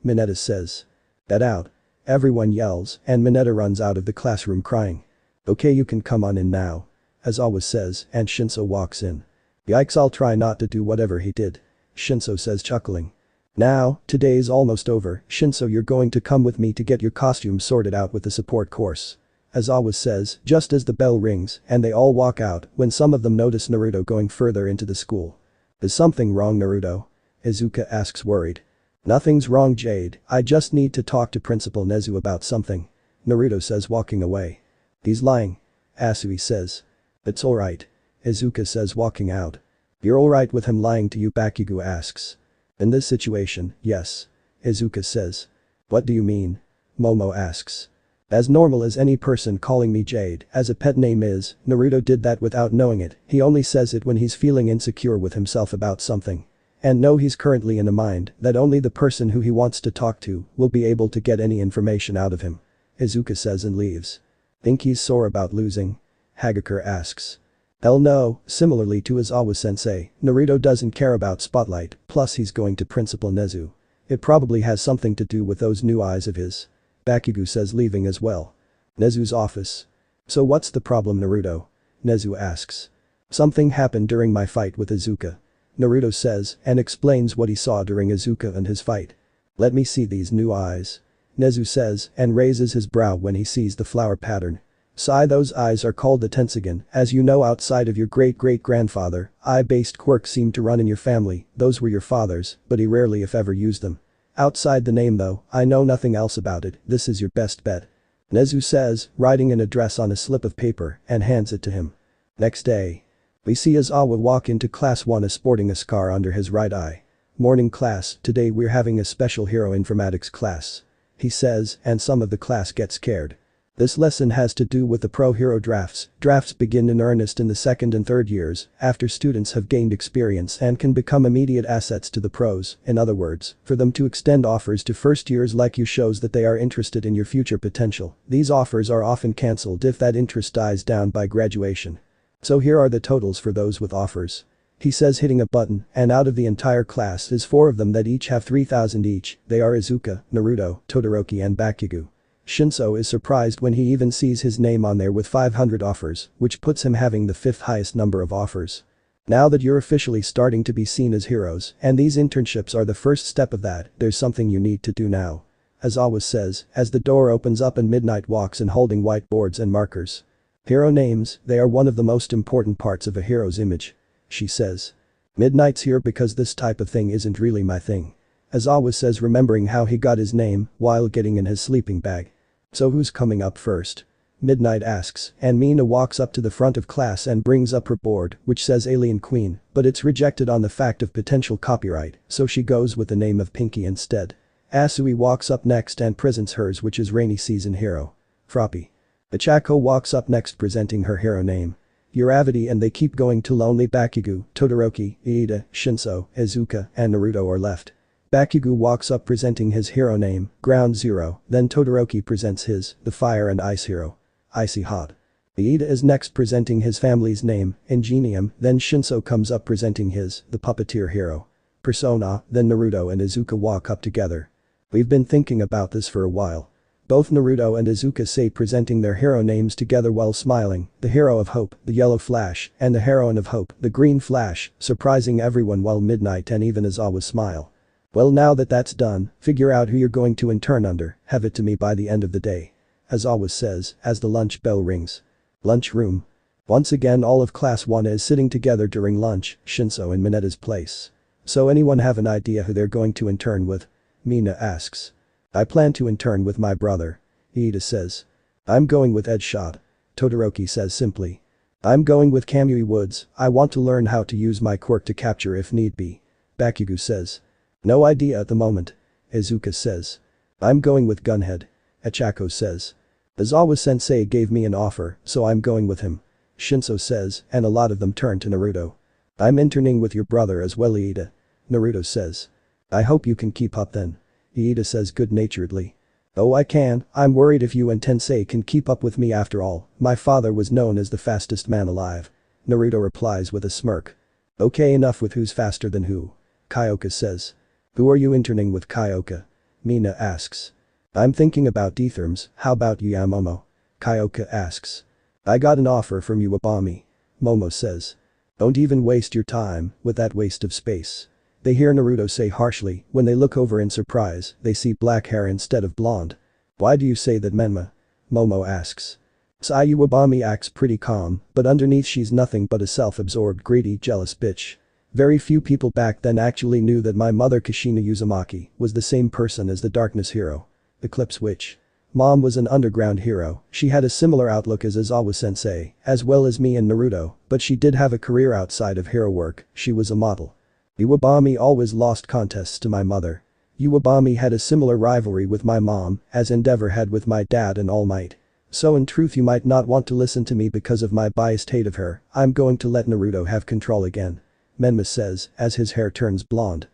Mineta says. Get out. Everyone yells, and Mineta runs out of the classroom crying. Okay, you can come on in now. Aizawa says, and Shinso walks in. Yikes, I'll try not to do whatever he did. Shinso says, chuckling. Now, today's almost over, Shinso, you're going to come with me to get your costume sorted out with the support course. Aizawa says, just as the bell rings, and they all walk out, when some of them notice Naruto going further into the school. Is something wrong Naruto? Izuka asks worried. Nothing's wrong Jade, I just need to talk to Principal Nezu about something. Naruto says walking away. He's lying. Asui says. It's alright. Izuka says walking out. You're alright with him lying to you Bakugo asks. In this situation, yes. Izuka says. What do you mean? Momo asks. As normal as any person calling me Jade, as a pet name is, Naruto did that without knowing it, he only says it when he's feeling insecure with himself about something. And no, he's currently in a mind that only the person who he wants to talk to will be able to get any information out of him. Izuka says and leaves. Think he's sore about losing? Hagakure asks. Hell no, similarly to Aizawa-sensei, Naruto doesn't care about spotlight, plus he's going to Principal Nezu. It probably has something to do with those new eyes of his. Bakugo says leaving as well. Nezu's office. So what's the problem Naruto? Nezu asks. Something happened during my fight with Izuka. Naruto says and explains what he saw during Izuka and his fight. Let me see these new eyes. Nezu says and raises his brow when he sees the flower pattern. Sigh, those eyes are called the Tensogen, as you know outside of your great-great-grandfather, eye-based quirks seem to run in your family, those were your father's, but he rarely if ever used them. Outside the name though, I know nothing else about it, this is your best bet. Nezu says, writing an address on a slip of paper, and hands it to him. Next day. We see Aizawa walk into class 1 sporting a scar under his right eye. Morning class, today we're having a special hero informatics class. He says, and some of the class get scared. This lesson has to do with the pro-hero drafts. Drafts begin in earnest in the second and third years, after students have gained experience and can become immediate assets to the pros. In other words, for them to extend offers to first years like you shows that they are interested in your future potential. These offers are often cancelled if that interest dies down by graduation. So here are the totals for those with offers. He says hitting a button, and out of the entire class is 4 of them that each have 3,000 each. They are Izuka, Naruto, Todoroki and Bakugo. Shinso is surprised when he even sees his name on there with 500 offers, which puts him having the 5th highest number of offers. Now that you're officially starting to be seen as heroes, and these internships are the first step of that, there's something you need to do now. Aizawa says, as the door opens up and Midnight walks in holding whiteboards and markers. Hero names, they are one of the most important parts of a hero's image. She says. Midnight's here because this type of thing isn't really my thing. Aizawa says, remembering how he got his name while getting in his sleeping bag. So who's coming up first? Midnight asks, and Mina walks up to the front of class and brings up her board, which says Alien Queen, but it's rejected on the fact of potential copyright, so she goes with the name of Pinky instead. Asui walks up next and presents hers, which is Rainy Season Hero. Froppy. Ichako walks up next presenting her hero name. Uravity, and they keep going to Lonely Bakugo, Todoroki, Iida, Shinso, Izuka, and Naruto are left. Bakugo walks up presenting his hero name, Ground Zero, then Todoroki presents his, the Fire and Ice Hero. Icy Hot. Iida is next presenting his family's name, Ingenium, then Shinso comes up presenting his, the Puppeteer Hero. Persona, then Naruto and Izuka walk up together. We've been thinking about this for a while. Both Naruto and Izuka say presenting their hero names together while smiling, the hero of hope, the yellow Flash, and the heroine of hope, the green Flash, surprising everyone while Midnight and even Aizawa smile. Well, now that that's done, figure out who you're going to intern under, have it to me by the end of the day. Aizawa says, as the lunch bell rings. Lunchroom. Once again all of class 1 is sitting together during lunch, Shinso in Minetta's place. So anyone have an idea who they're going to intern with? Mina asks. I plan to intern with my brother. Iida says. I'm going with Ed Shot. Todoroki says simply. I'm going with Kamui Woods, I want to learn how to use my quirk to capture if need be. Bakugo says. No idea at the moment. Izuka says. I'm going with Gunhead. Ichako says. Aizawa sensei gave me an offer, so I'm going with him. Shinso says, and a lot of them turn to Naruto. I'm interning with your brother as well, Iida. Naruto says. I hope you can keep up then. Iida says good-naturedly. Oh, I can, I'm worried if you and Tensei can keep up with me after all, my father was known as the fastest man alive. Naruto replies with a smirk. Okay, enough with who's faster than who. Kyoka says. Who are you interning with, Kyoka? Mina asks. I'm thinking about D-Therms, how about you, Momo? Kyoka asks. I got an offer from Uwabami. Momo says. Don't even waste your time with that waste of space. They hear Naruto say harshly, when they look over in surprise, they see black hair instead of blonde. Why do you say that, Menma? Momo asks. Uwabami acts pretty calm, but underneath she's nothing but a self-absorbed, greedy, jealous bitch. Very few people back then actually knew that my mother Kushina Uzumaki was the same person as the Darkness Hero. Eclipse Witch. Mom was an underground hero, she had a similar outlook as Aizawa sensei, as well as me and Naruto, but she did have a career outside of hero work, she was a model. Uwabami always lost contests to my mother. Uwabami had a similar rivalry with my mom, as Endeavor had with my dad and All Might. So in truth you might not want to listen to me because of my biased hate of her, I'm going to let Naruto have control again. Menma says, as his hair turns blonde.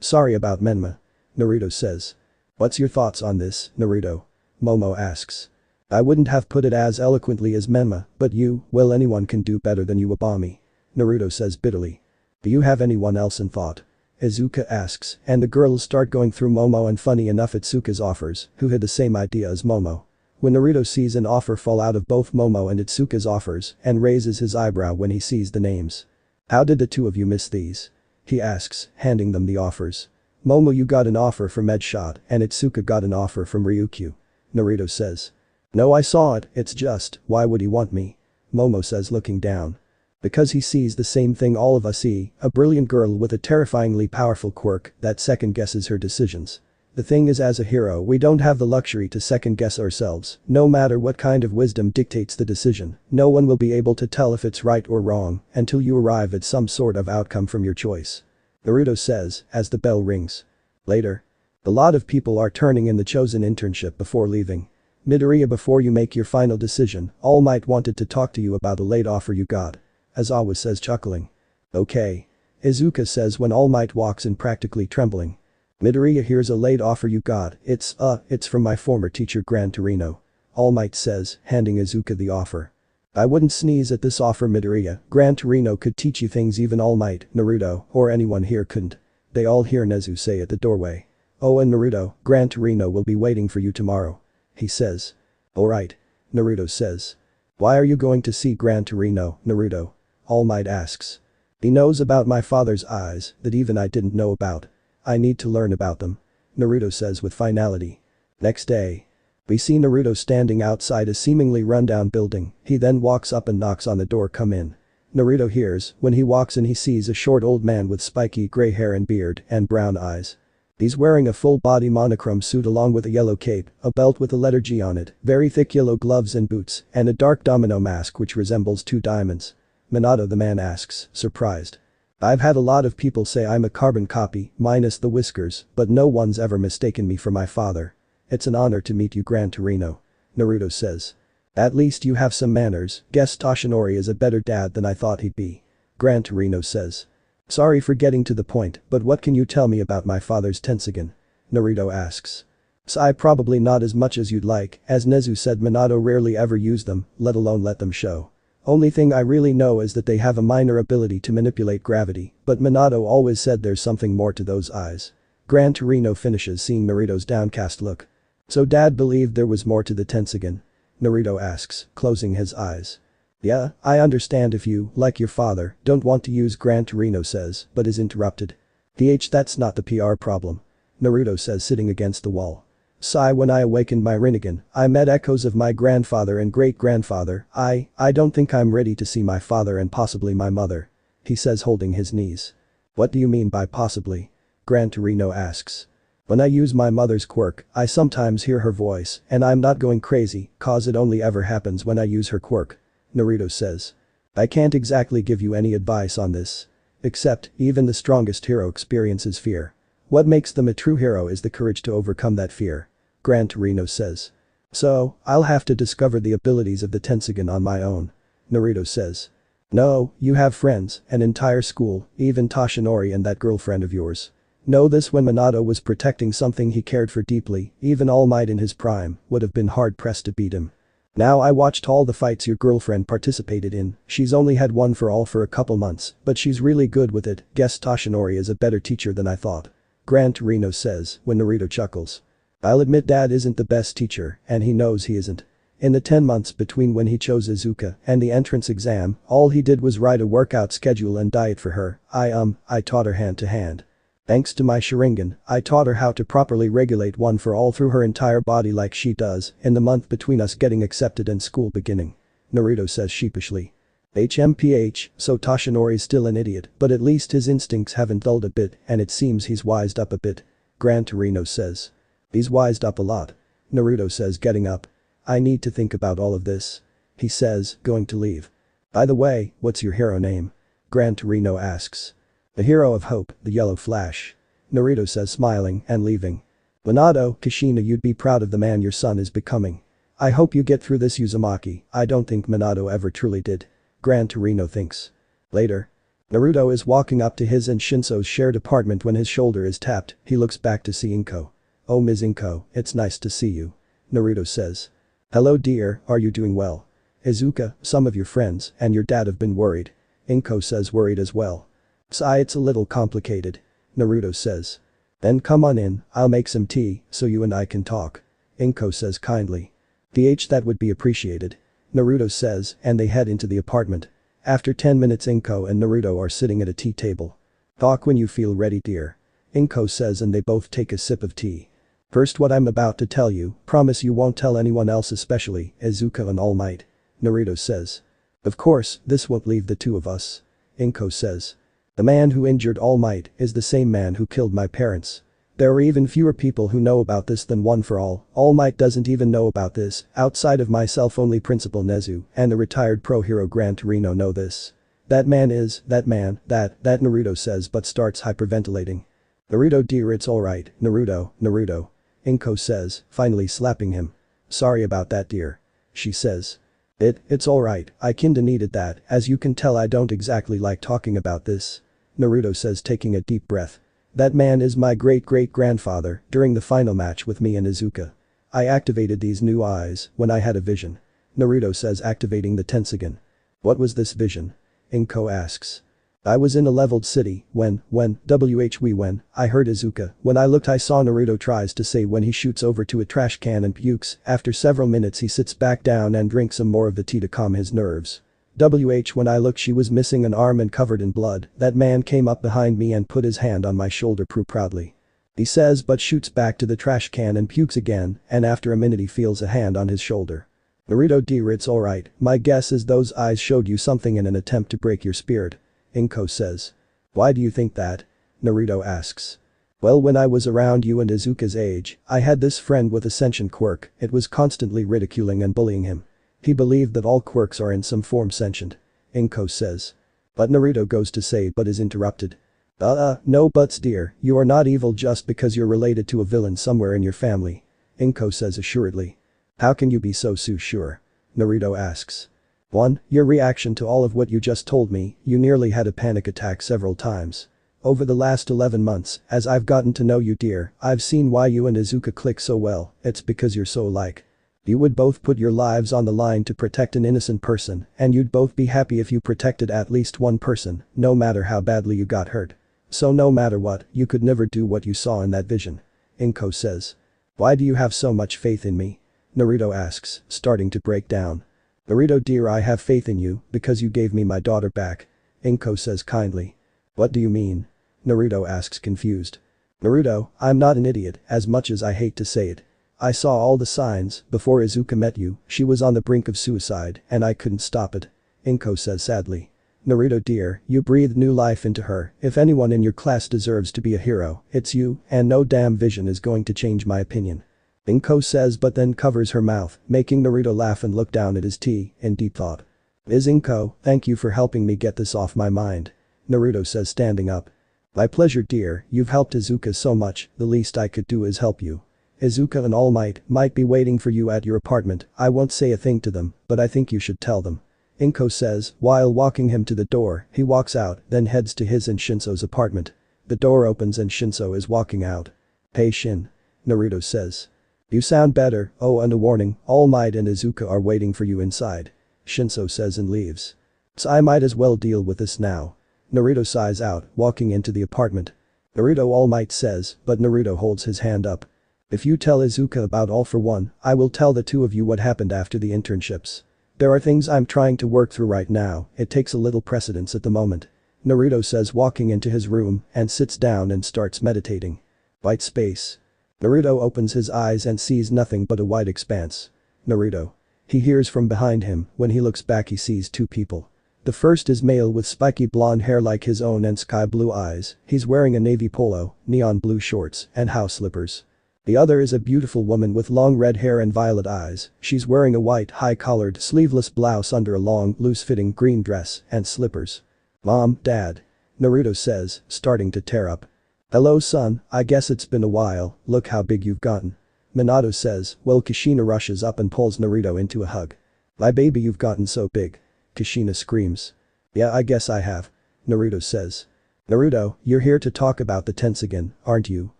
Sorry about Menma. Naruto says. What's your thoughts on this, Naruto? Momo asks. I wouldn't have put it as eloquently as Menma, but well, anyone can do better than Uwabami. Naruto says bitterly. Do you have anyone else in thought? Izuka asks, and the girls start going through Momo and funny enough Itsuka's offers, who had the same idea as Momo. When Naruto sees an offer fall out of both Momo and Itsuka's offers and raises his eyebrow when he sees the names. How did the two of you miss these? He asks, handing them the offers. Momo, you got an offer from Edshot and Itsuka got an offer from Ryukyu. Naruto says. No, I saw it, it's just, why would he want me? Momo says looking down. Because he sees the same thing all of us see, a brilliant girl with a terrifyingly powerful quirk that second-guesses her decisions. The thing is, as a hero we don't have the luxury to second-guess ourselves, no matter what kind of wisdom dictates the decision, no one will be able to tell if it's right or wrong until you arrive at some sort of outcome from your choice. Naruto says, as the bell rings. Later. A lot of people are turning in the chosen internship before leaving. Midoriya, before you make your final decision, All Might wanted to talk to you about a late offer you got. Aizawa says chuckling. Okay. Izuka says when All Might walks in practically trembling. Midoriya, here's a late offer you got, it's from my former teacher Gran Torino. All Might says, handing Izuka the offer. I wouldn't sneeze at this offer, Midoriya, Gran Torino could teach you things even All Might, Naruto, or anyone here couldn't. They all hear Nezu say at the doorway. Oh, and Naruto, Gran Torino will be waiting for you tomorrow. He says. Alright. Naruto says. Why are you going to see Gran Torino, Naruto? All Might asks. He knows about my father's eyes that even I didn't know about. I need to learn about them. Naruto says with finality. Next day. We see Naruto standing outside a seemingly rundown building, he then walks up and knocks on the door. Come in. Naruto hears, when he walks in he sees a short old man with spiky gray hair and beard and brown eyes. He's wearing a full-body monochrome suit along with a yellow cape, a belt with the letter G on it, very thick yellow gloves and boots, and a dark domino mask which resembles two diamonds. Minato, the man asks, surprised. I've had a lot of people say I'm a carbon copy, minus the whiskers, but no one's ever mistaken me for my father. It's an honor to meet you, Gran Torino. Naruto says. At least you have some manners, guess Toshinori is a better dad than I thought he'd be. Gran Torino says. Sorry for getting to the point, but what can you tell me about my father's Tensugen? Naruto asks. Sigh, probably not as much as you'd like, as Nezu said Minato rarely ever used them, let alone let them show. Only thing I really know is that they have a minor ability to manipulate gravity, but Minato always said there's something more to those eyes. Gran Torino finishes seeing Naruto's downcast look. So dad believed there was more to the Tensugen? Naruto asks, closing his eyes. Yeah, I understand if you, like your father, don't want to use, Gran Torino says, but is interrupted. That's not the PR problem. Naruto says, sitting against the wall. Sigh, when I awakened my Rinnegan, I met echoes of my grandfather and great-grandfather. I don't think I'm ready to see my father and possibly my mother. He says, holding his knees. What do you mean by possibly? Gran Torino asks. When I use my mother's quirk, I sometimes hear her voice, and I'm not going crazy, cause it only ever happens when I use her quirk. Naruto says. I can't exactly give you any advice on this. Except, even the strongest hero experiences fear. What makes them a true hero is the courage to overcome that fear. Gran Torino says. So, I'll have to discover the abilities of the Tensugen on my own. Naruto says. No, you have friends, an entire school, even Toshinori and that girlfriend of yours. Know this, when Minato was protecting something he cared for deeply, even All Might in his prime would have been hard-pressed to beat him. Now I watched all the fights your girlfriend participated in, she's only had one for all for a couple months, but she's really good with it, guess Toshinori is a better teacher than I thought. Gran Torino says, when Naruto chuckles. I'll admit dad isn't the best teacher, and he knows he isn't. In the 10 months between when he chose Izuka and the entrance exam, all he did was write a workout schedule and diet for her. I taught her hand to hand. Thanks to my Sharingan, I taught her how to properly regulate one for all through her entire body like she does in the month between us getting accepted and school beginning. Naruto says sheepishly. HMPH, so Toshinori's still an idiot, but at least his instincts haven't dulled a bit and it seems he's wised up a bit. Gran Torino says. He's wised up a lot. Naruto says, getting up. I need to think about all of this. He says, going to leave. By the way, what's your hero name? Gran Torino asks. The hero of hope, the yellow flash. Naruto says, smiling and leaving. Minato, Kushina, you'd be proud of the man your son is becoming. I hope you get through this, Uzumaki. I don't think Minato ever truly did. Gran Torino thinks. Later. Naruto is walking up to his and Shinso's shared apartment when his shoulder is tapped, he looks back to see Inko. Oh, Ms. Inko, it's nice to see you. Naruto says. Hello dear, are you doing well? Izuka, some of your friends and your dad have been worried. Inko says, worried as well. Sigh, it's a little complicated. Naruto says. Then come on in, I'll make some tea so you and I can talk. Inko says kindly. That would be appreciated. Naruto says, and they head into the apartment. After 10 minutes Inko and Naruto are sitting at a tea table. Talk when you feel ready dear. Inko says, and they both take a sip of tea. First, what I'm about to tell you, promise you won't tell anyone else, especially Izuka and All Might. Naruto says. Of course, this won't leave the two of us. Inko says. The man who injured All Might is the same man who killed my parents. There are even fewer people who know about this than One for All. All Might doesn't even know about this, outside of myself only Principal Nezu and the retired pro hero Gran Torino know this. That man, that Naruto says but starts hyperventilating. Naruto dear, it's alright, Naruto. Inko says, finally slapping him. Sorry about that dear. She says. It's alright, I kinda needed that, as you can tell I don't exactly like talking about this. Naruto says, taking a deep breath. That man is my great-great-grandfather during the final match with me and Izuka. I activated these new eyes when I had a vision. Naruto says, activating the Tensugen. What was this vision? Inko asks. I was in a leveled city when I heard Izuka. When I looked I saw Naruto tries to say when he shoots over to a trash can and pukes. After several minutes he sits back down and drinks some more of the tea to calm his nerves. When I looked she was missing an arm and covered in blood, that man came up behind me and put his hand on my shoulder proudly. He says but shoots back to the trash can and pukes again, and after a minute he feels a hand on his shoulder. Naruto dear it's alright, my guess is those eyes showed you something in an attempt to break your spirit. Inko says. Why do you think that? Naruto asks. Well when I was around you and Izuka's age, I had this friend with a sentient quirk, it was constantly ridiculing and bullying him. He believed that all quirks are in some form sentient. Inko says. But Naruto goes to say but is interrupted. No buts dear, you are not evil just because you're related to a villain somewhere in your family. Inko says assuredly. How can you be so sure? Naruto asks. 1. Your reaction to all of what you just told me, you nearly had a panic attack several times. Over the last 11 months, as I've gotten to know you dear, I've seen why you and Izuka click so well, it's because you're so alike. You would both put your lives on the line to protect an innocent person, and you'd both be happy if you protected at least one person, no matter how badly you got hurt. So no matter what, you could never do what you saw in that vision. Inko says. Why do you have so much faith in me? Naruto asks, starting to break down. Naruto dear I have faith in you because you gave me my daughter back. Inko says kindly. What do you mean? Naruto asks confused. Naruto, I'm not an idiot, as much as I hate to say it. I saw all the signs, before Izuka met you, she was on the brink of suicide, and I couldn't stop it. Inko says sadly. Naruto dear, you breathed new life into her, if anyone in your class deserves to be a hero, it's you, and no damn vision is going to change my opinion. Inko says but then covers her mouth, making Naruto laugh and look down at his tea, in deep thought. Inko, thank you for helping me get this off my mind. Naruto says standing up. My pleasure dear, you've helped Izuka so much, the least I could do is help you. Izuka and All Might be waiting for you at your apartment, I won't say a thing to them, but I think you should tell them. Inko says, while walking him to the door, he walks out, then heads to his and Shinso's apartment. The door opens and Shinso is walking out. Hey Shin. Naruto says. You sound better, oh and a warning, All Might and Izuka are waiting for you inside. Shinso says and leaves. So I might as well deal with this now. Naruto sighs out, walking into the apartment. Naruto All Might says, but Naruto holds his hand up. If you tell Izuka about All for One, I will tell the two of you what happened after the internships. There are things I'm trying to work through right now, it takes a little precedence at the moment. Naruto says walking into his room and sits down and starts meditating. White space. Naruto opens his eyes and sees nothing but a white expanse. Naruto. He hears from behind him, when he looks back he sees two people. The first is male with spiky blonde hair like his own and sky blue eyes, he's wearing a navy polo, neon blue shorts, and house slippers. The other is a beautiful woman with long red hair and violet eyes, she's wearing a white high-collared sleeveless blouse under a long loose-fitting green dress and slippers. Mom, Dad. Naruto says, starting to tear up. Hello son, I guess it's been a while, look how big you've gotten. Minato says, while Kushina rushes up and pulls Naruto into a hug. My baby you've gotten so big. Kushina screams. Yeah I guess I have. Naruto says. Naruto, you're here to talk about the Tensogen, aren't you?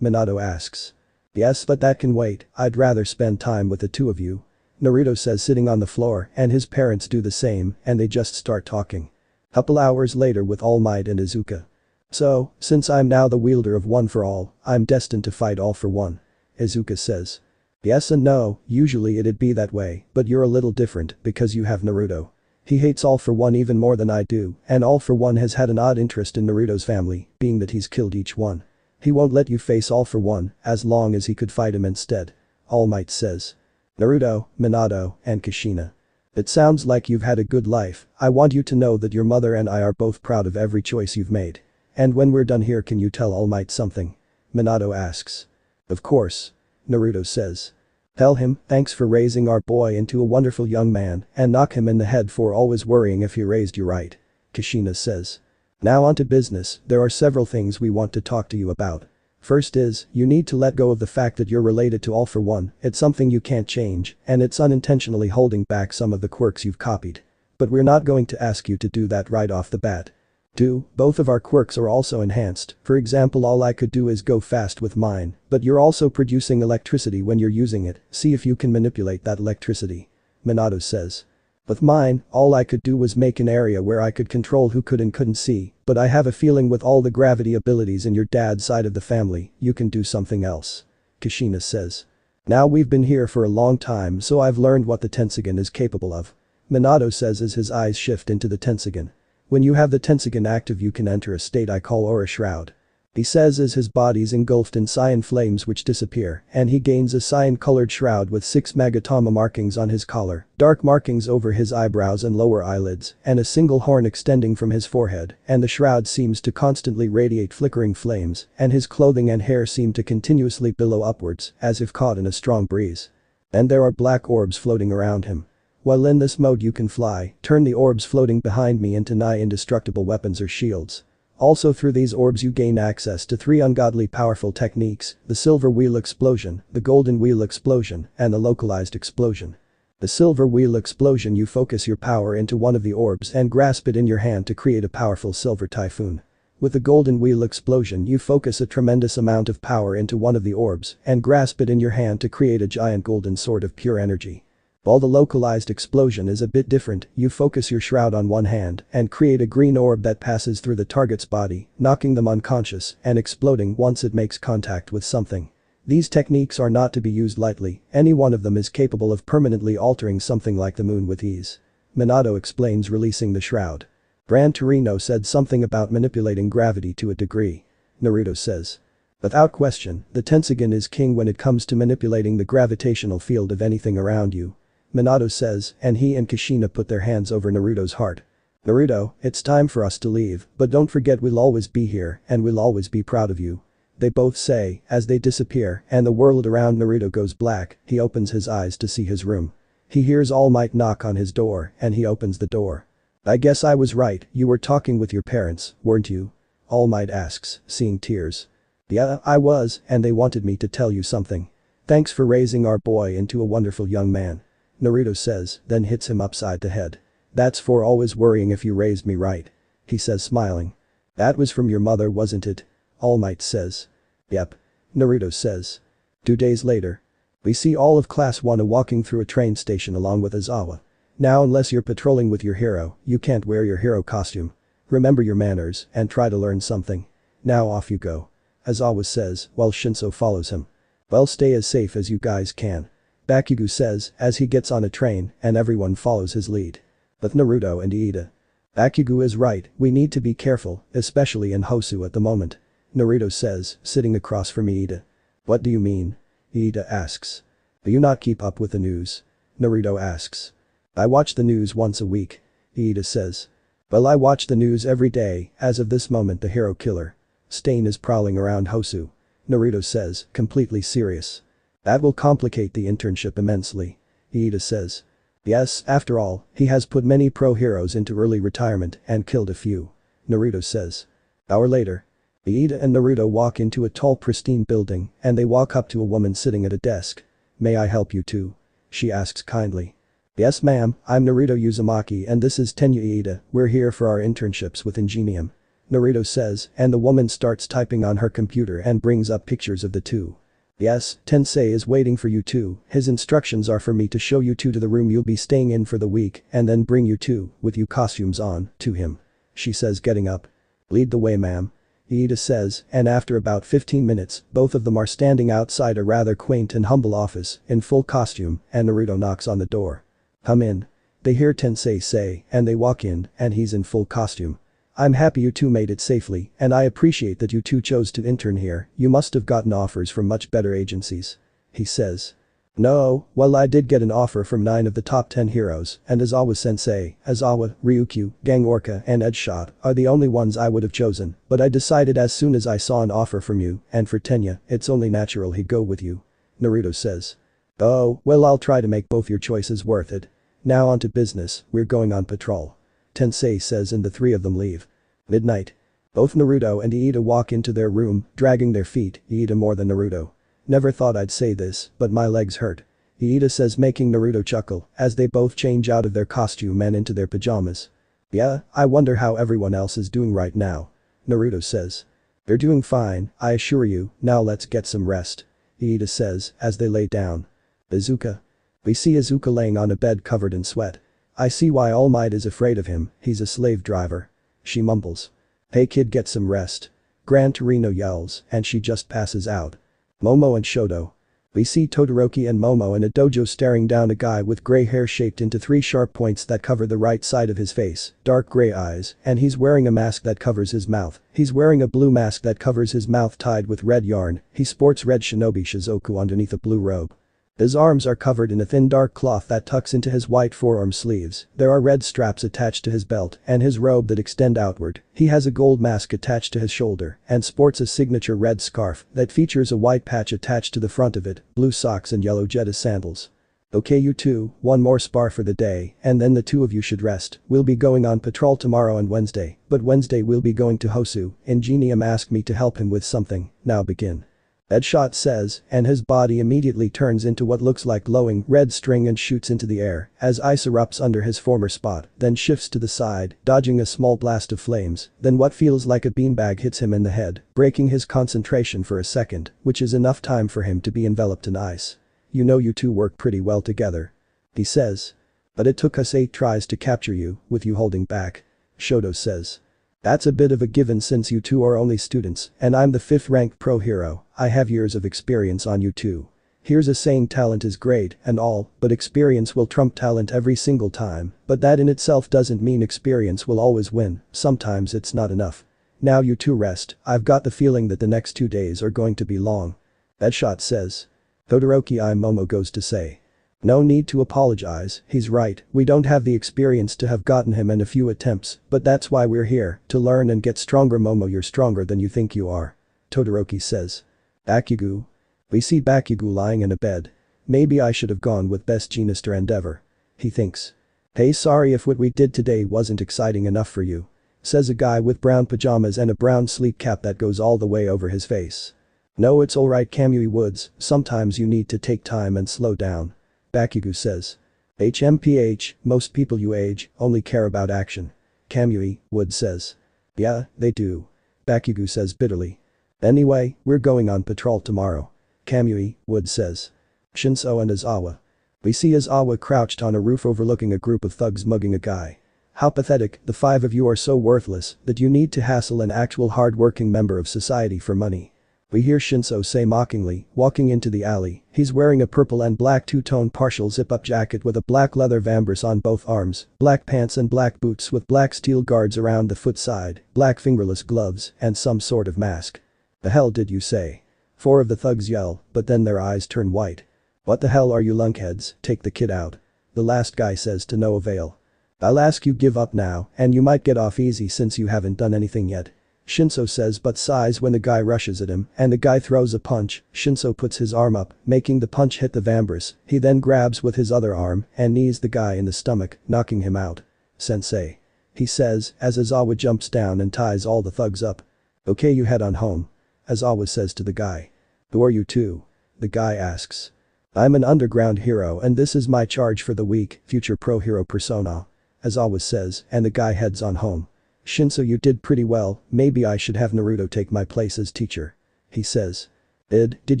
Minato asks. Yes but that can wait, I'd rather spend time with the two of you. Naruto says sitting on the floor and his parents do the same and they just start talking. Couple hours later with All Might and Izuka. So, since I'm now the wielder of One for All, I'm destined to fight All for One. Izuka says. Yes and no, usually it'd be that way, but you're a little different because you have Naruto. He hates All for One even more than I do, and All for One has had an odd interest in Naruto's family, being that he's killed each one. He won't let you face All for One, as long as he could fight him instead. All Might says. Naruto, Minato, and Kushina. It sounds like you've had a good life, I want you to know that your mother and I are both proud of every choice you've made. And when we're done here can you tell All Might something? Minato asks. Of course. Naruto says. Tell him, thanks for raising our boy into a wonderful young man, and knock him in the head for always worrying if he raised you right. Kushina says. Now on to business, there are several things we want to talk to you about. First is, you need to let go of the fact that you're related to All for One, it's something you can't change, and it's unintentionally holding back some of the quirks you've copied. But we're not going to ask you to do that right off the bat. 2. Both of our quirks are also enhanced, for example all I could do is go fast with mine, but you're also producing electricity when you're using it, see if you can manipulate that electricity. Minato says. With mine, all I could do was make an area where I could control who could and couldn't see, but I have a feeling with all the gravity abilities in your dad's side of the family, you can do something else. Kushina says. Now we've been here for a long time so I've learned what the Tensogen is capable of. Minato says as his eyes shift into the Tensogen. When you have the Tensogen active you can enter a state I call Aura Shroud. He says as his body's engulfed in cyan flames which disappear and he gains a cyan-colored shroud with 6 Magatama markings on his collar, dark markings over his eyebrows and lower eyelids, and a single horn extending from his forehead, and the shroud seems to constantly radiate flickering flames, and his clothing and hair seem to continuously billow upwards, as if caught in a strong breeze. And there are black orbs floating around him. While in this mode you can fly, turn the orbs floating behind me into nigh indestructible weapons or shields. Also through these orbs you gain access to 3 ungodly powerful techniques, the Silver Wheel Explosion, the Golden Wheel Explosion, and the Localized Explosion. The Silver Wheel Explosion you focus your power into one of the orbs and grasp it in your hand to create a powerful silver typhoon. With the Golden Wheel Explosion you focus a tremendous amount of power into one of the orbs and grasp it in your hand to create a giant golden sword of pure energy. While the localized explosion is a bit different, you focus your shroud on one hand and create a green orb that passes through the target's body, knocking them unconscious and exploding once it makes contact with something. These techniques are not to be used lightly, any one of them is capable of permanently altering something like the moon with ease. Minato explains releasing the shroud. Gran Torino said something about manipulating gravity to a degree. Naruto says. Without question, the Tensogen is king when it comes to manipulating the gravitational field of anything around you. Minato says, and he and Kushina put their hands over Naruto's heart. Naruto, it's time for us to leave, but don't forget we'll always be here and we'll always be proud of you. They both say, as they disappear and the world around Naruto goes black, he opens his eyes to see his room. He hears All Might knock on his door and he opens the door. I guess I was right, you were talking with your parents, weren't you? All Might asks, seeing tears. Yeah, I was, and they wanted me to tell you something. Thanks for raising our boy into a wonderful young man. Naruto says, then hits him upside the head. That's for always worrying if you raised me right. He says smiling. That was from your mother wasn't it? All Might says. Yep. Naruto says. 2 days later. We see all of Class 1 walking through a train station along with Aizawa. Now unless you're patrolling with your hero, you can't wear your hero costume. Remember your manners and try to learn something. Now off you go. Aizawa says while Shinso follows him. Well stay as safe as you guys can. Bakugo says as he gets on a train and everyone follows his lead. But Naruto and Iida. Bakugo is right, we need to be careful, especially in Hosu at the moment. Naruto says, sitting across from Iida. What do you mean? Iida asks. Do you not keep up with the news? Naruto asks. I watch the news once a week. Iida says. Well I watch the news every day, as of this moment the hero killer. Stain is prowling around Hosu. Naruto says, completely serious. That will complicate the internship immensely. Iida says. Yes, after all, he has put many pro heroes into early retirement and killed a few. Naruto says. Hour later. Iida and Naruto walk into a tall pristine building and they walk up to a woman sitting at a desk. May I help you too? She asks kindly. Yes ma'am, I'm Naruto Uzumaki and this is Tenya Iida, we're here for our internships with Ingenium. Naruto says and the woman starts typing on her computer and brings up pictures of the two. Yes, Tensei is waiting for you too, his instructions are for me to show you two to the room you'll be staying in for the week and then bring you two, with you costumes on, to him. She says getting up. Lead the way ma'am. Iida says and after about 15 minutes, both of them are standing outside a rather quaint and humble office, in full costume, and Naruto knocks on the door. Come in. They hear Tensei say and they walk in and he's in full costume. I'm happy you two made it safely and I appreciate that you two chose to intern here, you must have gotten offers from much better agencies. He says. No, well I did get an offer from 9 of the top 10 heroes and Aizawa-sensei, Aizawa, Ryukyu, Gang Orca and Edgeshot are the only ones I would have chosen, but I decided as soon as I saw an offer from you and for Tenya, it's only natural he'd go with you. Naruto says. Oh, well I'll try to make both your choices worth it. Now on to business, we're going on patrol. Tensei says and the 3 of them leave. Midnight. Both Naruto and Iida walk into their room, dragging their feet, Iida more than Naruto. Never thought I'd say this, but my legs hurt. Iida says making Naruto chuckle as they both change out of their costume and into their pajamas. Yeah, I wonder how everyone else is doing right now. Naruto says. They're doing fine, I assure you, now let's get some rest. Iida says as they lay down. Izuka. We see Izuka laying on a bed covered in sweat. I see why All Might is afraid of him, he's a slave driver. She mumbles. Hey kid get some rest. Gran Torino yells and she just passes out. Momo and Shoto. We see Todoroki and Momo in a dojo staring down a guy with gray hair shaped into 3 sharp points that cover the right side of his face, dark gray eyes, and he's wearing a mask that covers his mouth. He's wearing a blue mask that covers his mouth tied with red yarn. He sports red shinobi shizoku underneath a blue robe. His arms are covered in a thin dark cloth that tucks into his white forearm sleeves. There are red straps attached to his belt and his robe that extend outward. He has a gold mask attached to his shoulder and sports a signature red scarf that features a white patch attached to the front of it, blue socks and yellow Jetta sandals. Okay you two, one more spar for the day and then the two of you should rest. We'll be going on patrol tomorrow and Wednesday, but Wednesday we'll be going to Hosu. Ingenium asked me to help him with something. Now begin. Deadshot says, and his body immediately turns into what looks like glowing red string and shoots into the air as ice erupts under his former spot, then shifts to the side, dodging a small blast of flames, then what feels like a beanbag hits him in the head, breaking his concentration for a second, which is enough time for him to be enveloped in ice. You know you two work pretty well together. He says. But it took us 8 tries to capture you, with you holding back. Shoto says. That's a bit of a given since you two are only students and I'm the 5th ranked pro hero. I have years of experience on you too. Here's a saying talent is great and all, but experience will trump talent every single time, but that in itself doesn't mean experience will always win, sometimes it's not enough. Now you two rest, I've got the feeling that the next 2 days are going to be long. Deadshot says. Todoroki Momo goes to say. No need to apologize, he's right, we don't have the experience to have gotten him in a few attempts, but that's why we're here, to learn and get stronger. Momo, you're stronger than you think you are. Todoroki says. Bakugo. We see Bakugo lying in a bed. Maybe I should have gone with best Genister Endeavor. He thinks. Hey, sorry if what we did today wasn't exciting enough for you. Says a guy with brown pajamas and a brown sleep cap that goes all the way over his face. No, it's alright Kamui Woods, sometimes you need to take time and slow down. Bakugo says. HMPH, most people you age only care about action. Kamui Woods says. Yeah, they do. Bakugo says bitterly. Anyway, we're going on patrol tomorrow. Kamui Woods says. Shinso and Izawa. We see Izawa crouched on a roof overlooking a group of thugs mugging a guy. How pathetic, the 5 of you are so worthless that you need to hassle an actual hard-working member of society for money. We hear Shinso say mockingly, walking into the alley. He's wearing a purple and black two-tone partial zip-up jacket with a black leather vambrace on both arms, black pants and black boots with black steel guards around the foot side, black fingerless gloves, and some sort of mask. The hell did you say? 4 of the thugs yell, but then their eyes turn white. What the hell are you lunkheads, take the kid out. The last guy says to no avail. I'll ask you give up now, and you might get off easy since you haven't done anything yet. Shinso says but sighs when the guy rushes at him and the guy throws a punch. Shinso puts his arm up, making the punch hit the vambrace. He then grabs with his other arm and knees the guy in the stomach, knocking him out. Sensei. He says as Izawa jumps down and ties all the thugs up. Okay, you head on home. Izawa says to the guy. Who are you two? The guy asks. I'm an underground hero and this is my charge for the week, future pro hero persona. Izawa says and the guy heads on home. Shinso, you did pretty well, maybe I should have Naruto take my place as teacher. He says. Did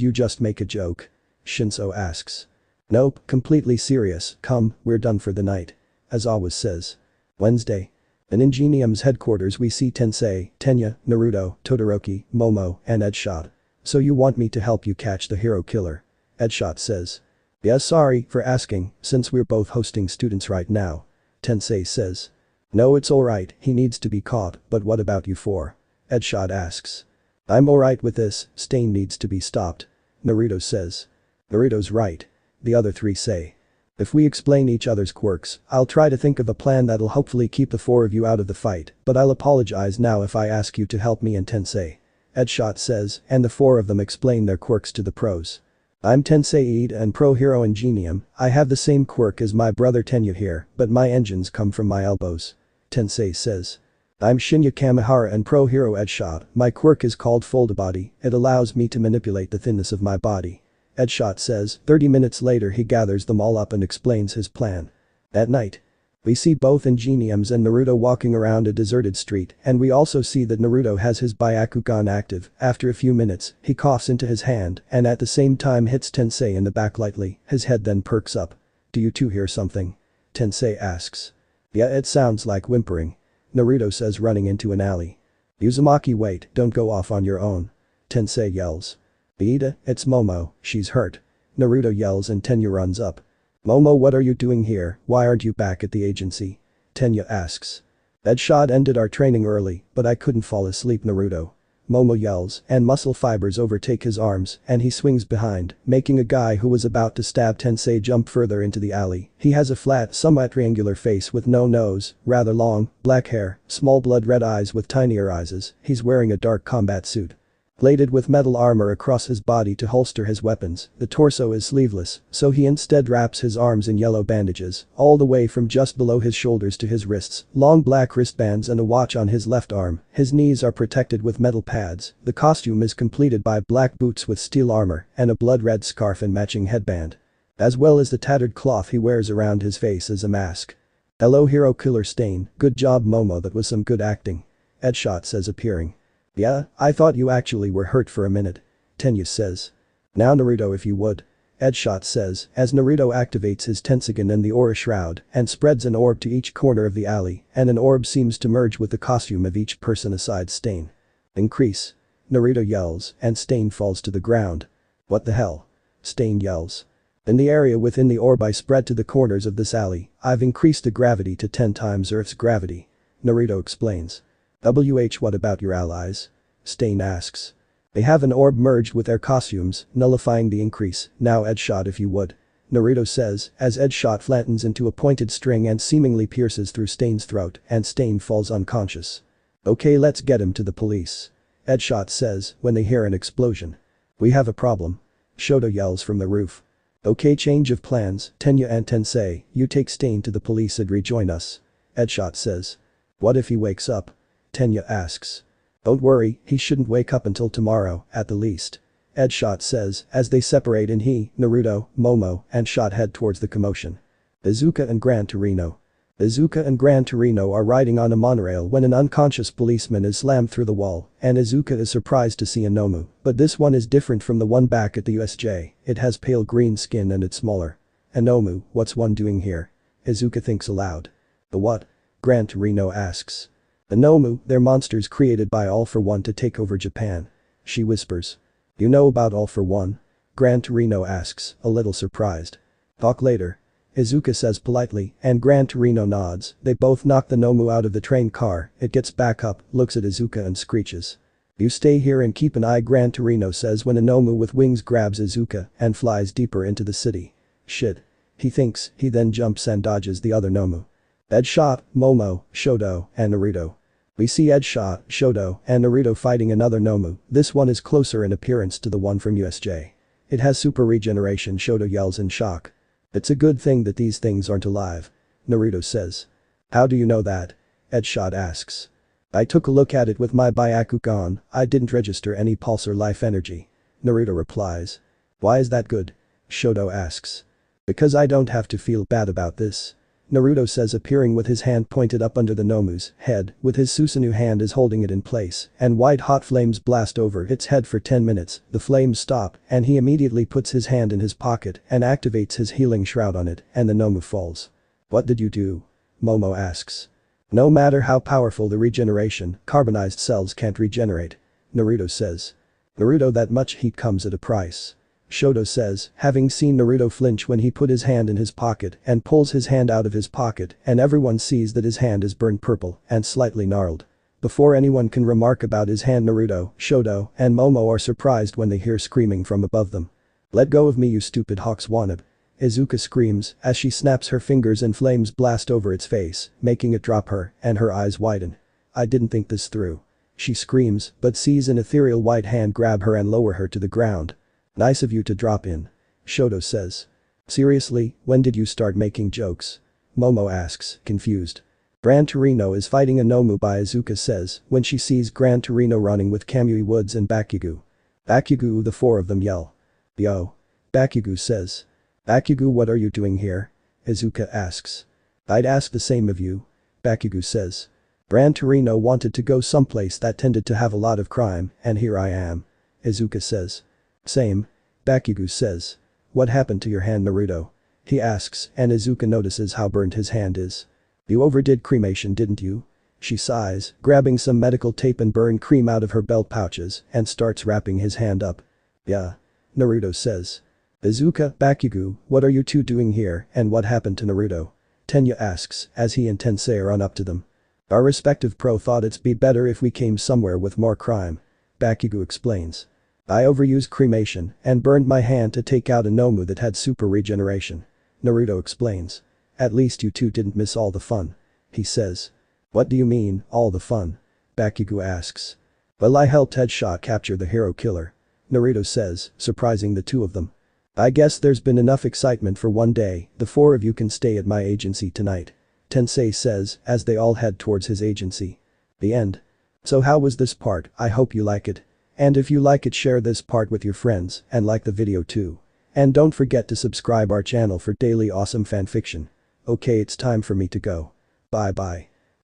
you just make a joke? Shinso asks. Nope, completely serious, come, we're done for the night. Izawa says. Wednesday. In Ingenium's headquarters we see Tensei, Tenya, Naruto, Todoroki, Momo, and Deadshot. So you want me to help you catch the hero killer? Deadshot says. Yeah, sorry for asking, since we're both hosting students right now. Tensei says. No, it's alright, he needs to be caught, but what about you 4? Deadshot asks. I'm alright with this, Stain needs to be stopped. Naruto says. Naruto's right. The other 3 say. If we explain each other's quirks, I'll try to think of a plan that'll hopefully keep the 4 of you out of the fight, but I'll apologize now if I ask you to help me and Tensei. Deadshot says, and the 4 of them explain their quirks to the pros. I'm Tensei Ida and Pro Hero Ingenium, I have the same quirk as my brother Tenya here, but my engines come from my elbows. Tensei says. I'm Shinya Kamihara and Pro Hero Deadshot, my quirk is called Fold Body, it allows me to manipulate the thinness of my body. Deadshot says. 30 minutes later he gathers them all up and explains his plan. At night. We see both Ingeniums and Naruto walking around a deserted street and we also see that Naruto has his Byakugan active. After a few minutes, he coughs into his hand and at the same time hits Tensei in the back lightly, his head then perks up. Do you two hear something? Tensei asks. Yeah, it sounds like whimpering. Naruto says running into an alley. Uzumaki, wait, don't go off on your own. Tensei yells. Ida, it's Momo, she's hurt. Naruto yells and Tenya runs up. Momo, what are you doing here, why aren't you back at the agency? Tenya asks. That shot ended our training early, but I couldn't fall asleep, Naruto. Momo yells, and muscle fibers overtake his arms, and he swings behind, making a guy who was about to stab Tensei jump further into the alley. He has a flat, somewhat triangular face with no nose, rather long, black hair, small blood red eyes with tinier eyes. He's wearing a dark combat suit. Plated with metal armor across his body to holster his weapons, the torso is sleeveless, so he instead wraps his arms in yellow bandages, all the way from just below his shoulders to his wrists, long black wristbands and a watch on his left arm. His knees are protected with metal pads. The costume is completed by black boots with steel armor and a blood-red scarf and matching headband. As well as the tattered cloth he wears around his face as a mask. Hello hero killer Stain, good job Momo, that was some good acting. Edshot says appearing. Yeah, I thought you actually were hurt for a minute. Tenya says. Now Naruto if you would. Edshot says as Naruto activates his Tensugen and the Aura Shroud and spreads an orb to each corner of the alley, and an orb seems to merge with the costume of each person aside Stain. Increase. Naruto yells and Stain falls to the ground. What the hell? Stain yells. In the area within the orb I spread to the corners of this alley, I've increased the gravity to 10 times Earth's gravity. Naruto explains. What about your allies? Stain asks. They have an orb merged with their costumes, nullifying the increase. Now Edshot if you would. Naruto says as Edshot flattens into a pointed string and seemingly pierces through Stain's throat and Stain falls unconscious. Okay, let's get him to the police. Edshot says when they hear an explosion. We have a problem. Shoto yells from the roof. Okay, change of plans, Tenya and Tensei, you take Stain to the police and rejoin us. Edshot says. What if he wakes up? Tenya asks. Don't worry, he shouldn't wake up until tomorrow, at the least. Edshot says as they separate and he, Naruto, Momo, and Shot head towards the commotion. Izuka and Gran Torino. Izuka and Gran Torino are riding on a monorail when an unconscious policeman is slammed through the wall, and Izuka is surprised to see a Nomu, but this one is different from the one back at the USJ, it has pale green skin and it's smaller. Nomu, what's one doing here? Izuka thinks aloud. The what? Gran Torino asks. The Nomu, they're monsters created by All for One to take over Japan. She whispers. You know about All for One? Gran Torino asks, a little surprised. Talk later. Izuka says politely, and Gran Torino nods. They both knock the Nomu out of the train car, it gets back up, looks at Izuka and screeches. You stay here and keep an eye, Gran Torino says when a Nomu with wings grabs Izuka and flies deeper into the city. Shit. He thinks, he then jumps and dodges the other Nomu. Edshot, Momo, Shoto, and Naruto. We see Edshot, Shoto, and Naruto fighting another Nomu. This one is closer in appearance to the one from USJ. It has super regeneration, Shoto yells in shock. It's a good thing that these things aren't alive. Naruto says. How do you know that? Edshot asks. I took a look at it with my Byakugan, I didn't register any pulse or life energy. Naruto replies. Why is that good? Shoto asks. Because I don't have to feel bad about this. Naruto says appearing with his hand pointed up under the Nomu's head, with his Susanoo hand is holding it in place, and white hot flames blast over its head for 10 minutes, the flames stop, and he immediately puts his hand in his pocket and activates his healing shroud on it, and the Nomu falls. What did you do? Momo asks. No matter how powerful the regeneration, carbonized cells can't regenerate. Naruto says. Naruto, that much heat comes at a price. Shoto says, having seen Naruto flinch when he put his hand in his pocket and pulls his hand out of his pocket and everyone sees that his hand is burned purple and slightly gnarled. Before anyone can remark about his hand, Naruto, Shoto, and Momo are surprised when they hear screaming from above them. Let go of me, you stupid Hawks wannabe. Izuka screams as she snaps her fingers and flames blast over its face, making it drop her, and her eyes widen. I didn't think this through. She screams but sees an ethereal white hand grab her and lower her to the ground. Nice of you to drop in. Shoto says. Seriously, when did you start making jokes? Momo asks, confused. Gran Torino is fighting a Nomu by Izuka says when she sees Gran Torino running with Kamui Woods and Bakugo. Bakugo, the four of them yell. Yo. Bakugo says. Bakugo, what are you doing here? Izuka asks. I'd ask the same of you. Bakugo says. Gran Torino wanted to go someplace that tended to have a lot of crime, and here I am. Izuka says. Same. Bakugo says. What happened to your hand, Naruto? He asks, and Izuka notices how burnt his hand is. You overdid cremation, didn't you? She sighs, grabbing some medical tape and burn cream out of her belt pouches and starts wrapping his hand up. Yeah. Naruto says. Izuka, Bakugo, what are you two doing here and what happened to Naruto? Tenya asks as he and Tensei run up to them. Our respective pro thought it'd be better if we came somewhere with more crime. Bakugo explains. I overused cremation and burned my hand to take out a Nomu that had super regeneration. Naruto explains. At least you two didn't miss all the fun. He says. What do you mean, all the fun? Bakugo asks. Well, I helped Headshot capture the hero killer. Naruto says, surprising the two of them. I guess there's been enough excitement for one day, the four of you can stay at my agency tonight. Tensei says as they all head towards his agency. The end. So how was this part? I hope you like it. And if you like it, share this part with your friends and like the video too. And don't forget to subscribe our channel for daily awesome fanfiction. Okay, it's time for me to go. Bye bye.